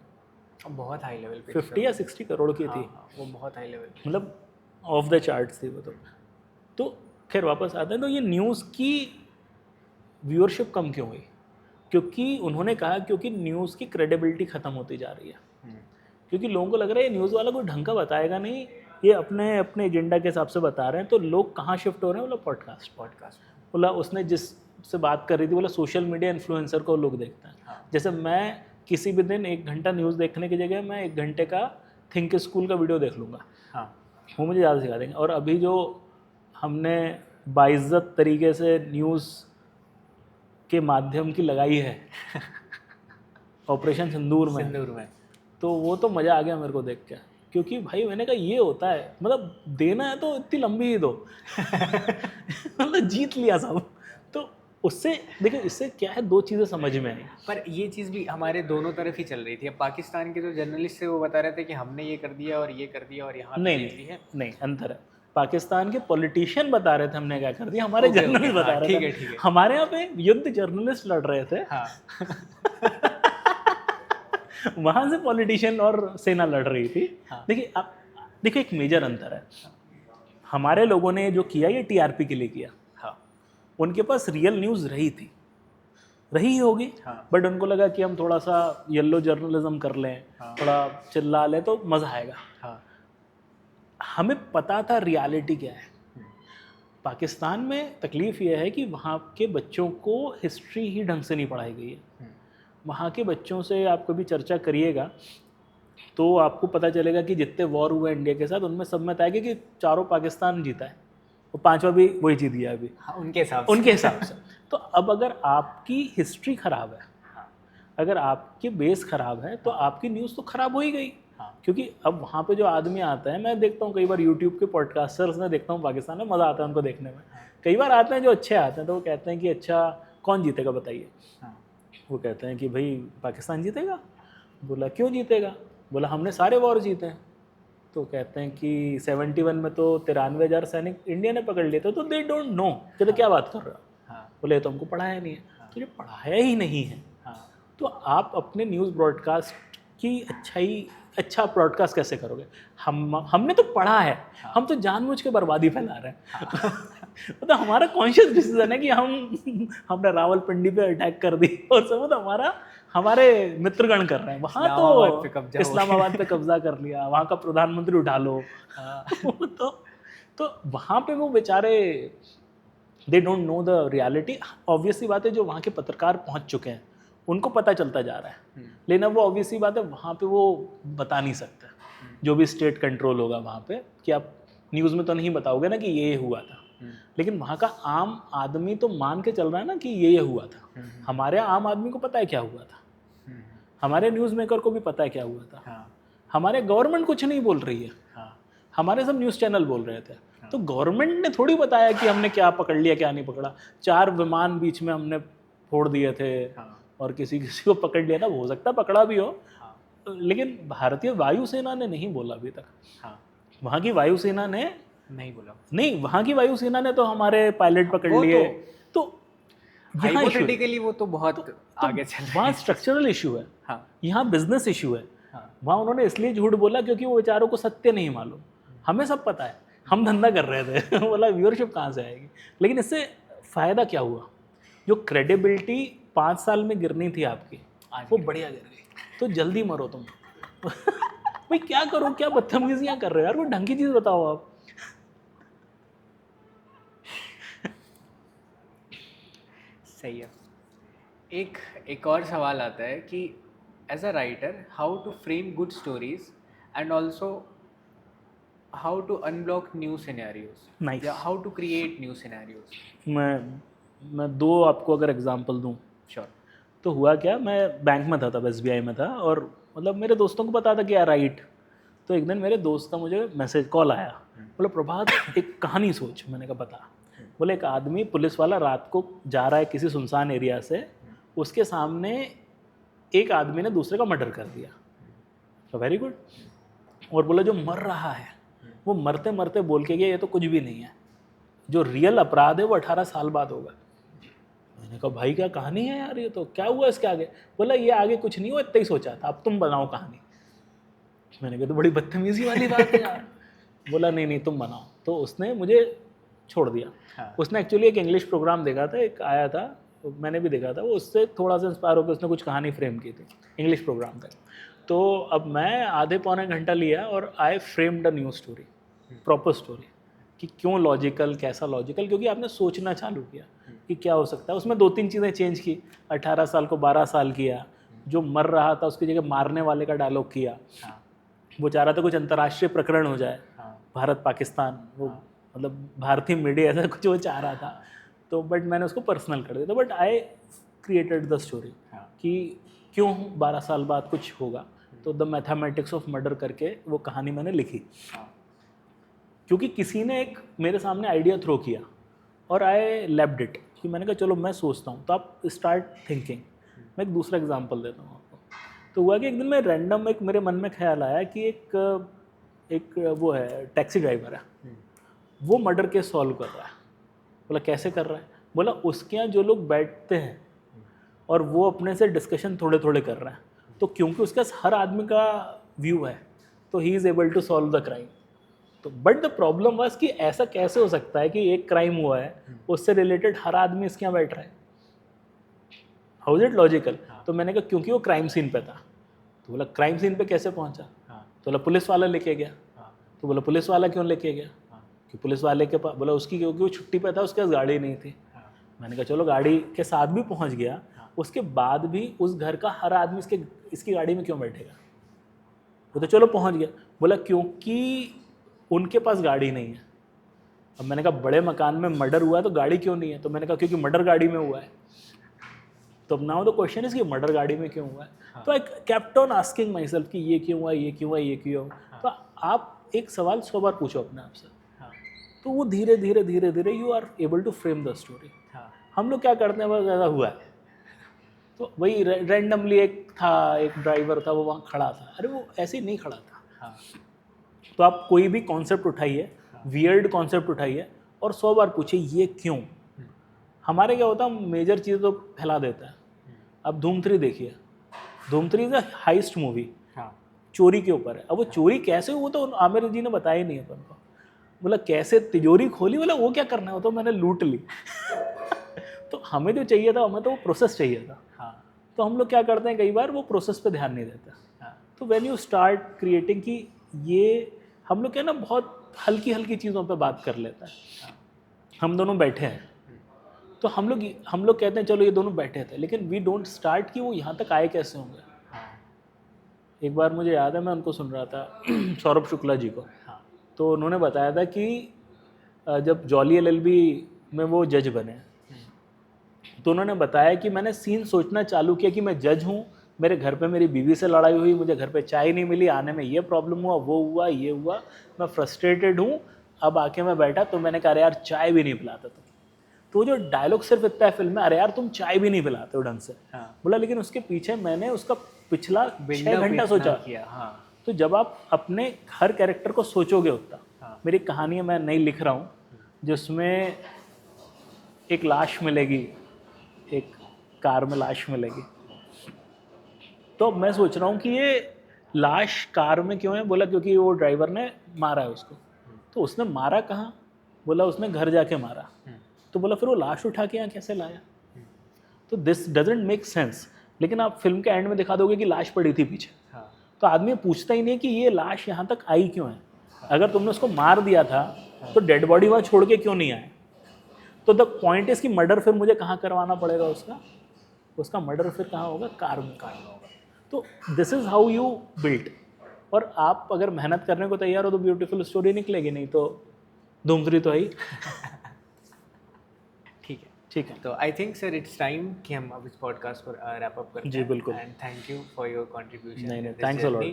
S2: बहुत हाई लेवल पे
S1: 50 या 60 करोड़ की थी,
S2: वो बहुत हाई लेवल।
S1: मतलब ऑफ द चार्ट्स थी वो तो खैर वापस आते हैं, तो ये न्यूज़ की व्यूअरशिप कम क्यों हुई? क्योंकि उन्होंने कहा क्योंकि न्यूज़ की क्रेडिबिलिटी ख़त्म होती जा रही है, क्योंकि लोगों को लग रहा है ये न्यूज़ वाला कोई ढंग का बताएगा नहीं, ये अपने अपने एजेंडा के हिसाब से बता रहे हैं, तो लोग कहाँ शिफ्ट हो रहे हैं, बोला पॉडकास्ट। बोला उसने जिससे बात कर रही थी, बोला सोशल मीडिया इन्फ्लुएंसर को लोग देखते हैं। जैसे मैं किसी भी दिन 1 घंटा न्यूज़ देखने की जगह मैं 1 घंटे का थिंक स्कूल का वीडियो देख लूँगा, वो मुझे ज़्यादा सिखा देंगे। और अभी जो हमने बाइज्जत तरीके से न्यूज़ के माध्यम की लगाई है ऑपरेशन सिंदूर में, तो वो तो मज़ा आ गया मेरे को देख के, क्योंकि भाई मैंने कहा ये होता है, मतलब देना है तो इतनी लंबी ही दो मतलब जीत लिया सब। तो उससे देखो, इससे क्या है, 2 चीज़ें समझ में आई।
S2: पर ये चीज़ भी हमारे दोनों तरफ ही चल रही थी। अब पाकिस्तान के जो जर्नलिस्ट थे वो बता रहे थे कि हमने ये कर दिया और ये कर दिया और यहाँ
S1: नहीं अंतर है। पाकिस्तान के पॉलिटिशियन बता रहे थे हमने क्या कर दिया, हमारे जर्नलिस्ट बता रहे थे।
S2: ठीक है।
S1: हमारे यहाँ पे युद्ध जर्नलिस्ट लड़ रहे थे, वहां से पॉलिटिशियन और सेना लड़ रही थी। देखिए अब देखिए एक मेजर अंतर है, हमारे लोगों ने जो किया ये टीआरपी के लिए किया, उनके पास रियल न्यूज़ रही होगी, बट उनको लगा कि हम थोड़ा सा येलो जर्नलिज्म कर लें, थोड़ा चिल्ला लें तो मज़ा आएगा। हमें पता था रियलिटी क्या है। पाकिस्तान में तकलीफ़ यह है कि वहाँ के बच्चों को हिस्ट्री ही ढंग से नहीं पढ़ाई गई है। वहाँ के बच्चों से आप कभी चर्चा करिएगा तो आपको पता चलेगा कि जितने वॉर हुए इंडिया के साथ, उनमें सब में तय कि 4 पाकिस्तान जीता है और 5वां भी वही जीत गया अभी,
S2: उनके हिसाब से।
S1: तो अब अगर आपकी हिस्ट्री ख़राब है, अगर आपके बेस ख़राब है, तो आपकी न्यूज़ तो ख़राब हो ही गई। क्योंकि अब वहाँ पे जो आदमी आता है, मैं देखता हूँ कई बार यूट्यूब के पॉडकास्टर्स में देखता हूँ पाकिस्तान में, मज़ा आता है उनको देखने में। कई बार आते हैं जो अच्छे आते हैं, तो वो कहते हैं कि अच्छा कौन जीतेगा बताइए। वो कहते हैं कि भाई पाकिस्तान जीतेगा। बोला क्यों जीतेगा? बोला हमने सारे वॉर जीते हैं। तो कहते हैं कि 71 में तो 93,000 सैनिक इंडिया ने पकड़ लिए थे, तो दे डोंट नो। कहते क्या बात कर रहे हो? बोले तो हमको पढ़ाया नहीं है। तो जो पढ़ाया ही नहीं है, तो आप अपने न्यूज़ ब्रॉडकास्ट की अच्छा ब्रॉडकास्ट कैसे करोगे? हमने तो पढ़ा है, हम तो जानबूझ के बर्बादी फैला रहे हैं तो हमारा कॉन्शियस डिसीजन है कि हमने रावलपिंडी पे अटैक कर दी और सब तो हमारे मित्रगण कर रहे हैं। वहाँ तो इस्लामाबाद पे कब्जा कर लिया, वहाँ का प्रधानमंत्री उठा लो तो वहाँ पे वो बेचारे they don't know the reality. Obviously बात है, जो वहाँ के पत्रकार पहुँच चुके हैं उनको पता चलता जा रहा है, लेकिन अब वो ऑब्वियसली बात है वहाँ पे वो बता नहीं सकते। जो भी स्टेट कंट्रोल होगा वहाँ पे, कि आप न्यूज़ में तो नहीं बताओगे ना कि ये हुआ था, लेकिन वहाँ का आम आदमी तो मान के चल रहा है ना कि ये हुआ था। हमारे आम आदमी को पता है क्या हुआ था, हमारे न्यूज़ मेकर को भी पता है क्या हुआ था। हमारे गवर्नमेंट कुछ नहीं बोल रही है, हमारे सब न्यूज़ चैनल बोल रहे थे। तो गवर्नमेंट ने थोड़ी बताया कि हमने क्या पकड़ लिया क्या नहीं पकड़ा। 4 विमान बीच में हमने फोड़ दिए थे और किसी को पकड़ लिया था, हो सकता पकड़ा भी हो, लेकिन भारतीय वायुसेना ने नहीं बोला अभी तक। वहाँ की वायुसेना ने
S2: नहीं बोला,
S1: नहीं, वहाँ की वायुसेना ने तो हमारे पायलट पकड़ लिए। तो
S2: हाइपोथेटिकली वो तो बहुत आगे चल रहा है।
S1: वहाँ स्ट्रक्चरल इशू है, यहाँ बिजनेस इशू है। वहाँ उन्होंने इसलिए झूठ बोला क्योंकि वो बेचारों को सत्य नहीं मालूम। हमें सब पता है, हम धंधा कर रहे थे बोला व्यूअरशिप कहाँ से आएगी। लेकिन इससे फ़ायदा क्या हुआ? जो क्रेडिबिलिटी 5 साल में गिरनी थी आपकी, वो बढ़िया गिर गई। तो जल्दी मरो तुम भाई क्या करो, क्या बदतमीजियाँ कर रहे हो यार, कोई ढंग की चीज़ बताओ आप।
S2: सही है। एक और सवाल आता है कि as a writer how to frame good stories and also how to unblock new scenarios, या how to create new scenarios.
S1: मैं 2 आपको अगर एग्जांपल दूं।
S2: श्योर।
S1: तो हुआ क्या, मैं बैंक में था तब, SBI में था, और मतलब मेरे दोस्तों को पता था कि यार राइट। तो एक दिन मेरे दोस्त का मुझे मैसेज कॉल आया, बोले प्रभात एक कहानी सोच। मैंने कहा बता। बोले एक आदमी पुलिस वाला रात को जा रहा है किसी सुनसान एरिया से, उसके सामने एक आदमी ने दूसरे का मर्डर कर दिया। तो वेरी गुड। और बोला जो मर रहा है वो मरते मरते बोल के गया ये तो कुछ भी नहीं है, जो रियल अपराध है वो 18 साल बाद होगा। मैंने कहा भाई क्या कहानी है यार, ये तो क्या हुआ इसके आगे? बोला ये आगे कुछ नहीं हुआ, इतना ही सोचा था, अब तुम बनाओ कहानी। मैंने कहा तो बड़ी बदतमीजी वाली बात है यार। बोला नहीं नहीं तुम बनाओ। तो उसने मुझे छोड़ दिया।
S2: हाँ।
S1: उसने एक्चुअली एक इंग्लिश प्रोग्राम देखा था, एक आया था, तो मैंने भी देखा था, वो उससे थोड़ा सा इंस्पायर होकर उसने कुछ कहानी फ्रेम की थी, इंग्लिश प्रोग्राम था। तो अब मैं आधे पौने घंटा लिया और I framed a new story, proper story, कि क्यों लॉजिकल, कैसा लॉजिकल, क्योंकि आपने सोचना चालू किया कि क्या हो सकता है। उसमें 2-3 चीज़ें चेंज की, 18 साल को 12 साल किया, जो मर रहा था उसकी जगह मारने वाले का डायलॉग किया।
S2: हाँ।
S1: वो चाह रहा था कुछ अंतर्राष्ट्रीय प्रकरण हो जाए,
S2: हाँ।
S1: भारत पाकिस्तान, वो मतलब भारतीय मीडिया ऐसा कुछ वो चाह रहा था। तो बट मैंने उसको पर्सनल कर दिया था, but I created the story कि क्यों 12 साल बाद कुछ होगा। तो द मैथमेटिक्स ऑफ मर्डर करके वो कहानी मैंने लिखी, क्योंकि किसी ने एक मेरे सामने आइडिया थ्रो किया और आई लेफ्ट इट, कि मैंने कहा चलो मैं सोचता हूँ, तो आप स्टार्ट थिंकिंग। मैं एक दूसरा एग्जांपल देता हूँ आपको। तो हुआ कि एक दिन मैं रैंडम, एक मेरे मन में ख्याल आया कि एक वो है टैक्सी ड्राइवर है, वो मर्डर केस सॉल्व कर रहा है। बोला कैसे कर रहा है? बोला उसके यहाँ जो लोग बैठते हैं और वो अपने से डिस्कशन थोड़े थोड़े कर रहे हैं, तो क्योंकि उसके पास हर आदमी का व्यू है, तो he is able to solve the crime. तो बट द प्रॉब्लम वाज कि ऐसा कैसे हो सकता है कि एक क्राइम हुआ है, उससे रिलेटेड हर आदमी इसके यहाँ बैठ रहा है, हाउ इज इट लॉजिकल? तो मैंने कहा क्योंकि वो क्राइम सीन पे था। तो बोला क्राइम सीन पे कैसे पहुंचा? तो बोला पुलिस वाला लेके गया। तो बोला पुलिस वाला क्यों लेके गया? कि पुलिस वाले के पास, बोला उसकी, क्योंकि वो छुट्टी पे था, उसके पास गाड़ी नहीं थी। मैंने कहा चलो गाड़ी के साथ भी पहुंच गया, उसके बाद भी उस घर का हर आदमी इसकी गाड़ी में क्यों बैठेगा? वो तो चलो पहुंच गया। बोला क्योंकि उनके पास गाड़ी नहीं है। अब मैंने कहा बड़े मकान में मर्डर हुआ है तो गाड़ी क्यों नहीं है? तो मैंने कहा क्योंकि मर्डर गाड़ी में हुआ है। तो अब नाउ द क्वेश्चन इज कि मर्डर गाड़ी में क्यों हुआ है? तो I kept on asking my self कि ये क्यों हुआ, ये क्यों हुआ, ये क्यों हुआ। तो आप एक सवाल 100 बार पूछो अपने आप से, तो वो धीरे धीरे धीरे धीरे you are able to frame the story. हम लोग क्या करते हैं, बस ऐसा हुआ है तो वही रैंडमली एक था, एक ड्राइवर था, वो वहाँ खड़ा था, अरे वो ऐसे ही नहीं खड़ा था। तो आप कोई भी कॉन्सेप्ट उठाइए, वियर्ड कॉन्सेप्ट उठाइए और 100 बार पूछिए ये क्यों। हमारे क्या होता है, मेजर चीज़ तो फैला देता है। अब धूम 3 देखिए, धूम 3 इज अ हाइस्ट मूवी, चोरी के ऊपर है। अब वो चोरी कैसे हुई, वो तो आमिर जी ने बताया ही नहीं अपन को। बोला कैसे तिजोरी खोली, बोला वो क्या करना है, वो तो मैंने लूट ली। तो हमें जो चाहिए था, हमें तो वो प्रोसेस चाहिए था। तो हम लोग क्या करते हैं, कई बार वो प्रोसेस पे ध्यान नहीं देते। तो व्हेन यू स्टार्ट क्रिएटिंग कि ये हम लोग क्या ना बहुत हल्की हल्की चीज़ों पे बात कर लेते हैं। हम दोनों बैठे हैं तो हम लोग कहते हैं चलो ये दोनों बैठे थे, लेकिन वी डोंट स्टार्ट कि वो यहाँ तक आए कैसे होंगे। एक बार मुझे याद है, मैं उनको सुन रहा था सौरभ शुक्ला जी को। तो उन्होंने बताया था कि जब जॉली एलएलबी में वो जज बने, तो उन्होंने बताया कि मैंने सीन सोचना चालू किया कि मैं जज हूँ, मेरे घर पे मेरी बीवी से लड़ाई हुई, मुझे घर पे चाय नहीं मिली, आने में ये प्रॉब्लम हुआ, वो हुआ, ये हुआ, मैं फ्रस्ट्रेटेड हूँ। अब आके मैं बैठा तो मैंने कहा अरे यार चाय भी नहीं पिलाता तुम। तो जो डायलॉग सिर्फ इतना है फिल्म में, अरे यार तुम चाय भी नहीं पिलाते हो ढंग से। बोला लेकिन उसके पीछे मैंने उसका पिछला 6 घंटा सोचा किया। तो जब आप अपने हर कैरेक्टर को सोचोगे उतना, मेरी कहानी मैं नहीं लिख रहा हूँ जिसमें एक लाश मिलेगी, एक कार में लाश मिलेगी, तो मैं सोच रहा हूँ कि ये लाश कार में क्यों है? बोला क्योंकि वो ड्राइवर ने मारा है उसको। तो उसने मारा कहाँ? बोला उसने घर जाके मारा। तो बोला फिर वो लाश उठा के यहाँ कैसे लाया? तो दिस डजंट मेक सेंस। लेकिन आप फिल्म के एंड में दिखा दोगे कि लाश पड़ी थी पीछे, तो आदमी पूछता ही नहीं कि ये लाश यहाँ तक आई क्यों है। अगर तुमने उसको मार दिया था तो डेड बॉडी वहाँ छोड़ के क्यों नहीं आए? तो द पॉइंट इज कि मर्डर फिर मुझे कहाँ करवाना पड़ेगा, उसका मर्डर फिर कहाँ होगा? कार में होगा। तो this is how you build. और आप अगर मेहनत करने को तैयार हो तो ब्यूटीफुल स्टोरी निकलेगी, नहीं तो धूम 3 तो है ही। ठीक है।
S2: तो I think sir it's time कि हम अब इस पॉडकास्ट को रैप अप करते हैं।
S1: जी बिल्कुल।
S2: And thank you for your contribution.
S1: नहीं थैंक्स अ लॉट।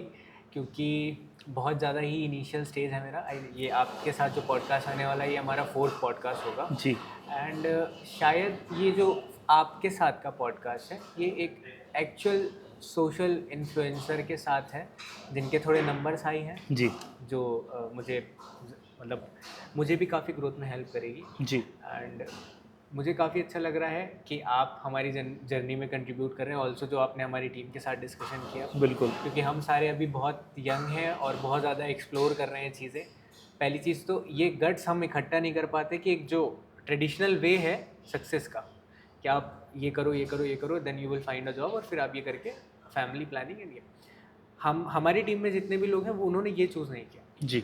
S2: क्योंकि बहुत ज़्यादा ही इनिशियल स्टेज है मेरा। ये आपके साथ जो पॉडकास्ट आने वाला है ये हमारा 4th पॉडकास्ट होगा
S1: जी।
S2: एंड शायद ये जो आपके साथ का पॉडकास्ट है ये एक एक्चुअल सोशल इन्फ्लुएंसर के साथ है जिनके थोड़े नंबर्स हाई हैं
S1: जी,
S2: जो मुझे भी काफ़ी ग्रोथ में हेल्प करेगी
S1: जी।
S2: एंड मुझे काफ़ी अच्छा लग रहा है कि आप हमारी जर्नी में कंट्रीब्यूट कर रहे हैं, ऑल्सो जो आपने हमारी टीम के साथ डिस्कशन किया,
S1: बिल्कुल
S2: क्योंकि हम सारे अभी बहुत यंग हैं और बहुत ज़्यादा एक्सप्लोर कर रहे हैं चीज़ें। पहली चीज़ तो ये गट्स हम इकट्ठा नहीं कर पाते कि एक जो ट्रेडिशनल वे है सक्सेस का, कि आप ये करो ये करो ये करो, then you will find a job, और फिर आप ये करके फैमिली प्लानिंग एंड ये। हमारी टीम में जितने भी लोग हैं वो उन्होंने ये चूज़ नहीं किया।
S1: जी,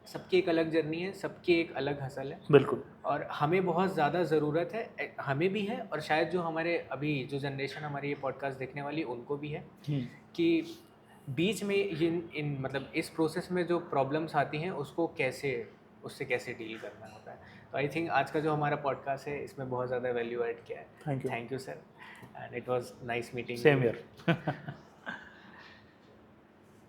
S2: सबकी एक अलग जर्नी है, सबकी एक अलग हसल है,
S1: बिल्कुल
S2: और हमें बहुत ज़्यादा ज़रूरत है, हमें भी है और शायद जो हमारे अभी जो जनरेशन हमारी ये पॉडकास्ट देखने वाली उनको भी है, कि बीच में इन मतलब इस प्रोसेस में जो प्रॉब्लम्स आती हैं उससे कैसे डील करना होता है। तो आई थिंक आज का जो हमारा पॉडकास्ट है इसमें बहुत ज़्यादा वैल्यू ऐड किया है।
S1: Thank you
S2: thank you sir, and it was nice meeting.
S1: Same year